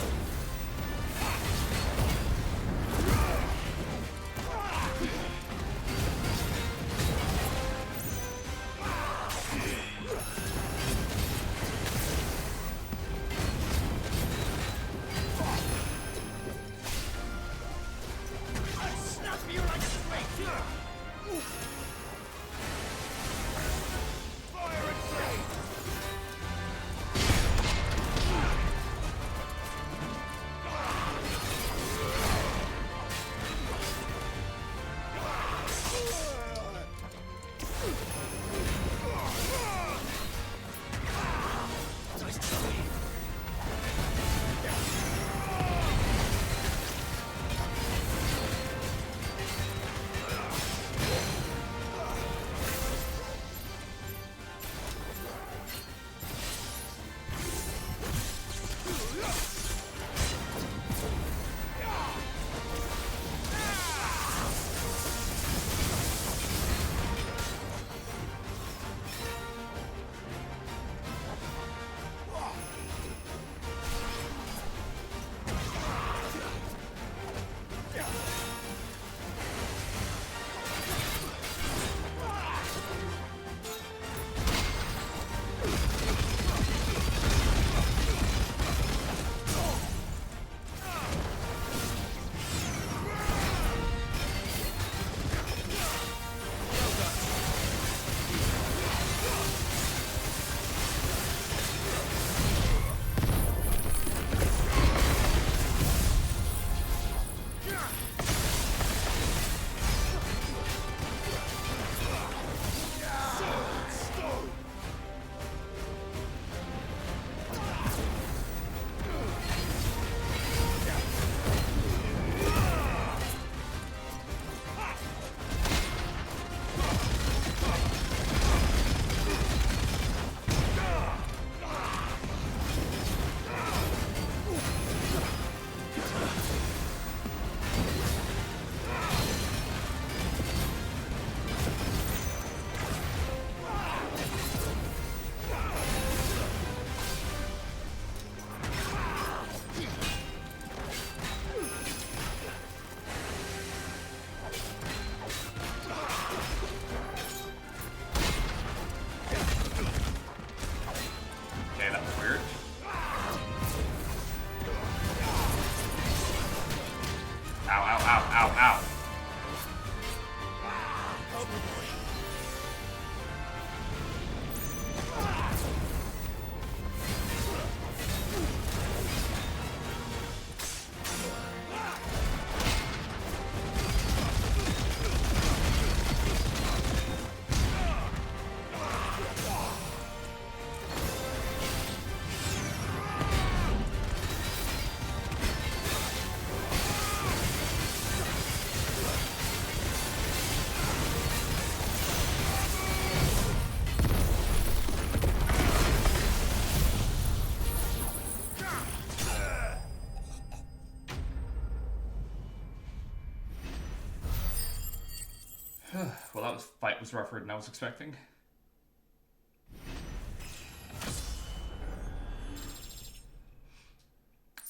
[SPEAKER 1] Well, that fight was rougher than I was expecting.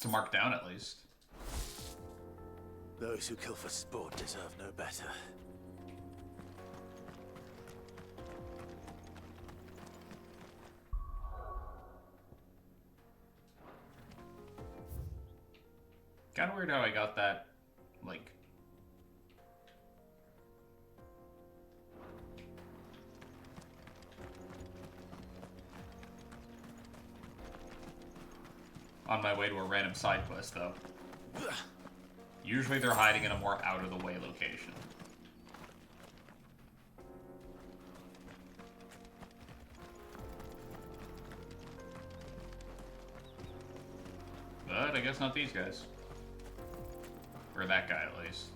[SPEAKER 1] to mark down at least.
[SPEAKER 2] Those who kill for sport deserve no better.
[SPEAKER 1] Kinda weird how I got that, like... on my way to a random side quest, though. Usually they're hiding in a more out-of-the-way location. But I guess not these guys. Or that guy, at least.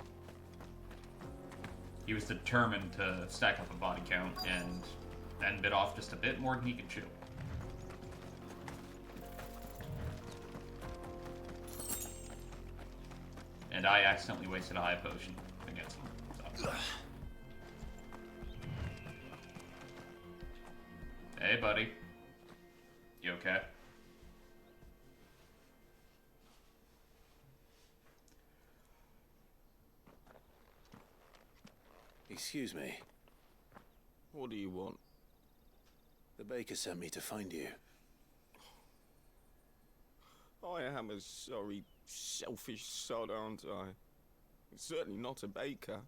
[SPEAKER 1] He was determined to stack up a body count, and then bit off just a bit more than he could chew. And I accidentally wasted a high potion against him. So. Hey, buddy. You okay?
[SPEAKER 2] Excuse me.
[SPEAKER 13] What do you want?
[SPEAKER 2] The baker sent me to find you.
[SPEAKER 13] I am a sorry, selfish sod, aren't I? Certainly not a baker.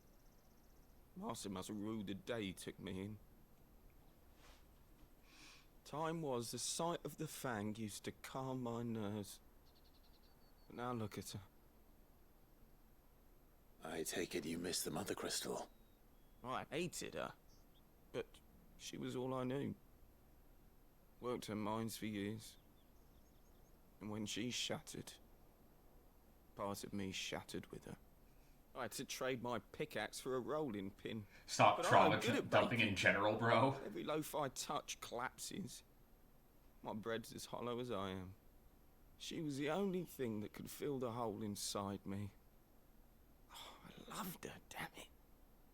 [SPEAKER 13] Master must rue the day he took me in. Time was the sight of the fang used to calm my nerves. But now look at her.
[SPEAKER 2] I take it you missed the mother crystal.
[SPEAKER 13] I hated her, but she was all I knew. Worked her mines for years. And when she shattered, part of me shattered with her. I had to trade my pickaxe for a rolling pin.
[SPEAKER 1] Stop
[SPEAKER 13] But
[SPEAKER 1] trauma
[SPEAKER 13] I'm good at
[SPEAKER 1] dumping
[SPEAKER 13] baking.
[SPEAKER 1] in general, bro.
[SPEAKER 13] Every loaf I touch collapses. My bread's as hollow as I am. She was the only thing that could fill the hole inside me. Oh, I loved her, damn it.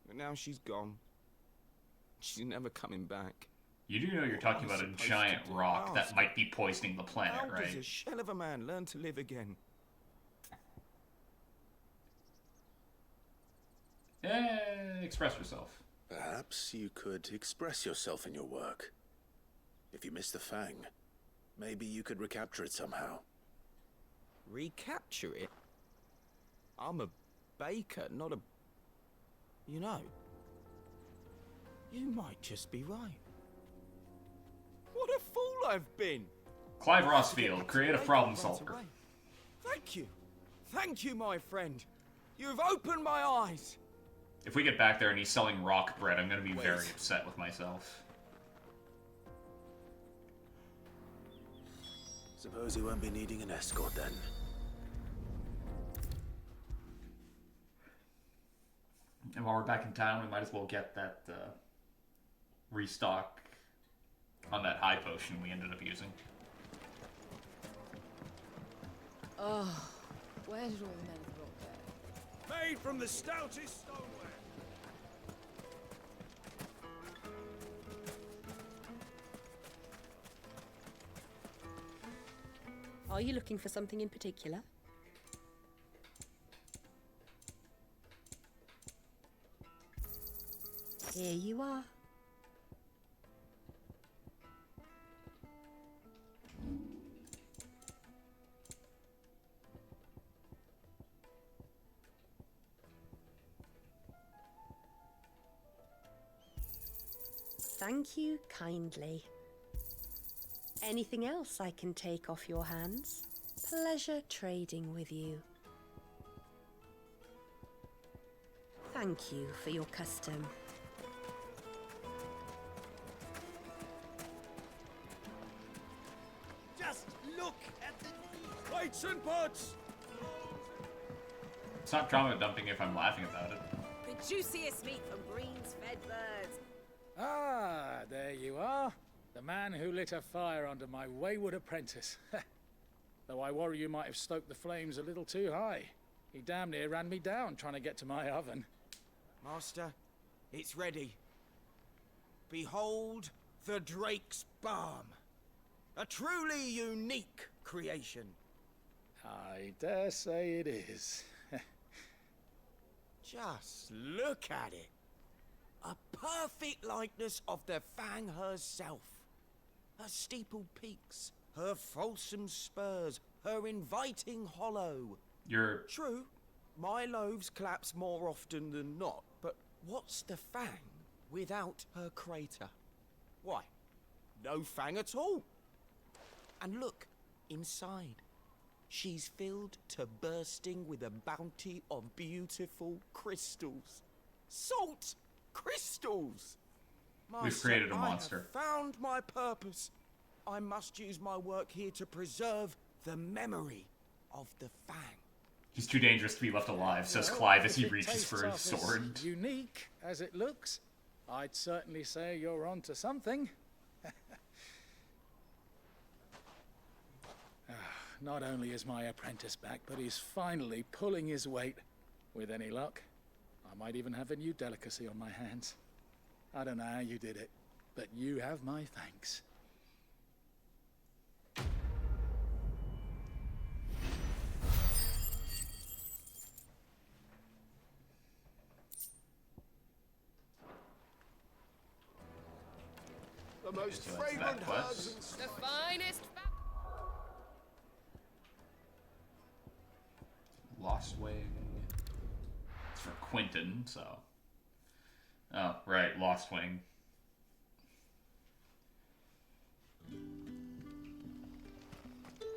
[SPEAKER 13] But now she's gone. She's never coming back.
[SPEAKER 1] You do know you're talking about a giant rock that might be poisoning the planet,
[SPEAKER 13] How does a
[SPEAKER 1] right?
[SPEAKER 13] shell of a man learn to live again?
[SPEAKER 1] Express yourself.
[SPEAKER 2] Perhaps you could express yourself in your work. If you missed the fang, maybe you could recapture it somehow.
[SPEAKER 13] Recapture it? I'm a baker, not a... You know, you might just be right. What a fool I've been!
[SPEAKER 1] Clive Rossfield, creative problem solver.
[SPEAKER 13] Thank you. Thank you, my friend. You've opened my eyes.
[SPEAKER 1] If we get back there and he's selling rock bread, I'm gonna be very upset with myself.
[SPEAKER 2] Suppose you won't be needing an escort then.
[SPEAKER 1] And while we're back in town, we might as well get that restock on that high potion we ended up using.
[SPEAKER 19] Oh, where did all the men drop there?
[SPEAKER 21] Made from the stoutest stoneware.
[SPEAKER 16] Are you looking for something in particular? Here you are. Thank you kindly. Anything else I can take off your hands? Pleasure trading with you. Thank you for your custom.
[SPEAKER 21] Just look at the weights and pots.
[SPEAKER 1] It's not trauma dumping if I'm laughing about it.
[SPEAKER 20] The juiciest meat from greens-fed birds.
[SPEAKER 23] Ah, there you are. The man who lit a fire under my wayward apprentice. Though I worry you might have stoked the flames a little too high. He damn near ran me down trying to get to my oven.
[SPEAKER 15] Master, it's ready. Behold the Drake's Balm. A truly unique creation.
[SPEAKER 23] I dare say it is.
[SPEAKER 15] Just look at it. A perfect likeness of the Fang herself. Her steepled peaks, her fulsome spurs, her inviting hollow.
[SPEAKER 1] You're...
[SPEAKER 15] True, my loaves collapse more often than not, but what's the Fang without her crater? Why, no Fang at all. And look, inside. She's filled to bursting with a bounty of beautiful crystals. Salt crystals!
[SPEAKER 1] We've created a monster.
[SPEAKER 15] I have found my purpose. I must use my work here to preserve the memory of the Fang.
[SPEAKER 1] He's too dangerous to be left alive, says Clive as he reaches for his sword.
[SPEAKER 23] As unique as it looks, I'd certainly say you're onto something. Not only is my apprentice back, but he's finally pulling his weight. With any luck, I might even have a new delicacy on my hands. I don't know how you did it, but you have my thanks.
[SPEAKER 21] The most fragrant herbs and
[SPEAKER 20] the finest.
[SPEAKER 1] Lost Wing. It's for Quentin, so. Oh, right, Lost Wing.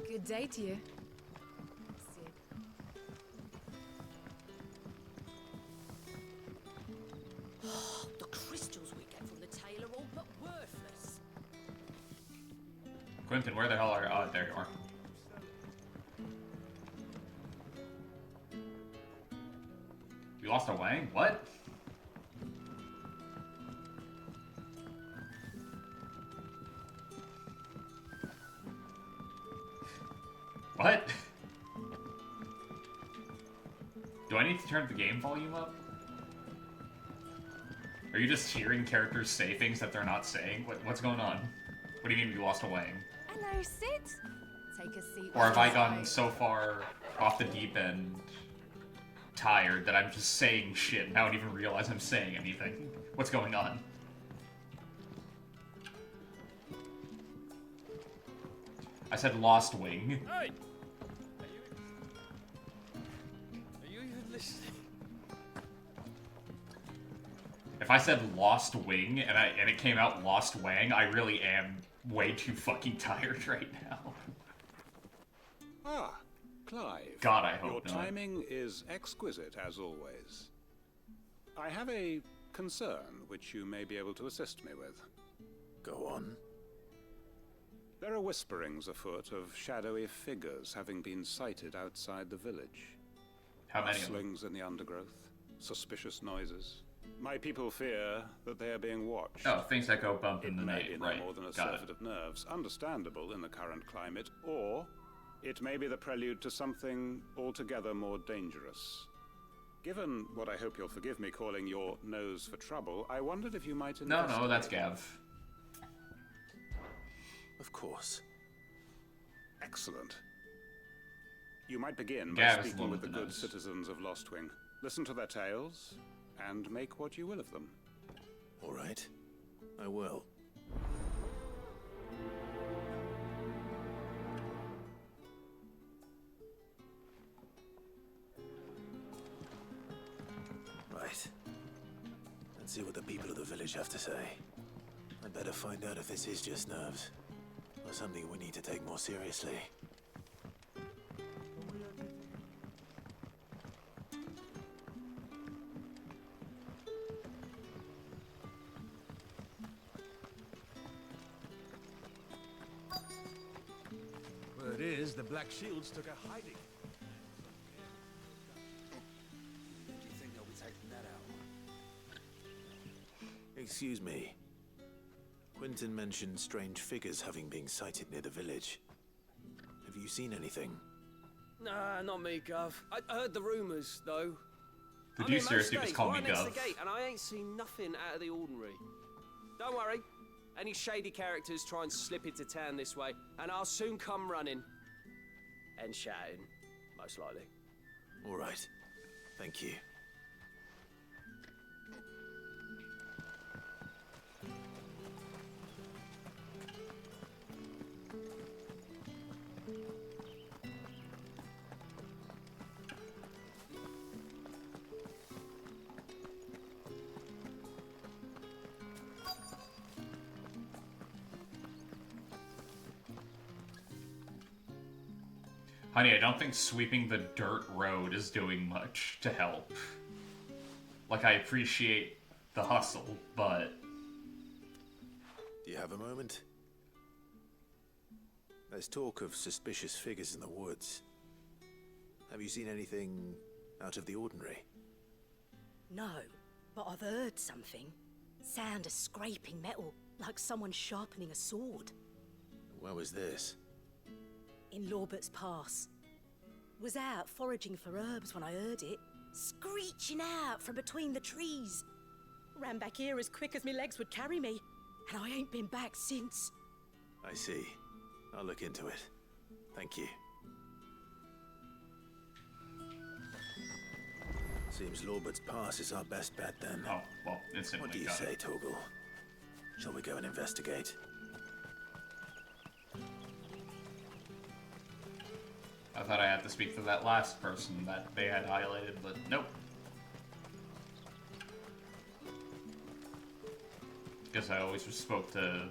[SPEAKER 20] Good day to you.
[SPEAKER 15] The crystals we get from the tailor all but worthless.
[SPEAKER 1] Quentin, where the hell are you? Oh, there you are. You lost a wang? What? What? Do I need to turn the game volume up? Are you just hearing characters say things that they're not saying? What's going on? What do you mean you lost a wang?
[SPEAKER 20] Hello, Sid. Take a seat.
[SPEAKER 1] Or have I gotten so far off the deep end tired that I'm just saying shit and I don't even realize I'm saying anything? What's going on? I said lost wing.
[SPEAKER 11] Hey! Are you even listening?
[SPEAKER 1] If I said lost wing and it came out lost wang, I really am way too fucking tired right now.
[SPEAKER 9] Ah, Clive.
[SPEAKER 1] God, I hope
[SPEAKER 9] Your
[SPEAKER 1] not.
[SPEAKER 9] timing is exquisite, as always. I have a concern which you may be able to assist me with.
[SPEAKER 2] Go on.
[SPEAKER 9] There are whisperings afoot of shadowy figures having been sighted outside the village.
[SPEAKER 1] How many of them?
[SPEAKER 9] Slings in the undergrowth, suspicious noises. My people fear that they are being watched.
[SPEAKER 1] Oh, things that go bump in the
[SPEAKER 9] It may
[SPEAKER 1] night,
[SPEAKER 9] be no
[SPEAKER 1] right.
[SPEAKER 9] more than a
[SPEAKER 1] Got
[SPEAKER 9] surfeit of nerves, understandable in the current climate, or it may be the prelude to something altogether more dangerous. Given what I hope you'll forgive me calling your nose for trouble, I wondered if you might investigate.
[SPEAKER 1] No, that's Gav.
[SPEAKER 2] Of course.
[SPEAKER 9] Excellent. You might begin by
[SPEAKER 1] Gav is the
[SPEAKER 9] speaking
[SPEAKER 1] one
[SPEAKER 9] with the
[SPEAKER 1] with the
[SPEAKER 9] good
[SPEAKER 1] nose.
[SPEAKER 9] citizens of Lostwing. Listen to their tales, and make what you will of them.
[SPEAKER 2] All right. I will. Right. Let's see what the people of the village have to say. I'd better find out if this is just nerves, or something we need to take more seriously.
[SPEAKER 3] Word is, the Black Shields took a hiding. Do you think they'll be taking that out?
[SPEAKER 2] Excuse me. Quentin mentioned strange figures having been sighted near the village. Have you seen anything?
[SPEAKER 6] Nah, not me, Gov. I heard the rumours, though.
[SPEAKER 1] Could
[SPEAKER 6] I'm
[SPEAKER 1] you
[SPEAKER 6] in most
[SPEAKER 1] seriously just
[SPEAKER 6] days,
[SPEAKER 1] call me
[SPEAKER 6] right next to
[SPEAKER 1] Gov?
[SPEAKER 6] the gate, and I ain't seen nothing out of the ordinary. Don't worry. Any shady characters try and slip into town this way, and I'll soon come running. And shouting.
[SPEAKER 15] most likely.
[SPEAKER 2] All right. Thank you.
[SPEAKER 1] Honey, I don't think sweeping the dirt road is doing much to help. Like, I appreciate the hustle, but...
[SPEAKER 2] Do you have a moment? There's talk of suspicious figures in the woods. Have you seen anything out of the ordinary?
[SPEAKER 4] No, but I've heard something. Sound of scraping metal, like someone sharpening a sword.
[SPEAKER 2] Where was this?
[SPEAKER 4] In Lorbert's Pass. Was out foraging for herbs when I heard it, screeching out from between the trees. Ran back here as quick as my legs would carry me, and I ain't been back since.
[SPEAKER 2] I see. I'll look into it. Thank you. Seems Lorbert's Pass is our best bet then.
[SPEAKER 1] Oh, well, instantly
[SPEAKER 2] What do you
[SPEAKER 1] got
[SPEAKER 2] say,
[SPEAKER 1] it.
[SPEAKER 2] Torgal? Shall we go and investigate?
[SPEAKER 1] I thought I had to speak to that last person that they had highlighted, but nope. Guess I always just spoke to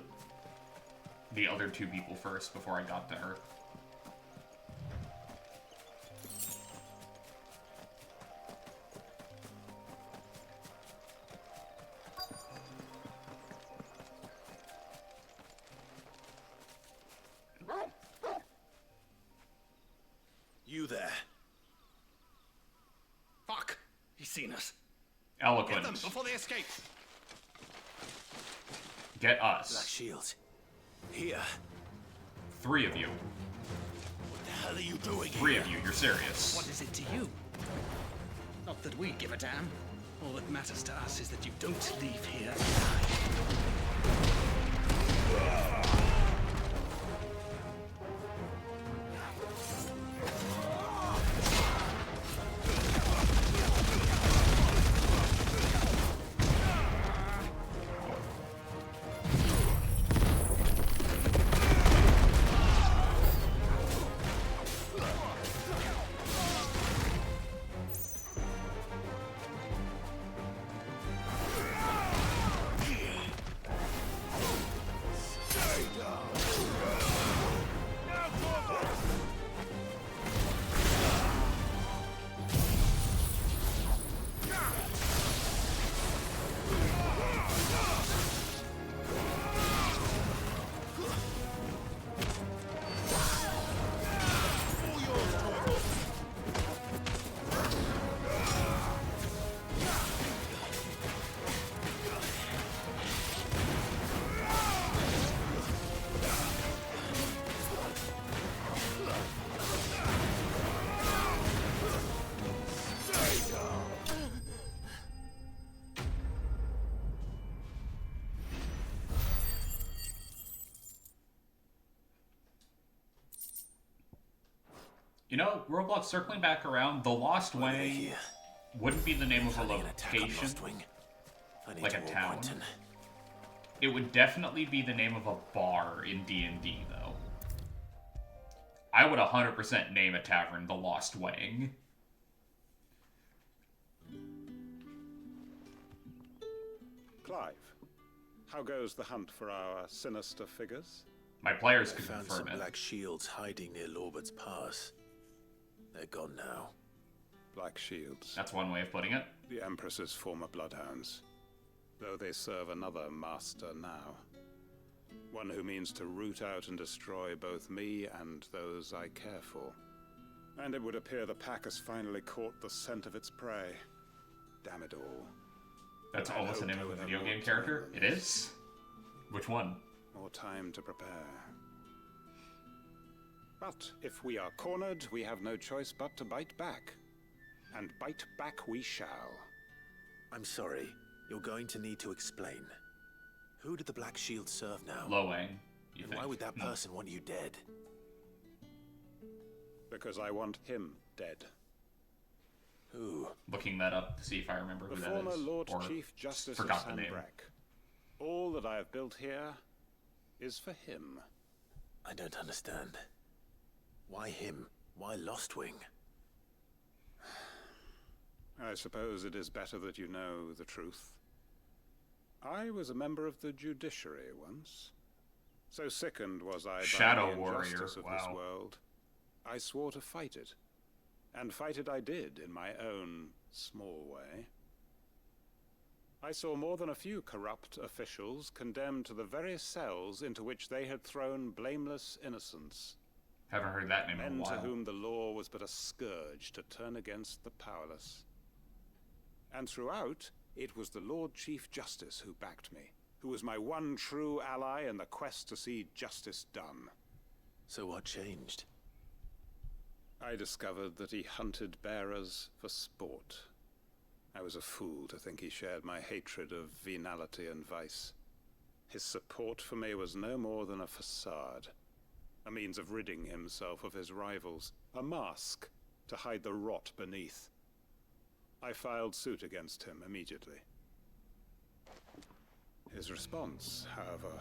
[SPEAKER 1] the other two people first before I got to her.
[SPEAKER 2] You there.
[SPEAKER 3] Fuck! He's seen us.
[SPEAKER 1] Eloquent.
[SPEAKER 3] Get them before they escape.
[SPEAKER 1] Get us.
[SPEAKER 2] Black Shield. Here.
[SPEAKER 1] 3 of you.
[SPEAKER 3] What the hell are you doing
[SPEAKER 1] 3
[SPEAKER 3] here?
[SPEAKER 1] of you, you're serious.
[SPEAKER 3] What is it to you? Not that we give a damn. All that matters to us is that you don't leave here alive.
[SPEAKER 1] You know, Roblox circling back around, the Lost Way wouldn't be the name of a location, like a town. It would definitely be the name of a bar in D&D, though. I would 100% name a tavern the Lost Wang.
[SPEAKER 8] Clive, how goes the hunt for our sinister figures?
[SPEAKER 1] My players could
[SPEAKER 2] found
[SPEAKER 1] confirm
[SPEAKER 2] some
[SPEAKER 1] it.
[SPEAKER 2] black shields hiding near Lorbert's Pass. They're gone now.
[SPEAKER 8] Black shields.
[SPEAKER 1] That's one way of putting it.
[SPEAKER 8] The Empress's former bloodhounds. Though they serve another master now. One who means to root out and destroy both me and those I care for. And it would appear the pack has finally caught the scent of its prey. Damn it all.
[SPEAKER 1] That's
[SPEAKER 8] I
[SPEAKER 1] almost the
[SPEAKER 8] hoped
[SPEAKER 1] name
[SPEAKER 8] I
[SPEAKER 1] of
[SPEAKER 8] would
[SPEAKER 1] a
[SPEAKER 8] have
[SPEAKER 1] video
[SPEAKER 8] more
[SPEAKER 1] game
[SPEAKER 8] time
[SPEAKER 1] character?
[SPEAKER 8] than
[SPEAKER 1] It
[SPEAKER 8] this.
[SPEAKER 1] is? Which one?
[SPEAKER 8] More time to prepare. But if we are cornered, we have no choice but to bite back. And bite back we shall.
[SPEAKER 2] I'm sorry. You're going to need to explain. Who did the Black Shield serve now?
[SPEAKER 1] Lo Wang,
[SPEAKER 2] And why would that person want you dead?
[SPEAKER 8] Because I want him dead.
[SPEAKER 2] Who?
[SPEAKER 1] Looking that up to see if I remember who
[SPEAKER 8] The
[SPEAKER 1] that
[SPEAKER 8] former
[SPEAKER 1] is.
[SPEAKER 8] Lord
[SPEAKER 1] or
[SPEAKER 8] Chief Justice of
[SPEAKER 1] forgot the name.
[SPEAKER 8] Sanbreque. All that I have built here is for him.
[SPEAKER 2] I don't understand. Why him? Why Lostwing?
[SPEAKER 8] I suppose it is better that you know the truth. I was a member of the judiciary once. So sickened was I
[SPEAKER 1] Shadow
[SPEAKER 8] by the
[SPEAKER 1] Warrior,
[SPEAKER 8] injustice of this
[SPEAKER 1] wow.
[SPEAKER 8] world, I swore to fight it. And fight it I did, in my own small way. I saw more than a few corrupt officials condemned to the very cells into which they had thrown blameless innocents.
[SPEAKER 1] Haven't heard that name in a
[SPEAKER 8] Men
[SPEAKER 1] while.
[SPEAKER 8] to whom the law was but a scourge to turn against the powerless. And throughout, it was the Lord Chief Justice who backed me, who was my one true ally in the quest to see justice done.
[SPEAKER 2] So what changed?
[SPEAKER 8] I discovered that he hunted bearers for sport. I was a fool to think he shared my hatred of venality and vice. His support for me was no more than a facade, a means of ridding himself of his rivals, a mask to hide the rot beneath. I filed suit against him immediately. His response, however,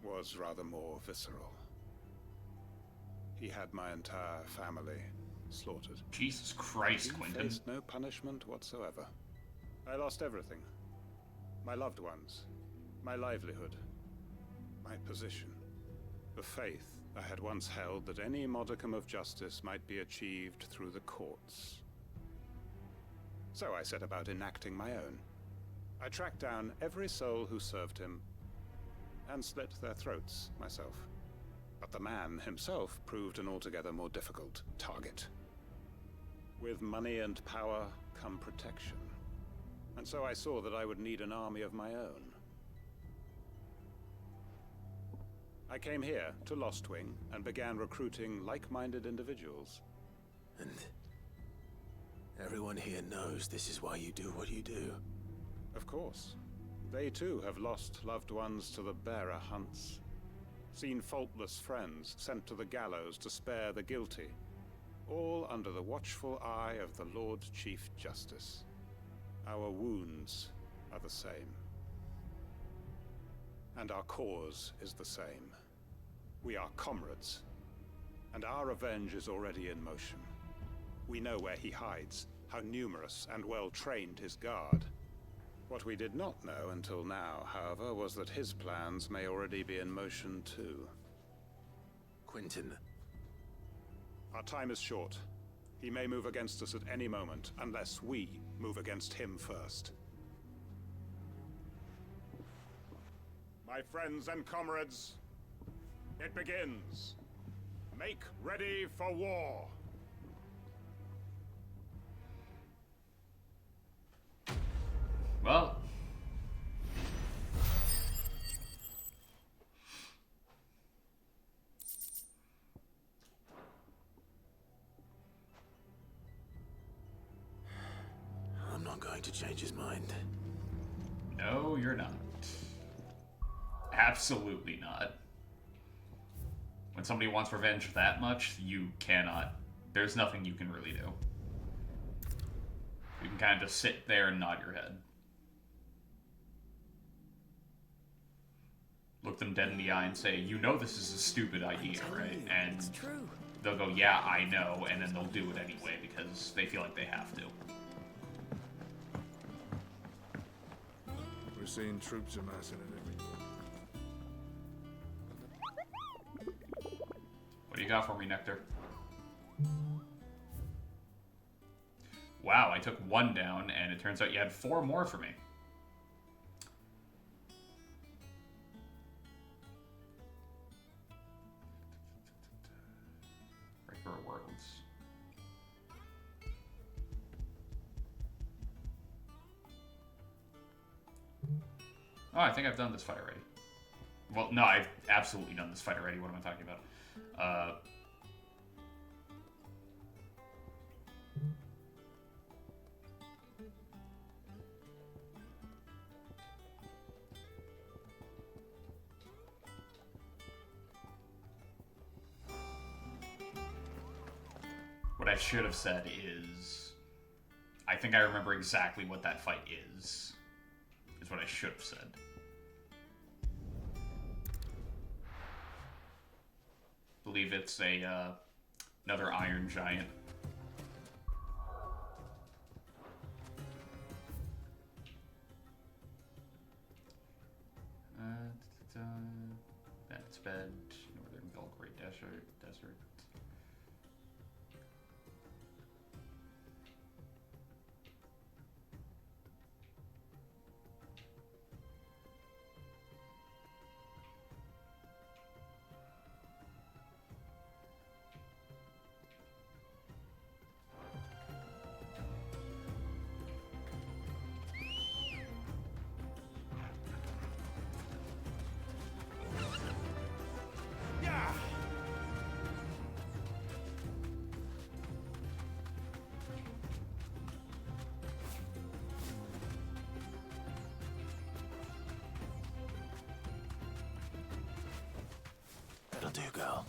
[SPEAKER 8] was rather more visceral. He had my entire family slaughtered.
[SPEAKER 1] Jesus Christ, Quentin.
[SPEAKER 8] He faced no punishment whatsoever. I lost everything. My loved ones, my livelihood, my position, the faith I had once held that any modicum of justice might be achieved through the courts. So I set about enacting my own. I tracked down every soul who served him and slit their throats myself. But the man himself proved an altogether more difficult target. With money and power come protection. And so I saw that I would need an army of my own. I came here to Lostwing and began recruiting like-minded individuals.
[SPEAKER 2] And everyone here knows this is why you do what you do.
[SPEAKER 8] Of course. They too have lost loved ones to the bearer hunts. Seen faultless friends sent to the gallows to spare the guilty. All under the watchful eye of the Lord Chief Justice. Our wounds are the same. And our cause is the same. We are comrades. And our revenge is already in motion. We know where he hides, how numerous and well-trained his guard. What we did not know until now, however, was that his plans may already be in motion too.
[SPEAKER 2] Quentin.
[SPEAKER 8] Our time is short. He may move against us at any moment, unless we move against him first. My friends and comrades, it begins. Make ready for war.
[SPEAKER 1] Well,
[SPEAKER 2] I'm not going to change his mind.
[SPEAKER 1] no, you're not. Absolutely not. When somebody wants revenge that much, you cannot. There's nothing you can really do. You can kind of just sit there and nod your head. Look them dead in the eye and say, you know this is a stupid idea, right? And they'll go, yeah, I know, and then they'll do it anyway because they feel like they have to.
[SPEAKER 11] We're seeing troops amassing at every
[SPEAKER 1] What do you got for me, Nectar? Wow, I took one down, and it turns out you had 4 more for me. Breaker of Worlds. Oh, I think I've done this fight already. Well, no, I've absolutely done this fight already. What am I talking about? I should have said is, I think I remember exactly what that fight is what I should have said. Believe it's a, another Iron Giant. That's bed, Northern Belgrade Desert.
[SPEAKER 2] That'll do, girl.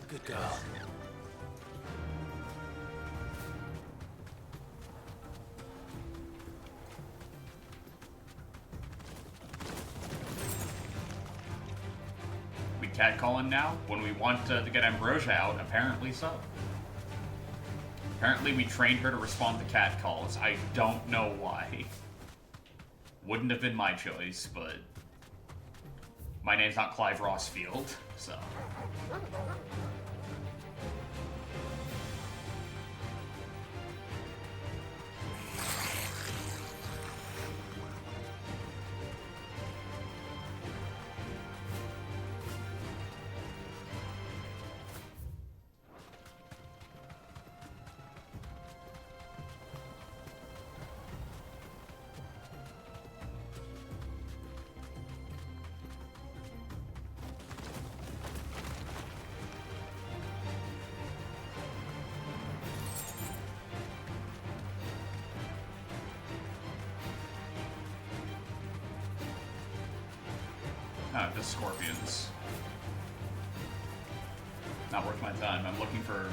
[SPEAKER 2] Good girl.
[SPEAKER 1] We catcalling now? When we want to get Ambrosia out, apparently so. Apparently we trained her to respond to catcalls. I don't know why. Wouldn't have been my choice, but my name's not Clive Rossfield, so. Oh, just scorpions. Not worth my time. I'm looking for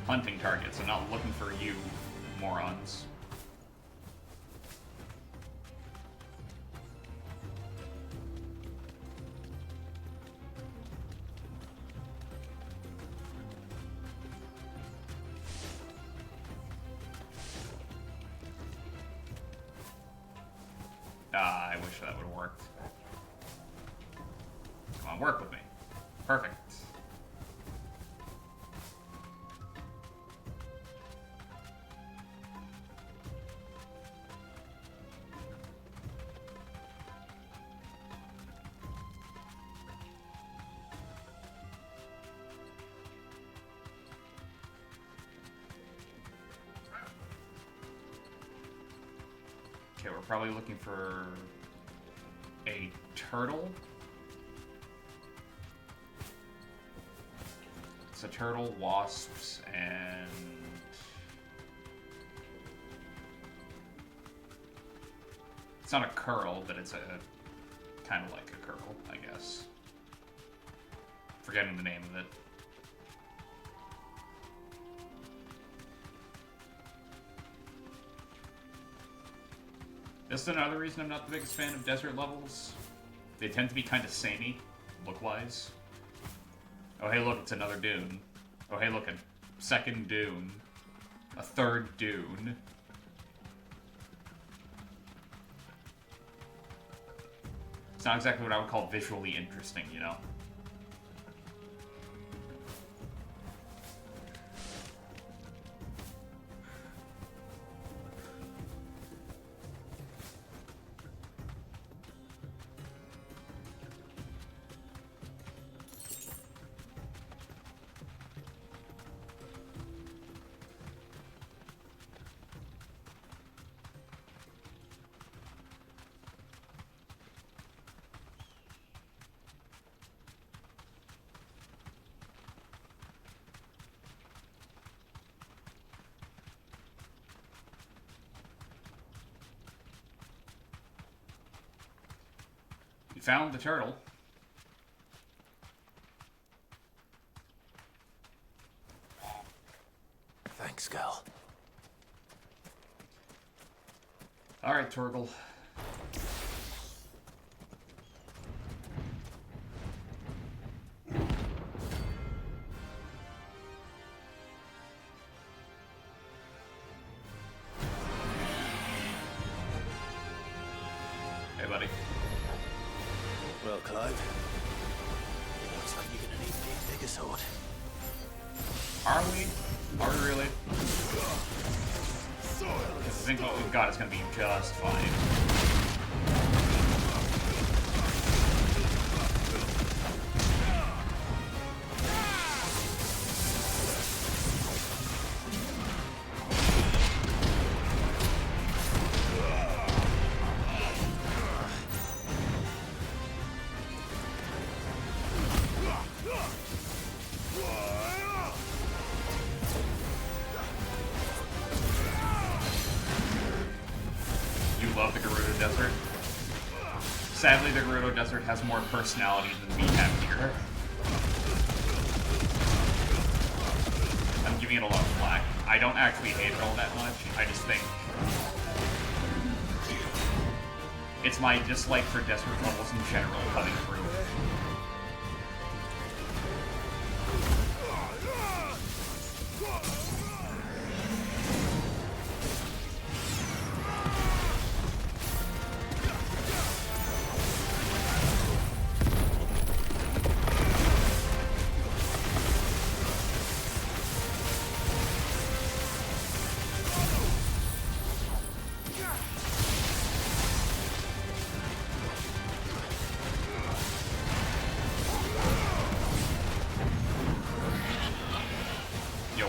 [SPEAKER 1] hunting targets. I'm not looking for you morons. Ah, I wish that would have worked. Come on, work with me. Perfect. Okay, we're probably looking for a turtle. It's a turtle, wasps, and It's not a curl, but it's a kind of like a curl, I guess. Forgetting the name of it. This is another reason I'm not the biggest fan of desert levels. They tend to be kind of samey, look-wise. Oh hey look, it's another dune. Oh hey look, a second dune. A third dune. It's not exactly what I would call visually interesting, you know? Found the turtle.
[SPEAKER 2] Thanks, girl.
[SPEAKER 1] Alright, Torgal. Hey, buddy.
[SPEAKER 2] Well, Clive, it looks like you're gonna need a bigger sword.
[SPEAKER 1] Are we? Are we really? Because I think what we've got is gonna be just fine. Sadly, the Gerudo Desert has more personality than we have here. I'm giving it a lot of flack. I don't actually hate it all that much. I just think it's my dislike for desert levels in general coming through.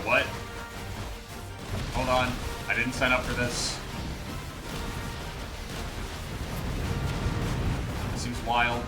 [SPEAKER 1] What? Hold on. I didn't sign up for this. This seems wild.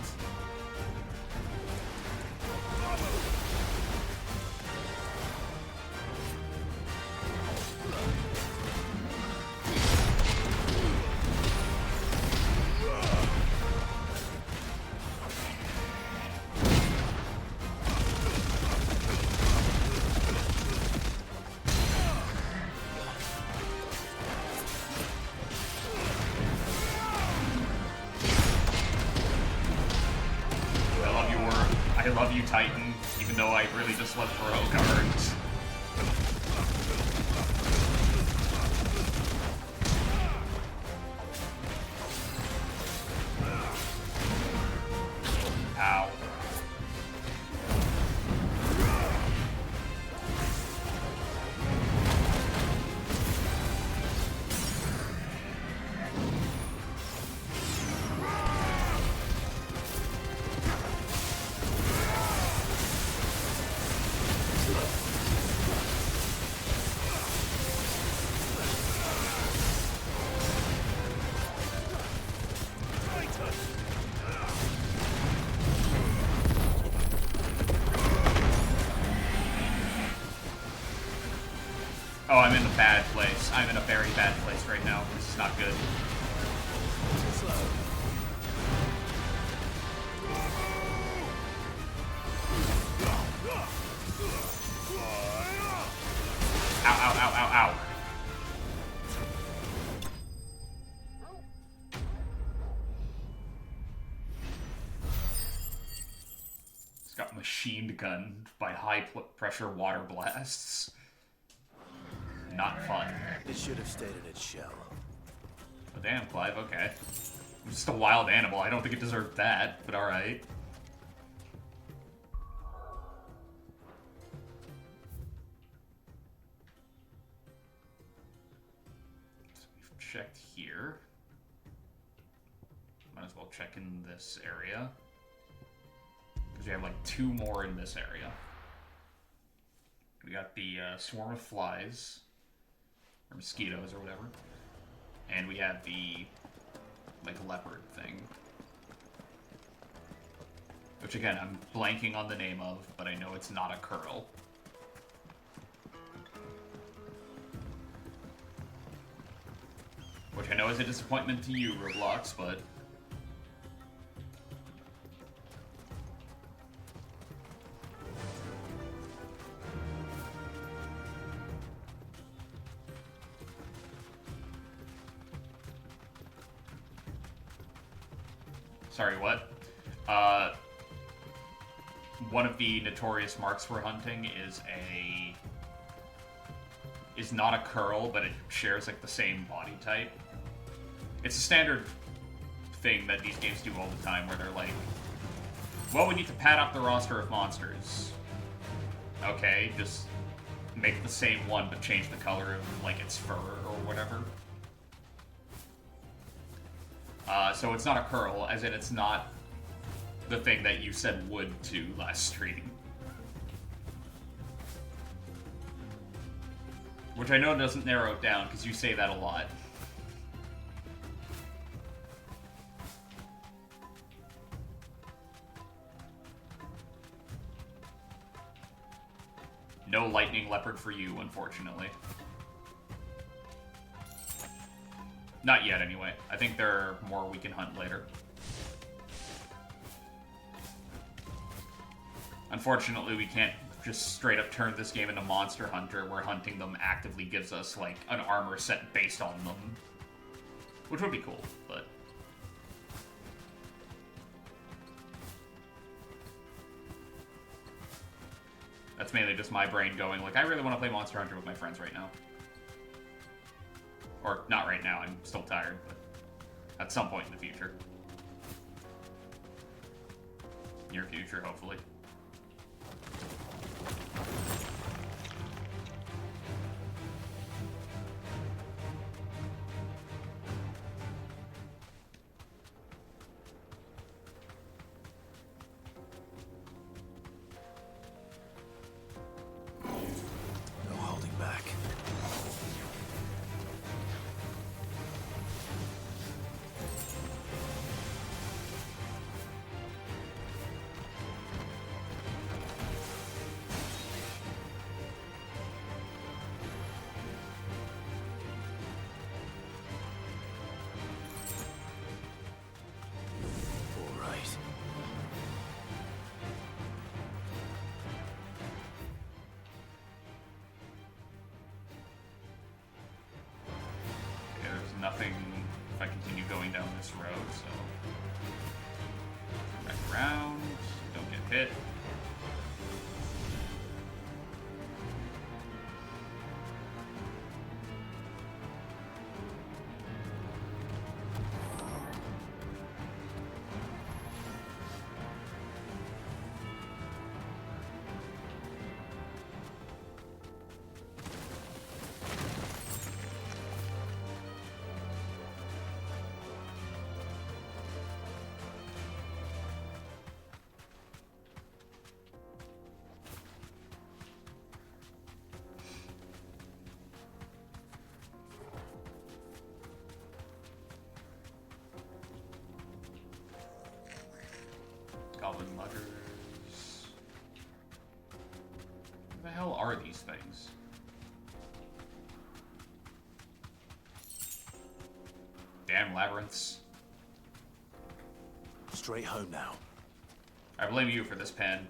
[SPEAKER 1] I love you, Titan, even though I really just love throw cards. Ow. Oh, I'm in a bad place. I'm in a very bad place right now. This is not good.
[SPEAKER 9] Too slow.
[SPEAKER 1] Ow, ow, ow, ow, ow. It's got machine gunned by high-pressure water blasts. Not fun.
[SPEAKER 2] It should have stayed in its shell.
[SPEAKER 1] Oh, damn, Clive, okay. I'm just a wild animal. I don't think it deserved that, but alright. So we've checked here. Might as well check in this area. Because we have like 2 more in this area. We got the swarm of flies. Or mosquitoes or whatever. And we have the, like, leopard thing. Which, again, I'm blanking on the name of, but I know it's not a curl. Which I know is a disappointment to you, Roblox, but... Sorry, what? One of the notorious marks we're hunting is not a curl, but it shares like the same body type. It's a standard thing that these games do all the time, where they're like, well, we need to pad up the roster of monsters. Okay, just make the same one, but change the color of like its fur or whatever. So it's not a curl, as in it's not the thing that you said would to last stream. Which I know doesn't narrow it down, because you say that a lot. No lightning leopard for you, unfortunately. Not yet, anyway. I think there are more we can hunt later. Unfortunately, we can't just straight up turn this game into Monster Hunter, where hunting them actively gives us, like, an armor set based on them. Which would be cool, but... That's mainly just my brain going, like, I really want to play Monster Hunter with my friends right now. Or, not right now, I'm still tired, but at some point in the future. Near future, hopefully.
[SPEAKER 2] No holding back.
[SPEAKER 1] Nothing if I continue going down this road, so... Back around, don't get hit. Goblin muggers. What the hell are these things? Damn labyrinths.
[SPEAKER 2] straight home now.
[SPEAKER 1] I blame you for this, Pan.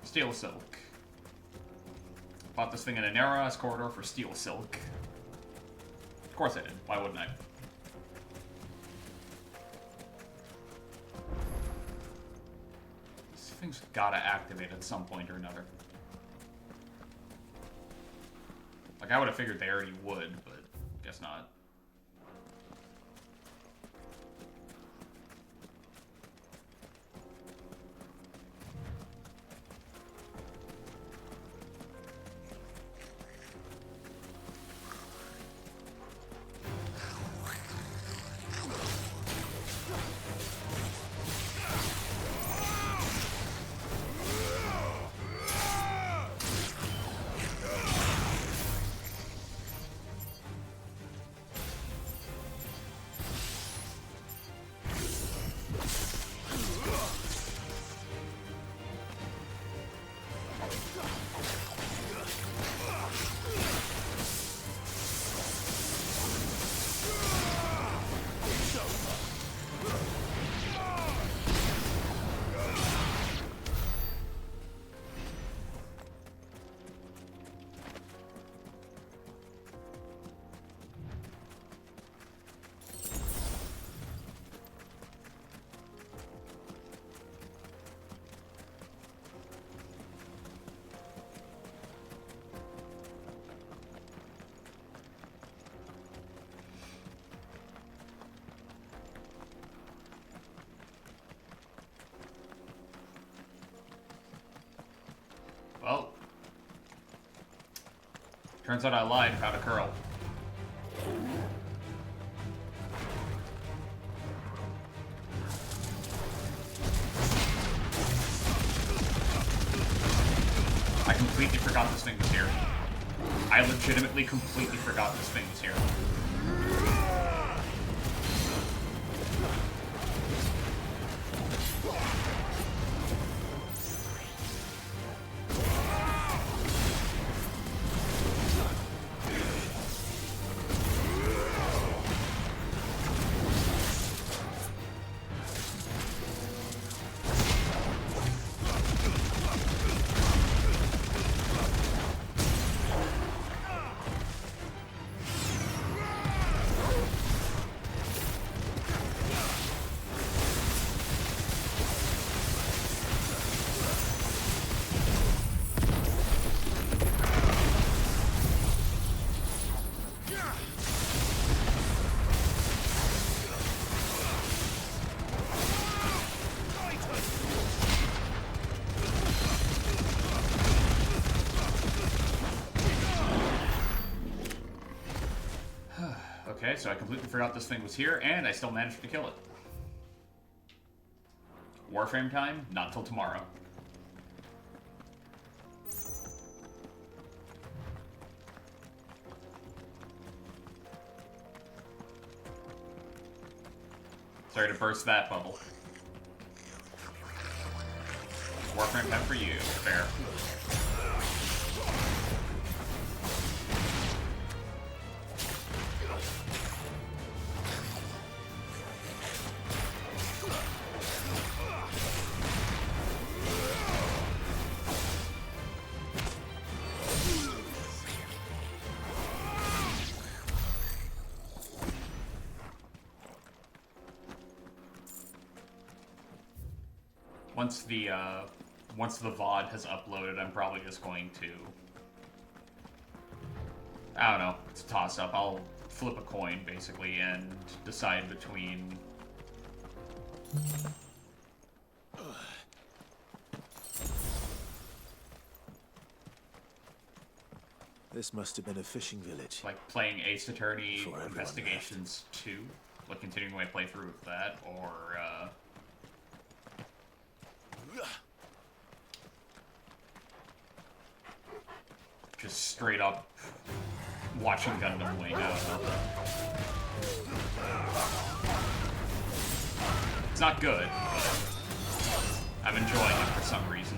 [SPEAKER 1] Steel Silk. Bought this thing in a narrow-ass corridor for Steel Silk. Of course I did. Why wouldn't I? This thing's gotta activate at some point or another. Like, I would have figured they already would, but guess not. Well, turns out I lied about a curl. I completely forgot this thing was here. I legitimately completely forgot this thing was here. Okay, so I completely forgot this thing was here, and I still managed to kill it. Warframe time? Not till tomorrow. Sorry to burst that bubble. Warframe time for you. Fair. Once the VOD has uploaded, I'm probably just going to, I don't know, it's a toss-up. I'll flip a coin, basically, and decide between...
[SPEAKER 2] This must have been a fishing village.
[SPEAKER 1] Like playing Ace Attorney Investigations 2, like continuing my playthrough of that, or, just straight up watching Gundam Wing. I don't know. It's not good, but I'm enjoying it for some reason.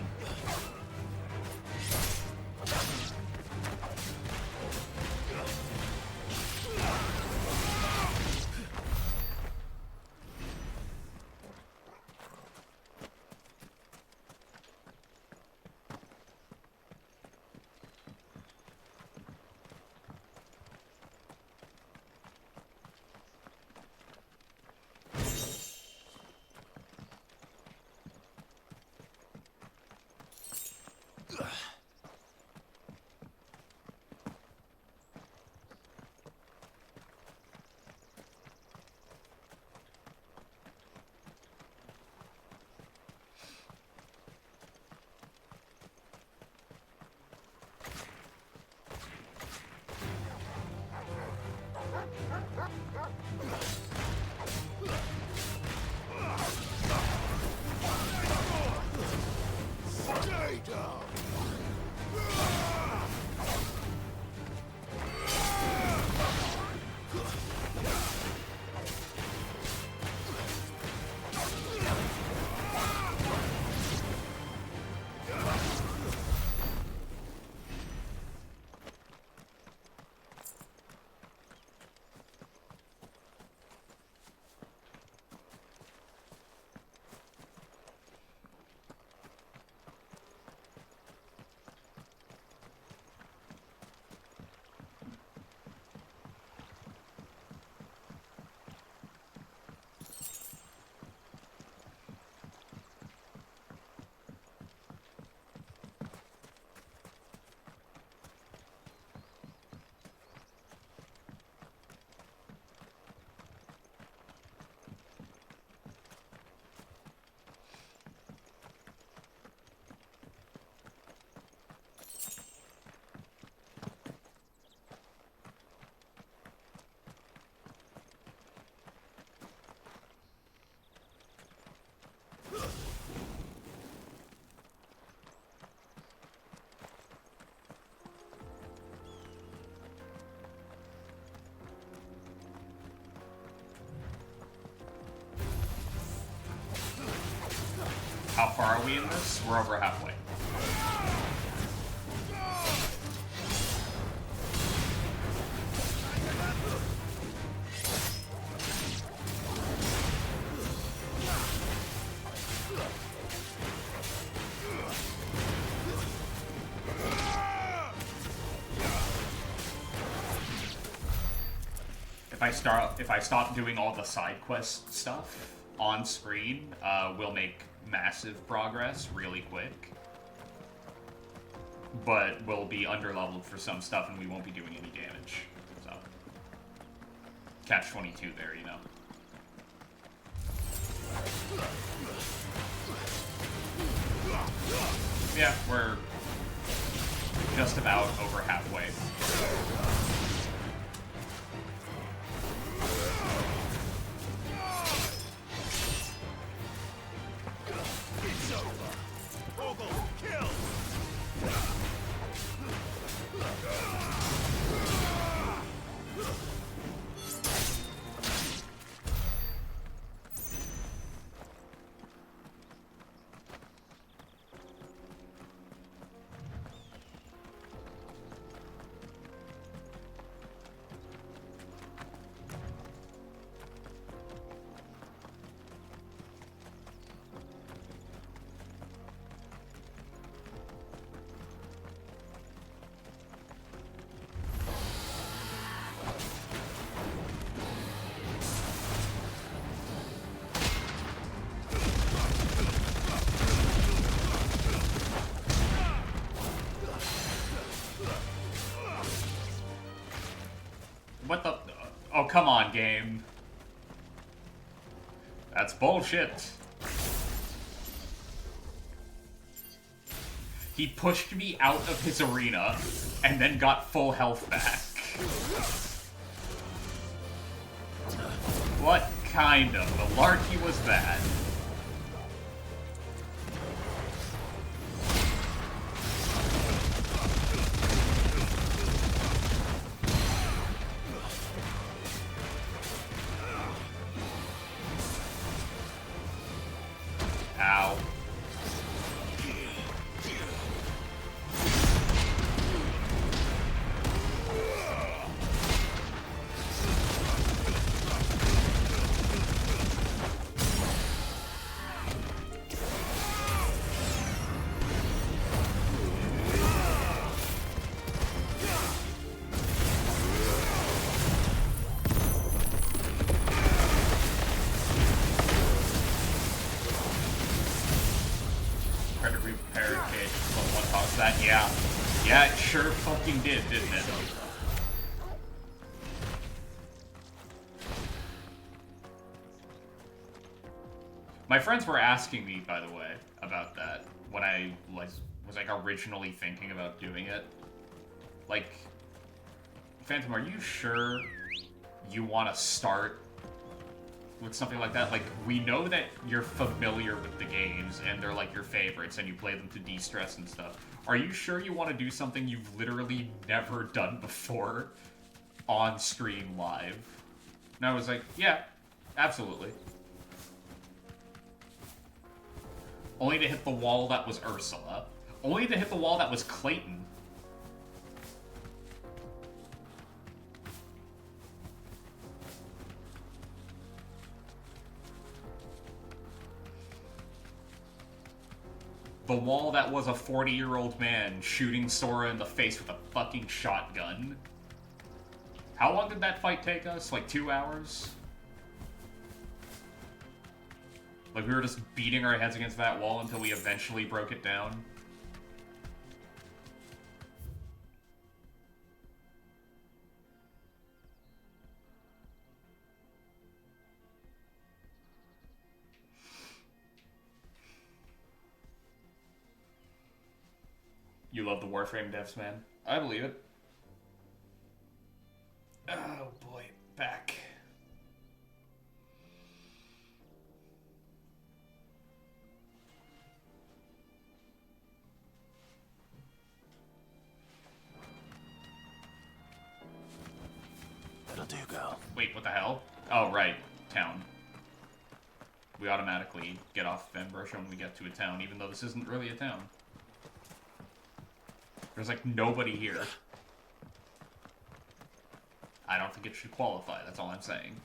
[SPEAKER 1] How far are we in this? We're over halfway. If I stop doing all the side quest stuff on screen, we'll make massive progress really quick. But we'll be underleveled for some stuff and we won't be doing any damage. So, catch-22 there, you know. Yeah, we're just about over halfway. What the? Oh, come on, game. That's bullshit. He pushed me out of his arena and then got full health back. What kind of malarkey was that? Ow. Predatory barricade. What caused that? Yeah. Yeah, it sure fucking did, didn't it? My friends were asking me, by the way, about that when I was originally thinking about doing it. Like, Phantom, are you sure you want to start with something like that? Like, we know that you're familiar with the games and they're like your favorites and you play them to de-stress and stuff. Are you sure you want to do something you've literally never done before on stream live? And I was like, yeah, absolutely. Only to hit the wall that was Ursula. Only to hit the wall that was Clayton. The wall that was a 40-year-old man shooting Sora in the face with a fucking shotgun. How long did that fight take us? Like 2 hours? Like, we were just beating our heads against that wall until we eventually broke it down. You love the Warframe devs, man. I believe it. Oh boy, back.
[SPEAKER 2] That'll do, girl.
[SPEAKER 1] Wait, what the hell? Oh, right. Town. We automatically get off Ambrosia when we get to a town, even though this isn't really a town. There's like nobody here. I don't think it should qualify, that's all I'm saying.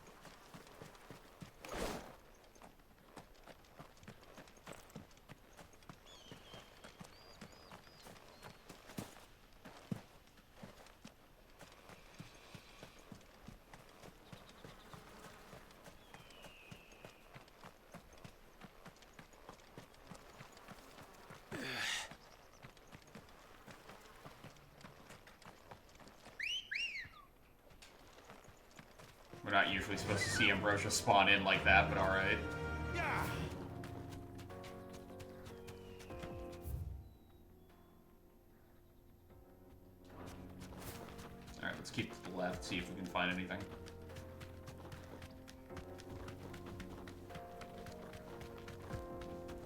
[SPEAKER 1] We're not usually supposed to see Ambrosia spawn in like that, but alright. Alright, let's keep to the left, see if we can find anything.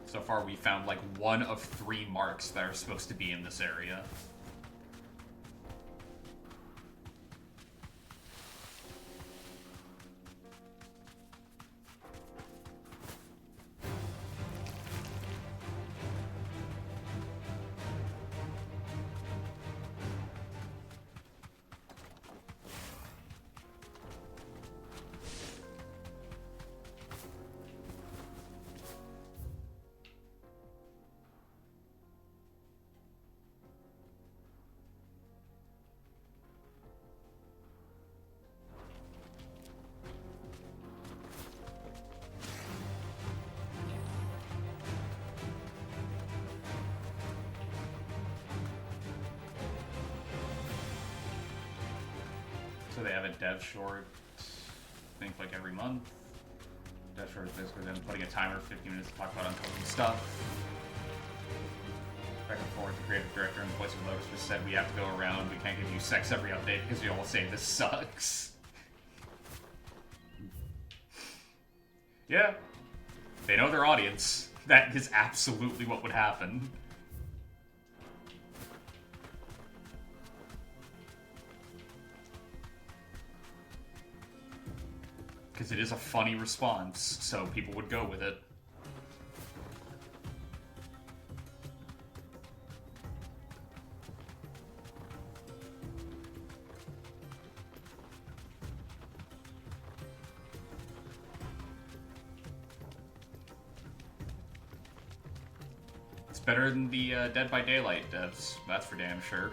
[SPEAKER 1] So far we found like 1 of 3 marks that are supposed to be in this area. So they have a dev short, I think like every month. Dev short is basically them putting a timer of 50 minutes to talk about uncovered stuff. Back and forth, the creative director and voice of Lotus just said we have to go around, we can't give you sex every update because you all say this sucks. Yeah. They know their audience. That is absolutely what would happen. Because it is a funny response, so people would go with it. It's better than the Dead by Daylight devs, that's for damn sure.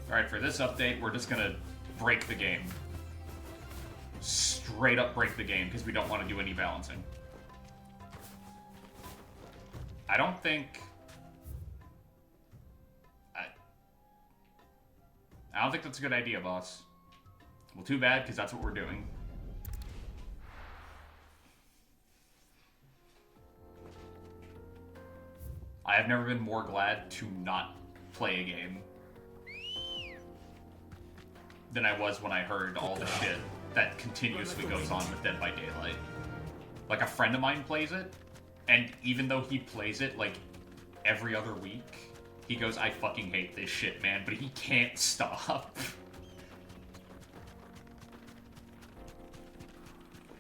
[SPEAKER 1] Alright, for this update, we're just gonna break the game. Straight up break the game, because we don't want to do any balancing. I don't think... I don't think that's a good idea, boss. Well, too bad, because that's what we're doing. I have never been more glad to not play a game than I was when I heard all the shit that continuously goes on with Dead by Daylight. Like, a friend of mine plays it, and even though he plays it, like, every other week, he goes, I fucking hate this shit, man, but he can't stop.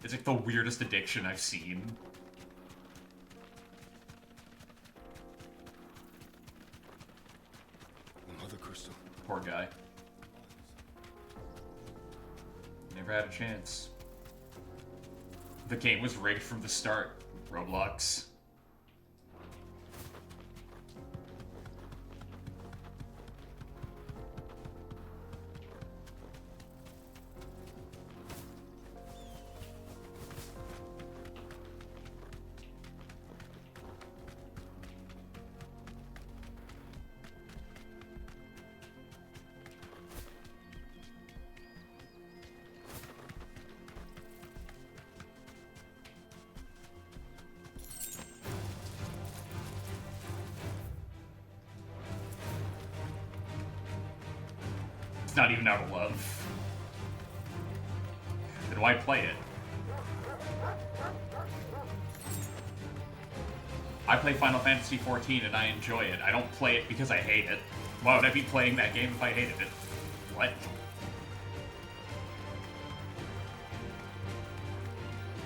[SPEAKER 1] It's like the weirdest addiction I've seen.
[SPEAKER 13] Mother Crystal.
[SPEAKER 1] Poor guy. Never had a chance. The game was rigged from the start. Roblox. Not even out of love. Then why play it? I play Final Fantasy XIV and I enjoy it. I don't play it because I hate it. Why would I be playing that game if I hated it? What?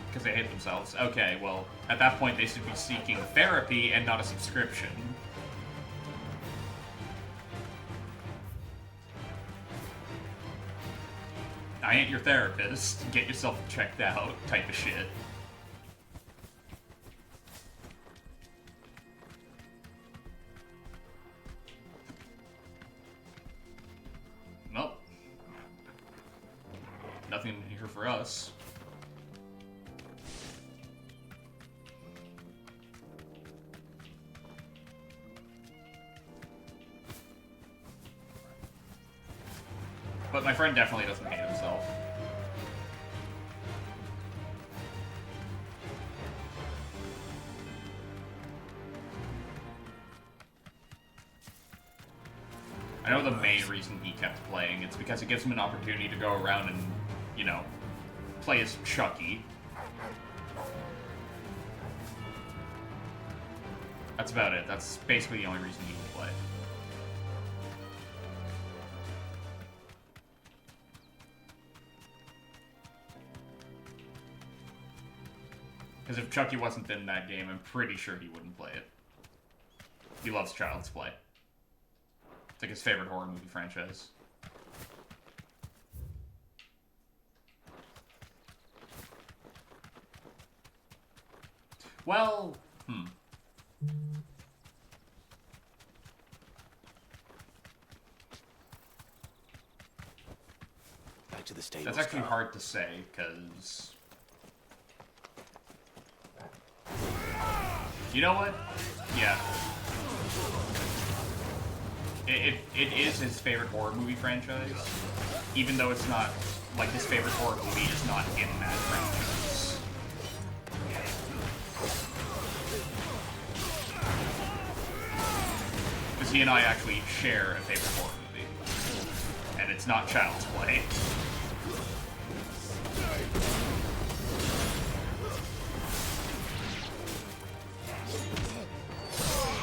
[SPEAKER 1] Because they hate themselves. Okay, well, at that point they should be seeking therapy and not a subscription. I ain't your therapist. Get yourself checked out type of shit. Nope. Nothing here for us. But my friend definitely doesn't hate himself. I know the main reason he kept playing, it's because it gives him an opportunity to go around and, you know, play as Chucky. That's about it. That's basically the only reason he would play. Because if Chucky wasn't in that game, I'm pretty sure he wouldn't play it. He loves Child's Play. It's like his favorite horror movie franchise. Well,
[SPEAKER 2] the stable.
[SPEAKER 1] That's actually hard to say, because... You know what? Yeah. It is his favorite horror movie franchise, even though it's not, like, his favorite horror movie is not in that franchise. Because he and I actually share a favorite horror movie, and it's not Child's Play.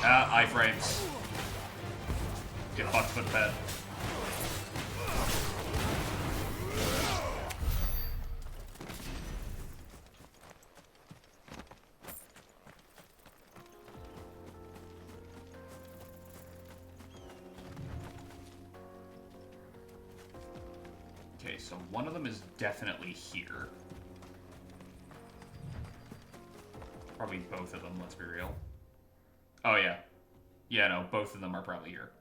[SPEAKER 1] Iframes. Get fucked for the bed. Okay, so one of them is definitely here. Probably both of them, let's be real. Oh, yeah. Yeah, no, both of them are probably here.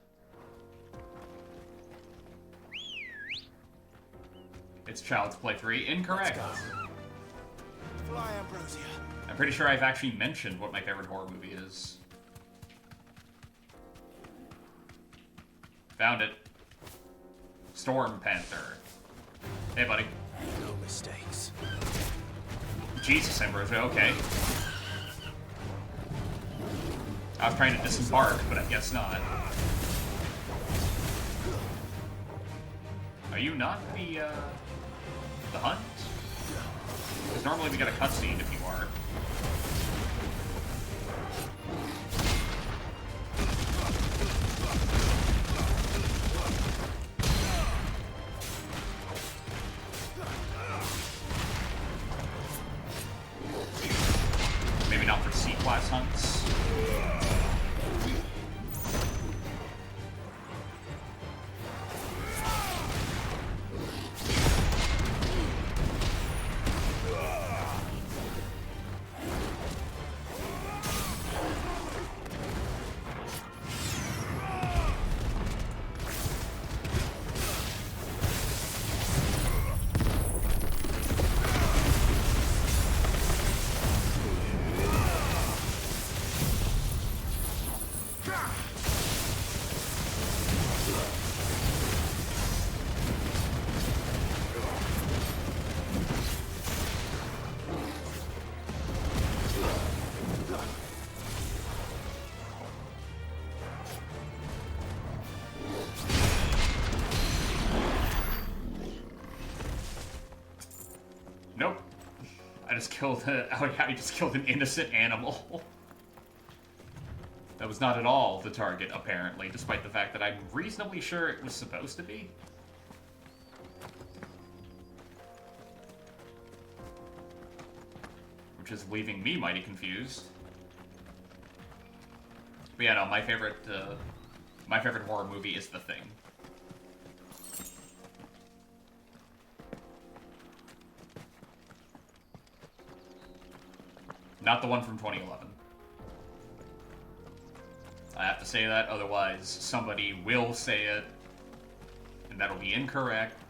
[SPEAKER 1] It's Child's Play 3. Incorrect.
[SPEAKER 3] Fly, Ambrosia.
[SPEAKER 1] I'm pretty sure I've actually mentioned what my favorite horror movie is. Found it. Storm Panther. Hey, buddy.
[SPEAKER 3] No mistakes.
[SPEAKER 1] Jesus, Ambrosia, okay. I was trying to disembark, but I guess not. Are you not the hunt? Because normally we get a cutscene if you are. Maybe not for C-class hunts. Nope. I just killed I just killed an innocent animal. That was not at all the target, apparently, despite the fact that I'm reasonably sure it was supposed to be. Which is leaving me mighty confused. But yeah, no, my favorite horror movie is The Thing. Not the one from 2011. I have to say that, otherwise somebody will say it, and that'll be incorrect.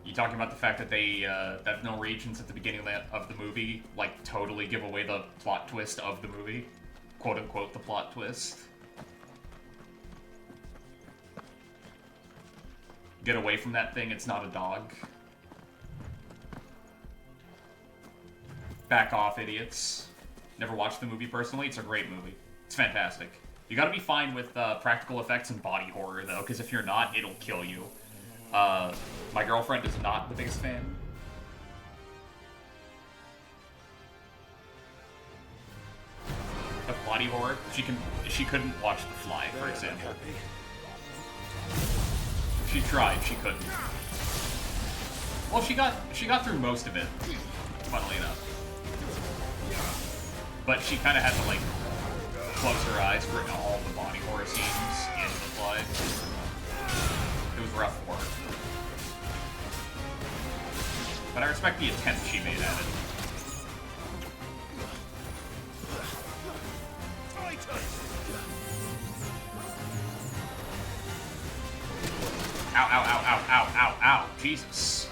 [SPEAKER 1] You talking about the fact that they that no reagents at the beginning of the movie like totally give away the plot twist of the movie, quote unquote the plot twist. Get away from that thing, it's not a dog. Back off, idiots. Never watched the movie personally, it's a great movie. It's fantastic. You gotta be fine with practical effects and body horror though, because if you're not, it'll kill you. My girlfriend is not the biggest fan. Of body horror, she couldn't watch The Fly, for example. She tried, she couldn't. Well, she got through most of it, funnily enough. But she kind of had to like close her eyes for all the body horror scenes in The Fly. It was rough for her. But I respect the attempt she made at it. Ow, ow, ow, ow, ow, ow, ow. Jesus.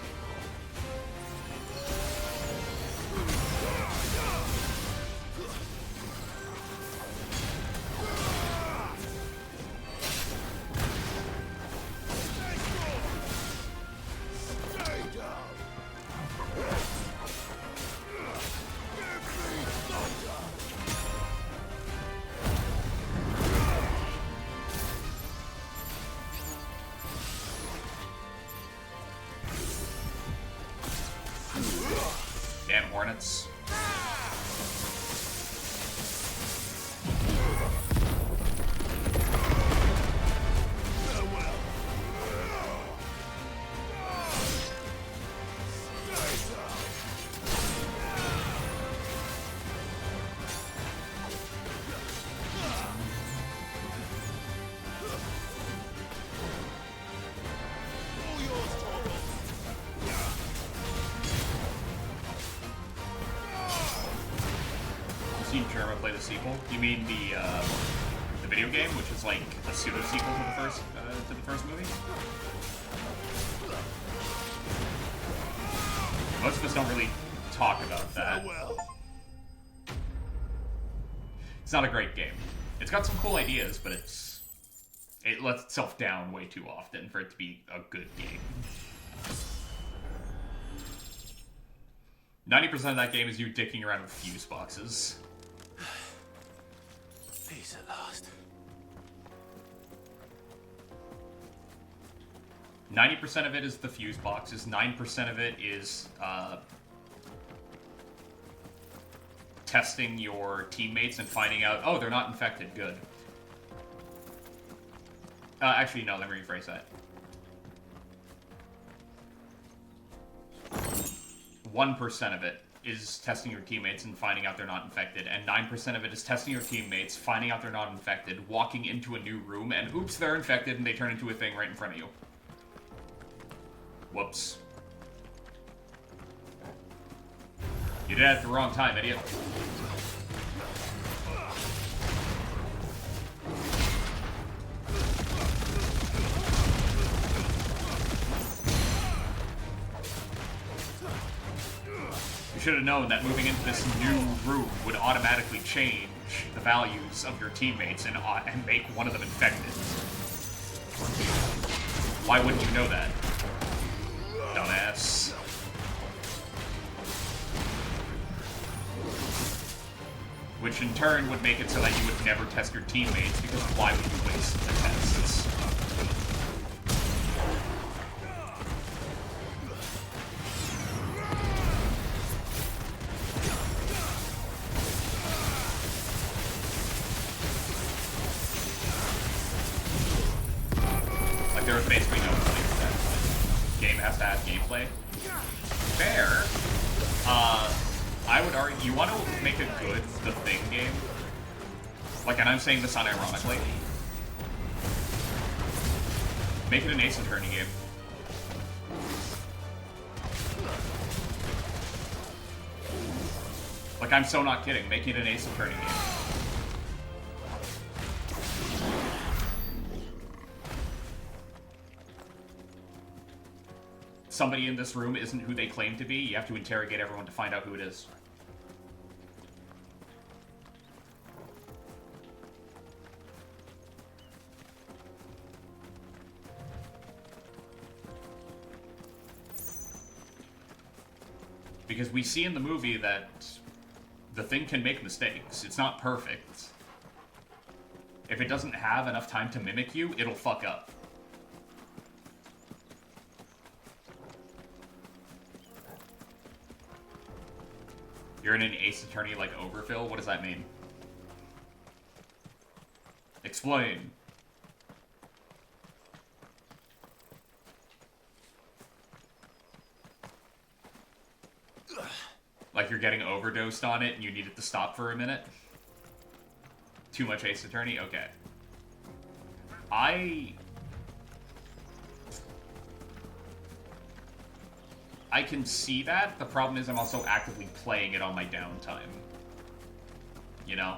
[SPEAKER 1] Damn hornets. Seen Germa play the sequel? You mean the video game, which is like a pseudo sequel to the first movie? Most of us don't really talk about that. It's not a great game. It's got some cool ideas, but it lets itself down way too often for it to be a good game. 90% of that game is you dicking around with fuse boxes.
[SPEAKER 18] Peace at last.
[SPEAKER 1] 90% of it is the fuse boxes, 9% of it is testing your teammates and finding out, oh, they're not infected, good. Actually, no, let me rephrase that. 1% of it is testing your teammates and finding out they're not infected, and 9% of it is testing your teammates, finding out they're not infected, walking into a new room, and oops, they're infected, and they turn into a thing right in front of you. Whoops. You did it at the wrong time, idiot. You should have known that moving into this new room would automatically change the values of your teammates and make one of them infected. Why wouldn't you know that? Dumbass. Which in turn would make it so that you would never test your teammates, because why would you waste the tests? Like, there was basically no point to that. Game has to have gameplay. Fair. I would argue, you want to make a good The Thing game? Like, and I'm saying this unironically. Make it an Ace Attorney game. Like, I'm so not kidding. Make it an Ace Attorney game. Somebody in this room isn't who they claim to be. You have to interrogate everyone to find out who it is. Because we see in the movie that the Thing can make mistakes. It's not perfect. If it doesn't have enough time to mimic you, it'll fuck up. You're in an Ace Attorney like overfill? What does that mean? Explain. Like you're getting overdosed on it and you need it to stop for a minute? Too much Ace Attorney? Okay. I can see that. The problem is I'm also actively playing it on my downtime. You know?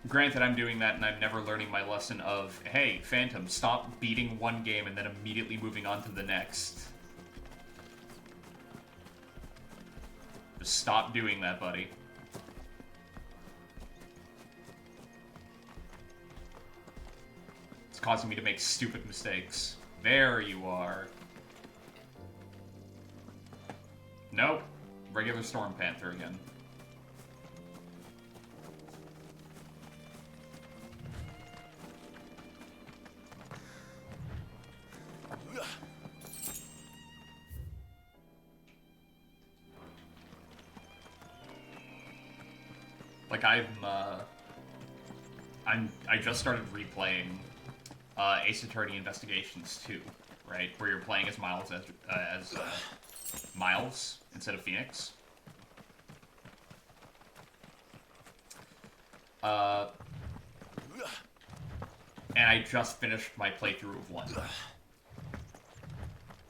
[SPEAKER 1] Granted, I'm doing that and I'm never learning my lesson of, hey, Phantom, stop beating one game and then immediately moving on to the next. Just stop doing that, buddy. It's causing me to make stupid mistakes. There you are. Nope. Regular Storm Panther again. Like I just started replaying Ace Attorney Investigations 2, right? Where you're playing as Miles Miles instead of Phoenix. And I just finished my playthrough of 1.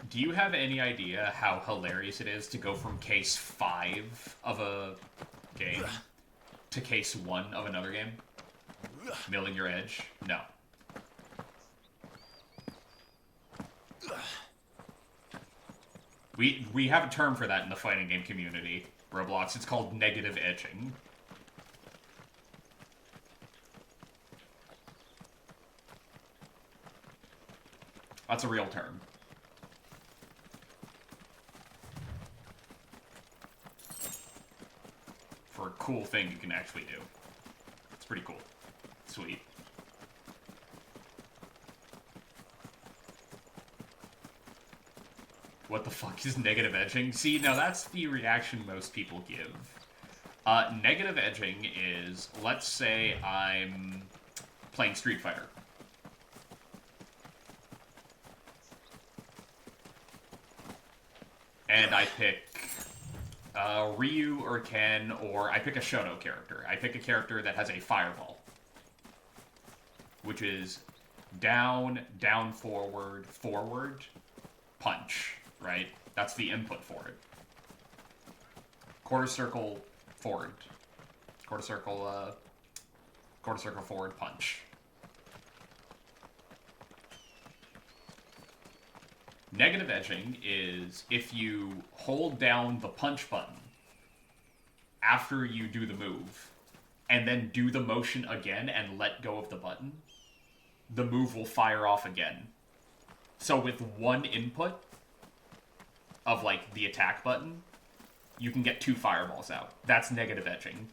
[SPEAKER 1] Do you have any idea how hilarious it is to go from case 5 of a game to case 1 of another game? Milling your edge? No. We have a term for that in the fighting game community, Roblox. It's called negative edging. That's a real term. For a cool thing you can actually do. It's pretty cool. Sweet. What the fuck is negative edging? See, now that's the reaction most people give. Negative edging is, let's say I'm playing Street Fighter. And I pick Ryu or Ken, or I pick a Shoto character. I pick a character that has a fireball, which is down, down, forward, forward, punch, right? That's the input for it. Quarter circle, forward. Quarter circle, forward, punch. Negative edging is if you hold down the punch button after you do the move, and then do the motion again and let go of the button, the move will fire off again. So with one input of, like, the attack button, you can get 2 fireballs out. That's negative edging.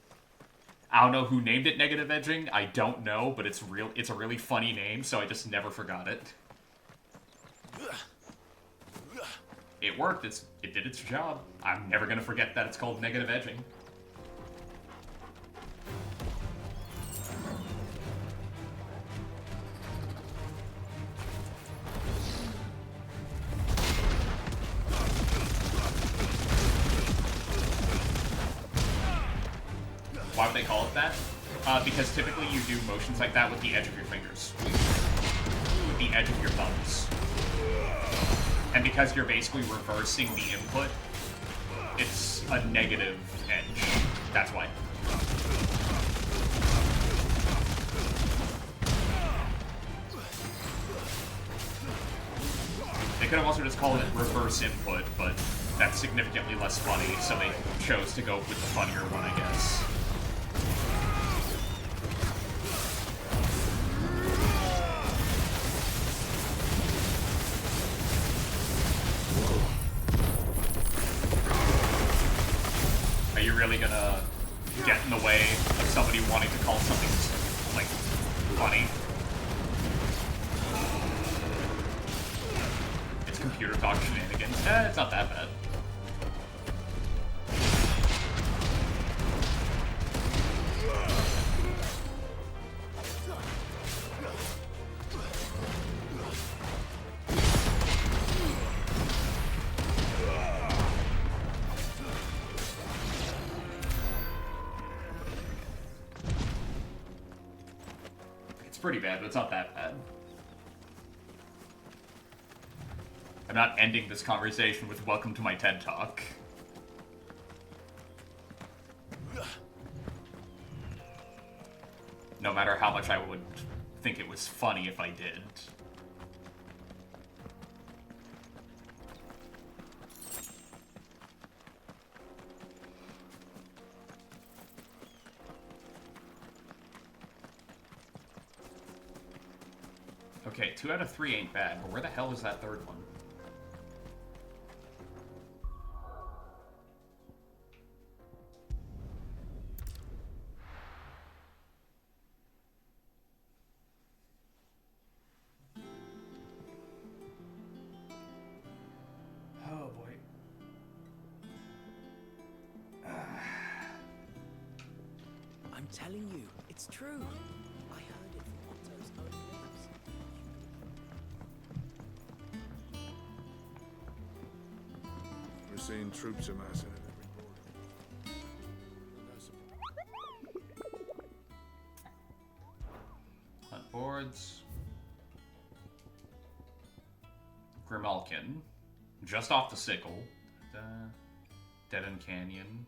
[SPEAKER 1] I don't know who named it negative edging. I don't know, but it's a really funny name, so I just never forgot it. It worked. It did its job. I'm never gonna forget that it's called negative edging. Why would they call it that? Because typically you do motions like that with the edge of your fingers. With the edge of your thumbs. And because you're basically reversing the input, it's a negative edge. That's why. They could have also just called it reverse input, but that's significantly less funny, so they chose to go with the funnier one, I guess. Really gonna get in the way of somebody wanting to call something, like, funny? It's computer talk shenanigans. It's not that bad. pretty bad, but it's not that bad. I'm not ending this conversation with welcome to my TED Talk. No matter how much I would think it was funny if I did. Okay, 2 out of 3 ain't bad, but where the hell is that third one? Oh boy.
[SPEAKER 15] I'm telling you, it's true. I heard it from Otto's own lips.
[SPEAKER 21] We're seeing troops amassing at every border.
[SPEAKER 1] Hunt boards. Grimalkin. Just off the sickle. Dead End Canyon.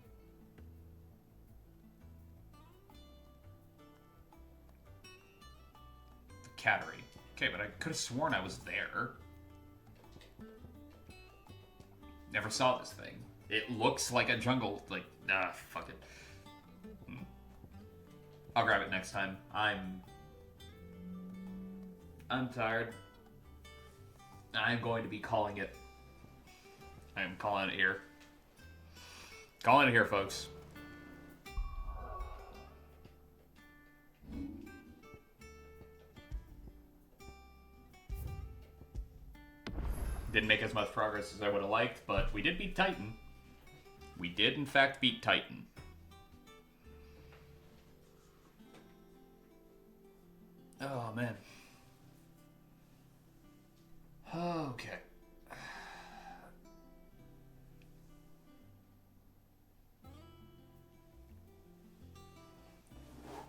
[SPEAKER 1] Cattery. Okay, but I could have sworn I was there. Never saw this thing. It looks like a jungle, like, fuck it. I'll grab it next time. I'm tired. I'm going to be calling it. I'm calling it here. Calling it here, folks. Didn't make as much progress as I would have liked, but we did beat Titan. We did, in fact, beat Titan. Oh, man. Okay.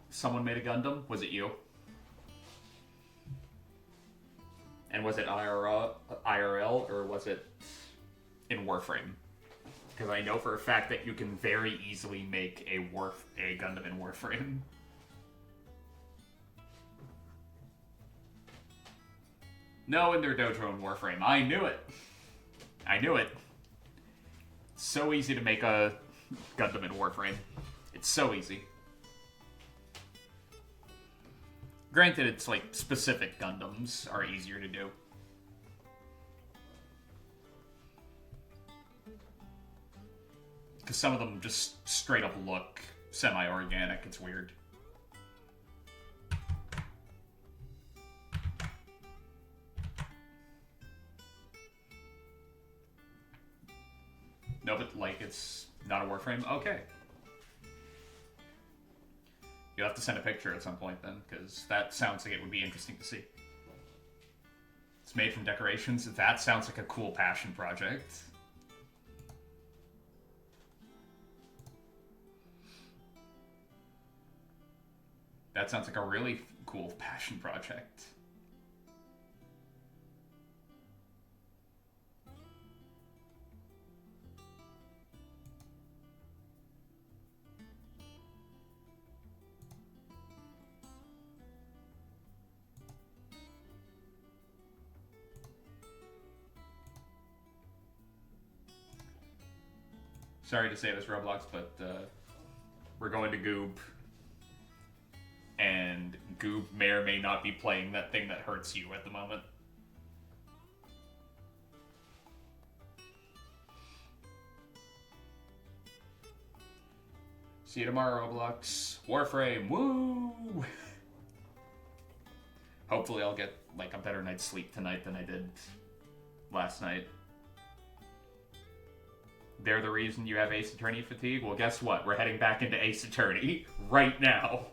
[SPEAKER 1] Someone made a Gundam? Was it you? And was it IRL or was it in Warframe? Because I know for a fact that you can very easily make a Gundam in Warframe. No, in their dojo in Warframe. I knew it. I knew it. It's so easy to make a Gundam in Warframe. It's so easy. Granted, it's like specific Gundams are easier to do. Because some of them just straight up look semi-organic. It's weird. No, but like it's not a Warframe? Okay. You'll have to send a picture at some point then, because that sounds like it would be interesting to see. It's made from decorations. That sounds like a cool passion project. That sounds like a really cool passion project. Sorry to say this, Roblox, but we're going to Goob. And Goob may or may not be playing that thing that hurts you at the moment. See you tomorrow, Roblox. Warframe, woo! Hopefully I'll get like a better night's sleep tonight than I did last night. They're the reason you have Ace Attorney fatigue? Well, guess what? We're heading back into Ace Attorney right now.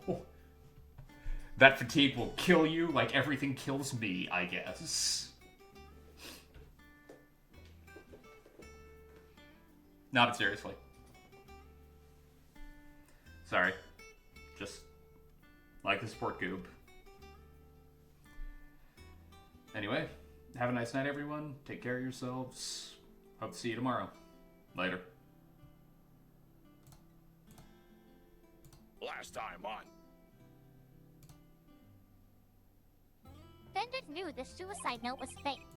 [SPEAKER 1] That fatigue will kill you like everything kills me, I guess. No, but seriously. Sorry. Just like to support Goob. Anyway, have a nice night, everyone. Take care of yourselves. Hope to see you tomorrow. Later.
[SPEAKER 3] Last time on.
[SPEAKER 7] Vendors knew the suicide note was fake.